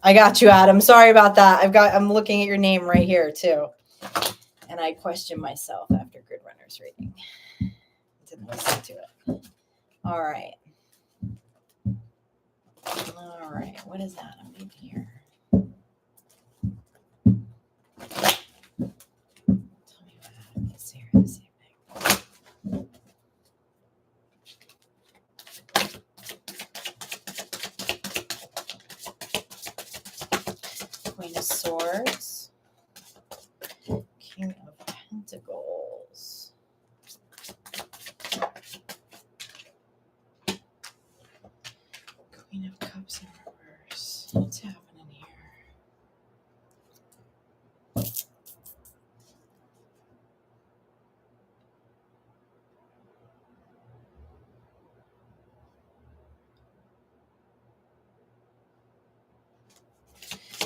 I got you, Adam. Sorry about that. I'm looking at your name right here too. And I questioned myself after Grid Runner's reading. Didn't listen to it. All right. All right. What is that? I'm in here. Tell me what Adam is here this evening. Queen of Swords. King of Pentacles. Queen of Cups in reverse. What's happening here?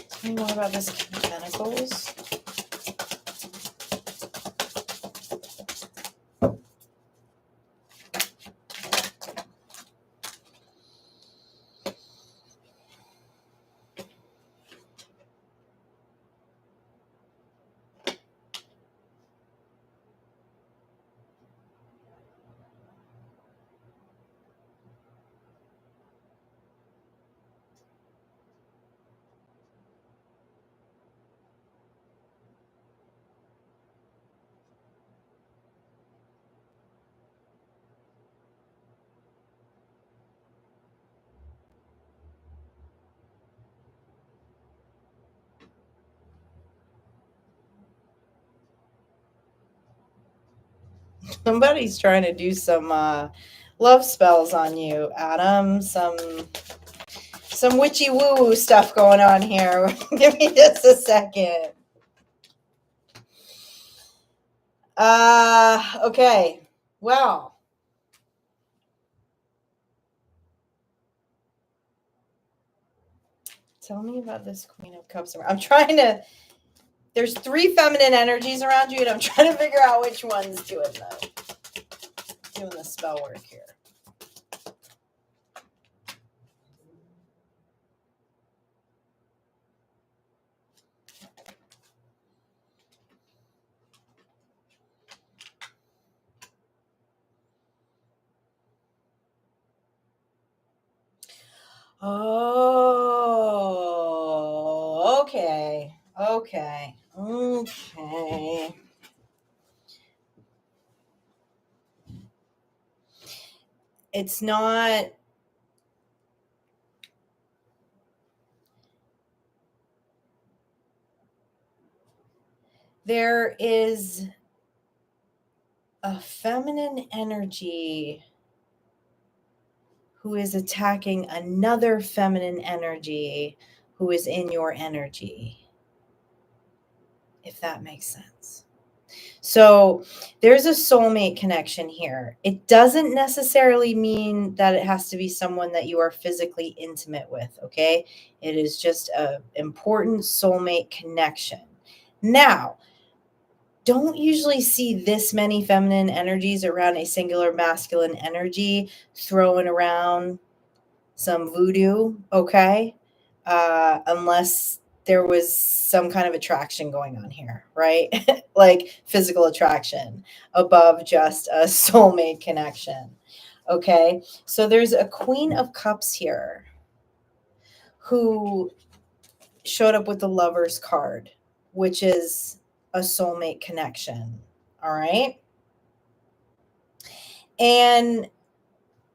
Tell me more about this King of Pentacles. Somebody's trying to do some love spells on you, Adam. Some witchy woo-woo stuff going on here. Give me just a second. Okay. Well. Tell me about this Queen of Cups. I'm trying to. There's 3 feminine energies around you, and I'm trying to figure out which one's doing the spell work here. Oh, okay. Okay. It's not. There is a feminine energy who is attacking another feminine energy who is in your energy, if that makes sense. So there's a soulmate connection here. It doesn't necessarily mean that it has to be someone that you are physically intimate with, okay? It is just an important soulmate connection. Now, don't usually see this many feminine energies around a singular masculine energy thrown around some voodoo, okay? Unless there was some kind of attraction going on here, right? Like physical attraction above just a soulmate connection. Okay. So there's a Queen of Cups here who showed up with the Lover's card, which is a soulmate connection. All right. And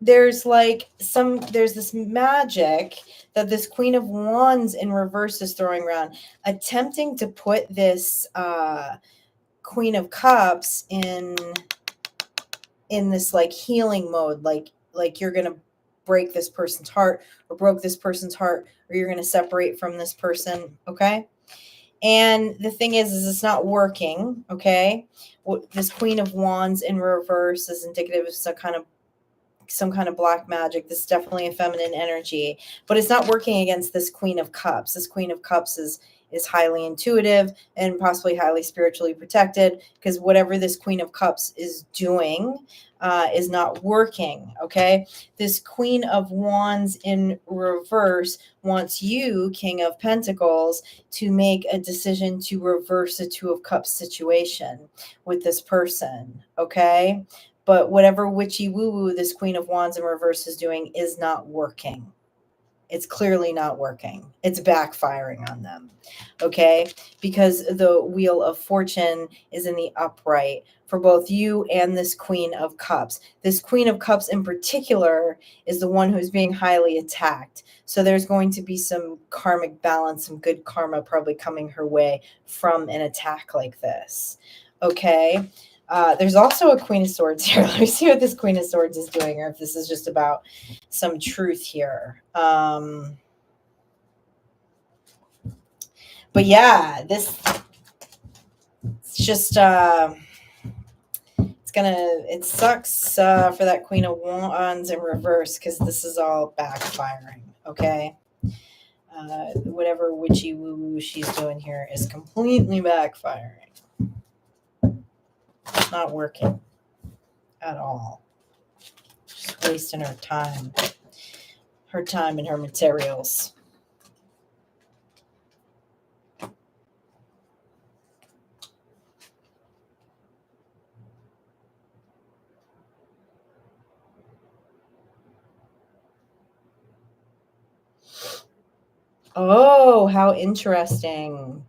there's there's this magic that this Queen of Wands in reverse is throwing around, attempting to put this Queen of Cups in this like healing mode, like you're gonna break this person's heart, or broke this person's heart, or you're gonna separate from this person. Okay. And the thing is it's not working. Okay. This Queen of Wands in reverse is indicative of some kind of black magic. This is definitely a feminine energy, but it's not working against this Queen of Cups. This Queen of Cups is highly intuitive and possibly highly spiritually protected, because whatever this Queen of Cups is doing is not working. Okay. This Queen of Wands in reverse wants you, King of Pentacles, to make a decision to reverse a Two of Cups situation with this person. Okay. But whatever witchy woo-woo this Queen of Wands in reverse is doing is not working. It's clearly not working. It's backfiring on them. Okay? Because the Wheel of Fortune is in the upright for both you and this Queen of Cups. This Queen of Cups in particular is the one who's being highly attacked. So there's going to be some karmic balance, some good karma probably coming her way from an attack like this. Okay? There's also a Queen of Swords here. Let me see what this Queen of Swords is doing, or if this is just about some truth here. But yeah, this it's just it sucks for that Queen of Wands in reverse, because this is all backfiring. Okay. Whatever witchy woo woo she's doing here is completely backfiring. It's not working at all. Just wasting her time and her materials. Oh, how interesting.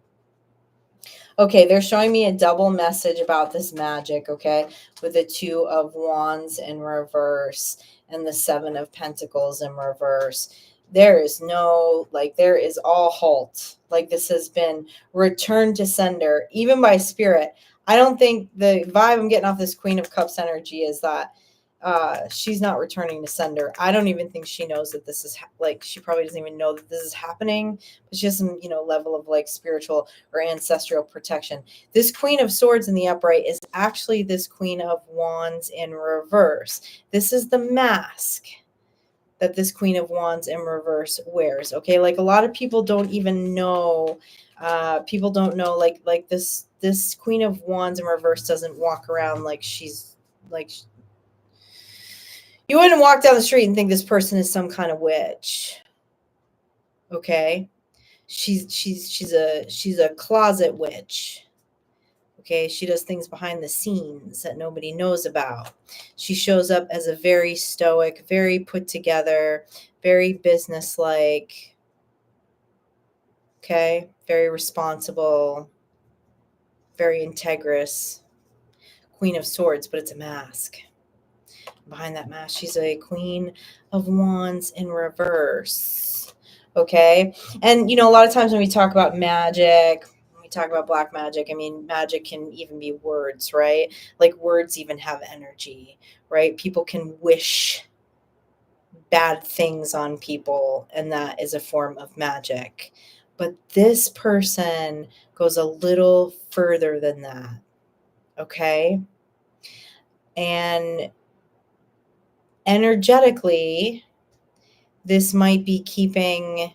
Okay, they're showing me a double message about this magic, okay, with the Two of Wands in reverse and the Seven of Pentacles in reverse. There is there is all halt. Like, this has been returned to sender, even by spirit. I don't think the vibe I'm getting off this Queen of Cups energy is that she's not returning to sender. I don't even think she knows that this is she probably doesn't even know that this is happening, but she has some level of like spiritual or ancestral protection. This Queen of Swords in the upright is actually this Queen of Wands in reverse. This is the mask that this Queen of Wands in reverse wears. Okay, like a lot of people don't even know. People don't know like this Queen of Wands in reverse doesn't walk around like she's like. You wouldn't walk down the street and think this person is some kind of witch. Okay? She's a closet witch. Okay? She does things behind the scenes that nobody knows about. She shows up as a very stoic, very put together, very businesslike. Okay? Very responsible, very integrous Queen of Swords, but it's a mask. Behind that mask, she's a Queen of Wands in reverse. Okay. And a lot of times when we talk about magic, when we talk about black magic, I mean, magic can even be words, right? Like, words even have energy, right? People can wish bad things on people, and that is a form of magic. But this person goes a little further than that. Okay. And energetically, this might be keeping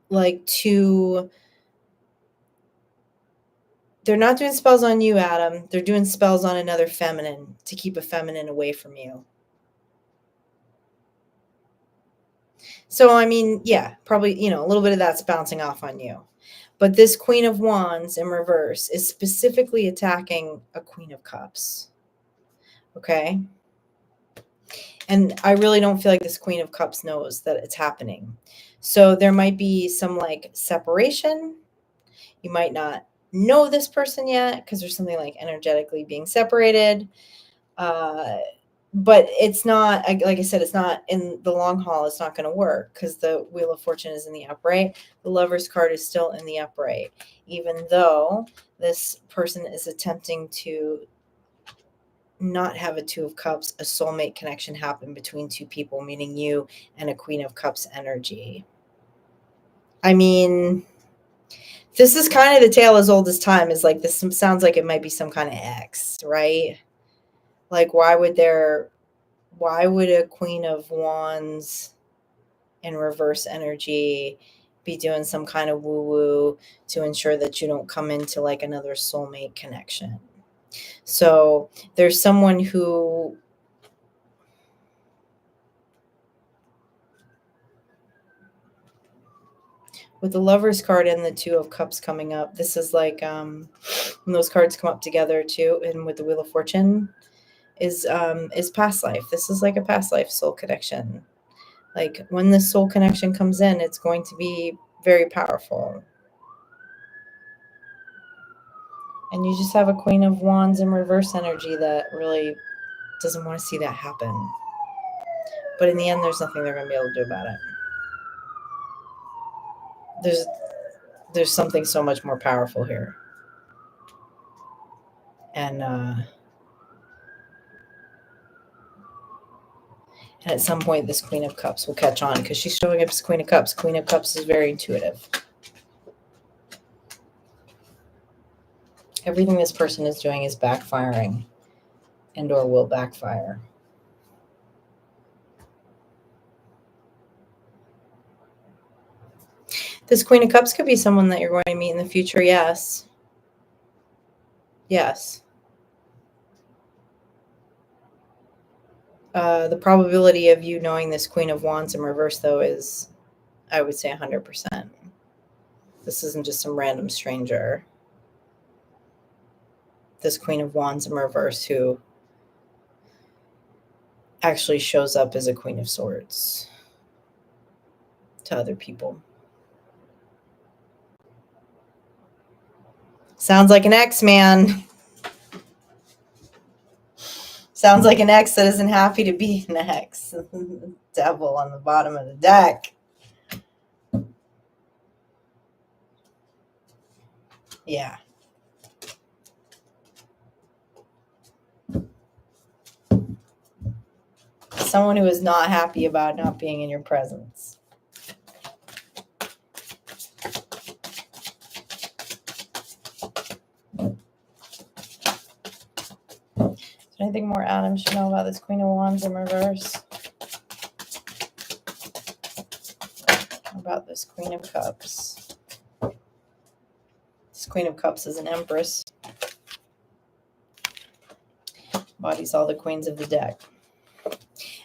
they're not doing spells on you, Adam. They're doing spells on another feminine to keep a feminine away from you. So, I mean, yeah, probably, a little bit of that's bouncing off on you. But this Queen of Wands in reverse is specifically attacking a Queen of Cups. Okay? And I really don't feel like this Queen of Cups knows that it's happening. So there might be some like separation. You might not know this person yet because there's something like energetically being separated. But it's not, like I said, it's not in the long haul. It's not going to work because the Wheel of Fortune is in the upright. The Lover's card is still in the upright, even though this person is attempting to not have a Two of Cups, a soulmate connection happen between two people, meaning you and a Queen of Cups energy. I mean, this is kind of the tale as old as time. Is like, this sounds like it might be some kind of ex, right? Like, why would a Queen of Wands in reverse energy be doing some kind of woo-woo to ensure that you don't come into like another soulmate connection? So there's someone who with the Lover's card and the Two of Cups coming up, this is like when those cards come up together too, and with the Wheel of Fortune is past life. This is like a past life soul connection. Like when this soul connection comes in, it's going to be very powerful. And you just have a Queen of Wands in reverse energy that really doesn't want to see that happen. But in the end, there's nothing they're going to be able to do about it. There's something so much more powerful here. And at some point, this Queen of Cups will catch on because she's showing up as Queen of Cups. Queen of Cups is very intuitive. Everything this person is doing is backfiring and or will backfire. This Queen of Cups could be someone that you're going to meet in the future, yes. Yes. The probability of you knowing this Queen of Wands in reverse, though, is, I would say, 100%. This isn't just some random stranger. This Queen of Wands in reverse who actually shows up as a Queen of Swords to other people. Sounds like an ex, man. Sounds like an ex that isn't happy to be an ex. Devil on the bottom of the deck. Yeah. Someone who is not happy about not being in your presence. Is there anything more Adam should know about this Queen of Wands in reverse? About this Queen of Cups. This Queen of Cups is an Empress. Embodies all the queens of the deck.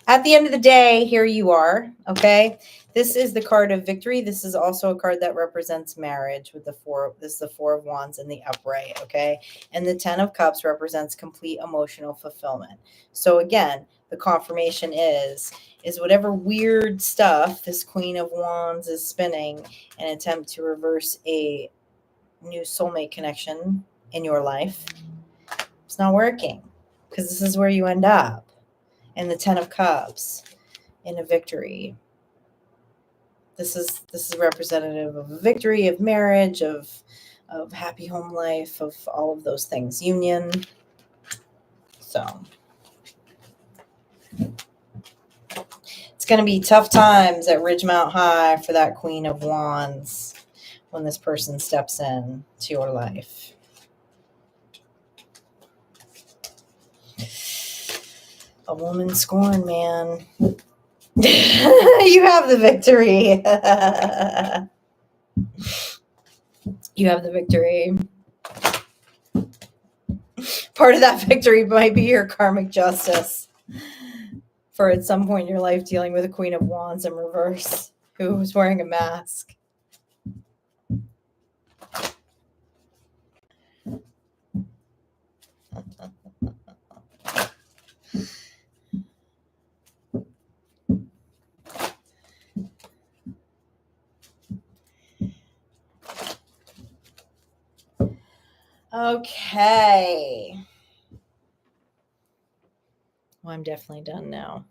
At the end of the day, here you are, okay? This is the card of victory. This is also a card that represents marriage with the four. This is the Four of Wands in the upright, okay? And the Ten of Cups represents complete emotional fulfillment. So again, the confirmation is whatever weird stuff this Queen of Wands is spinning in an attempt to reverse a new soulmate connection in your life. It's not working because this is where you end up. And the Ten of Cups in a victory. This is representative of a victory, of marriage, of happy home life, of all of those things. Union. So it's going to be tough times at Ridgemount High for that Queen of Wands when this person steps in to your life. A woman scorned, man. You have the victory. You have the victory. Part of that victory might be your karmic justice. for at some point in your life dealing with a Queen of Wands in reverse who was wearing a mask. Okay. Well, I'm definitely done now.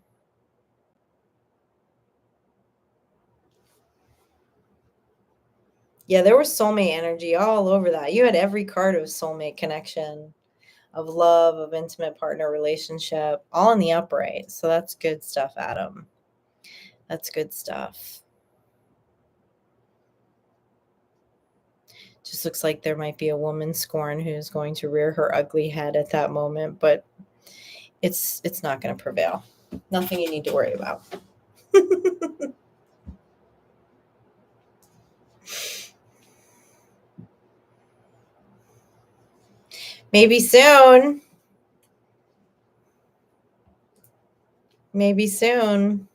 Yeah, there was soulmate energy all over that. You had every card of soulmate connection, of love, of intimate partner relationship, all in the upright. So that's good stuff, Adam. That's good stuff. Just looks like there might be a woman scorn who's going to rear her ugly head at that moment, but it's not going to prevail. Nothing you need to worry about. Maybe soon. Maybe soon.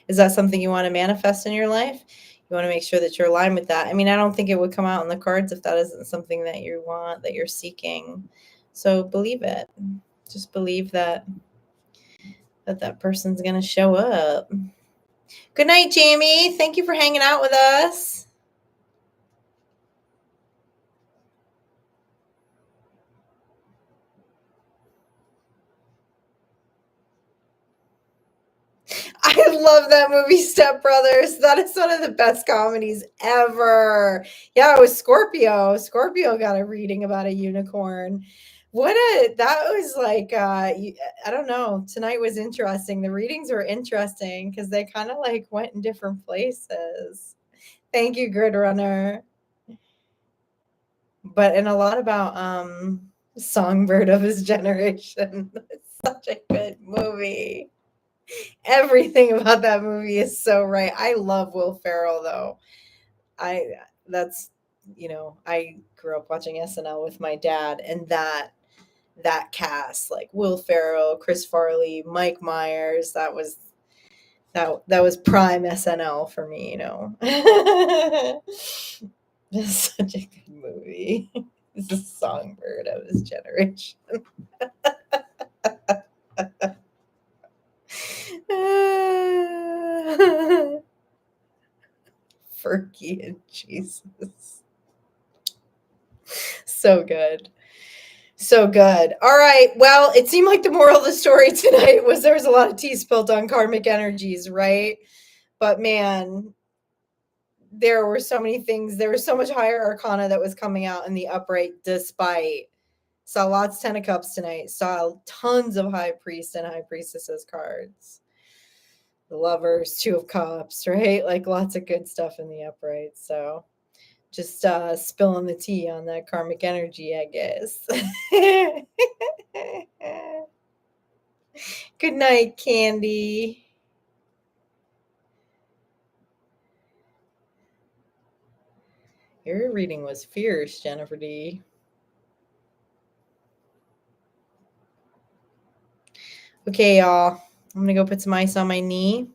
Is that something you want to manifest in your life? You want to make sure that you're aligned with that. I mean, I don't think it would come out in the cards if that isn't something that you want, that you're seeking. So believe it. Just believe that person's going to show up. Good night, Jamie. Thank you for hanging out with us. I love that movie, Step Brothers. That is one of the best comedies ever. Yeah, it was Scorpio. Scorpio got a reading about a unicorn. That was like, I don't know. Tonight was interesting. The readings were interesting because they kind of like went in different places. Thank you, Grid Runner. And a lot about Songbird of His Generation. It's such a good movie. Everything about that movie is so right. I love Will Ferrell though. I grew up watching SNL with my dad, and that cast, like Will Ferrell, Chris Farley, Mike Myers, that was prime SNL for me, It's such a good movie. It's a Songbird of His Generation. Fergie and Jesus. So good. So good. All right. Well, it seemed like the moral of the story tonight was there was a lot of tea spilled on karmic energies, right? But man, there were so many things. There was so much higher arcana that was coming out in the upright, despite. Saw lots of Ten of Cups tonight. Saw tons of High Priest and High Priestesses cards. The Lovers, Two of Cups, right? Like lots of good stuff in the upright. So just spilling the tea on that karmic energy, I guess. Good night, Candy. Your reading was fierce, Jennifer D. Okay, y'all. I'm going to go put some ice on my knee.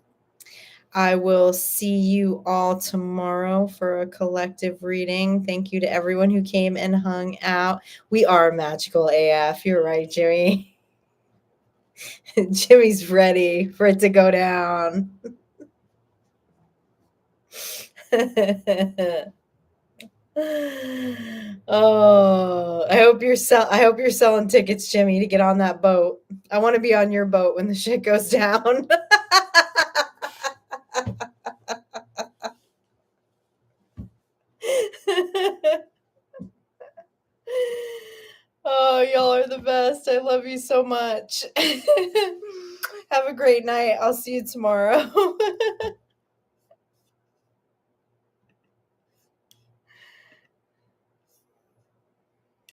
I will see you all tomorrow for a collective reading. Thank you to everyone who came and hung out. We are magical AF. You're right, Jimmy. Jimmy's ready for it to go down. Oh, I hope you're selling tickets, Jimmy, to get on that boat. I want to be on your boat when the shit goes down. Oh, y'all are the best. I love you so much. Have a great night. I'll see you tomorrow.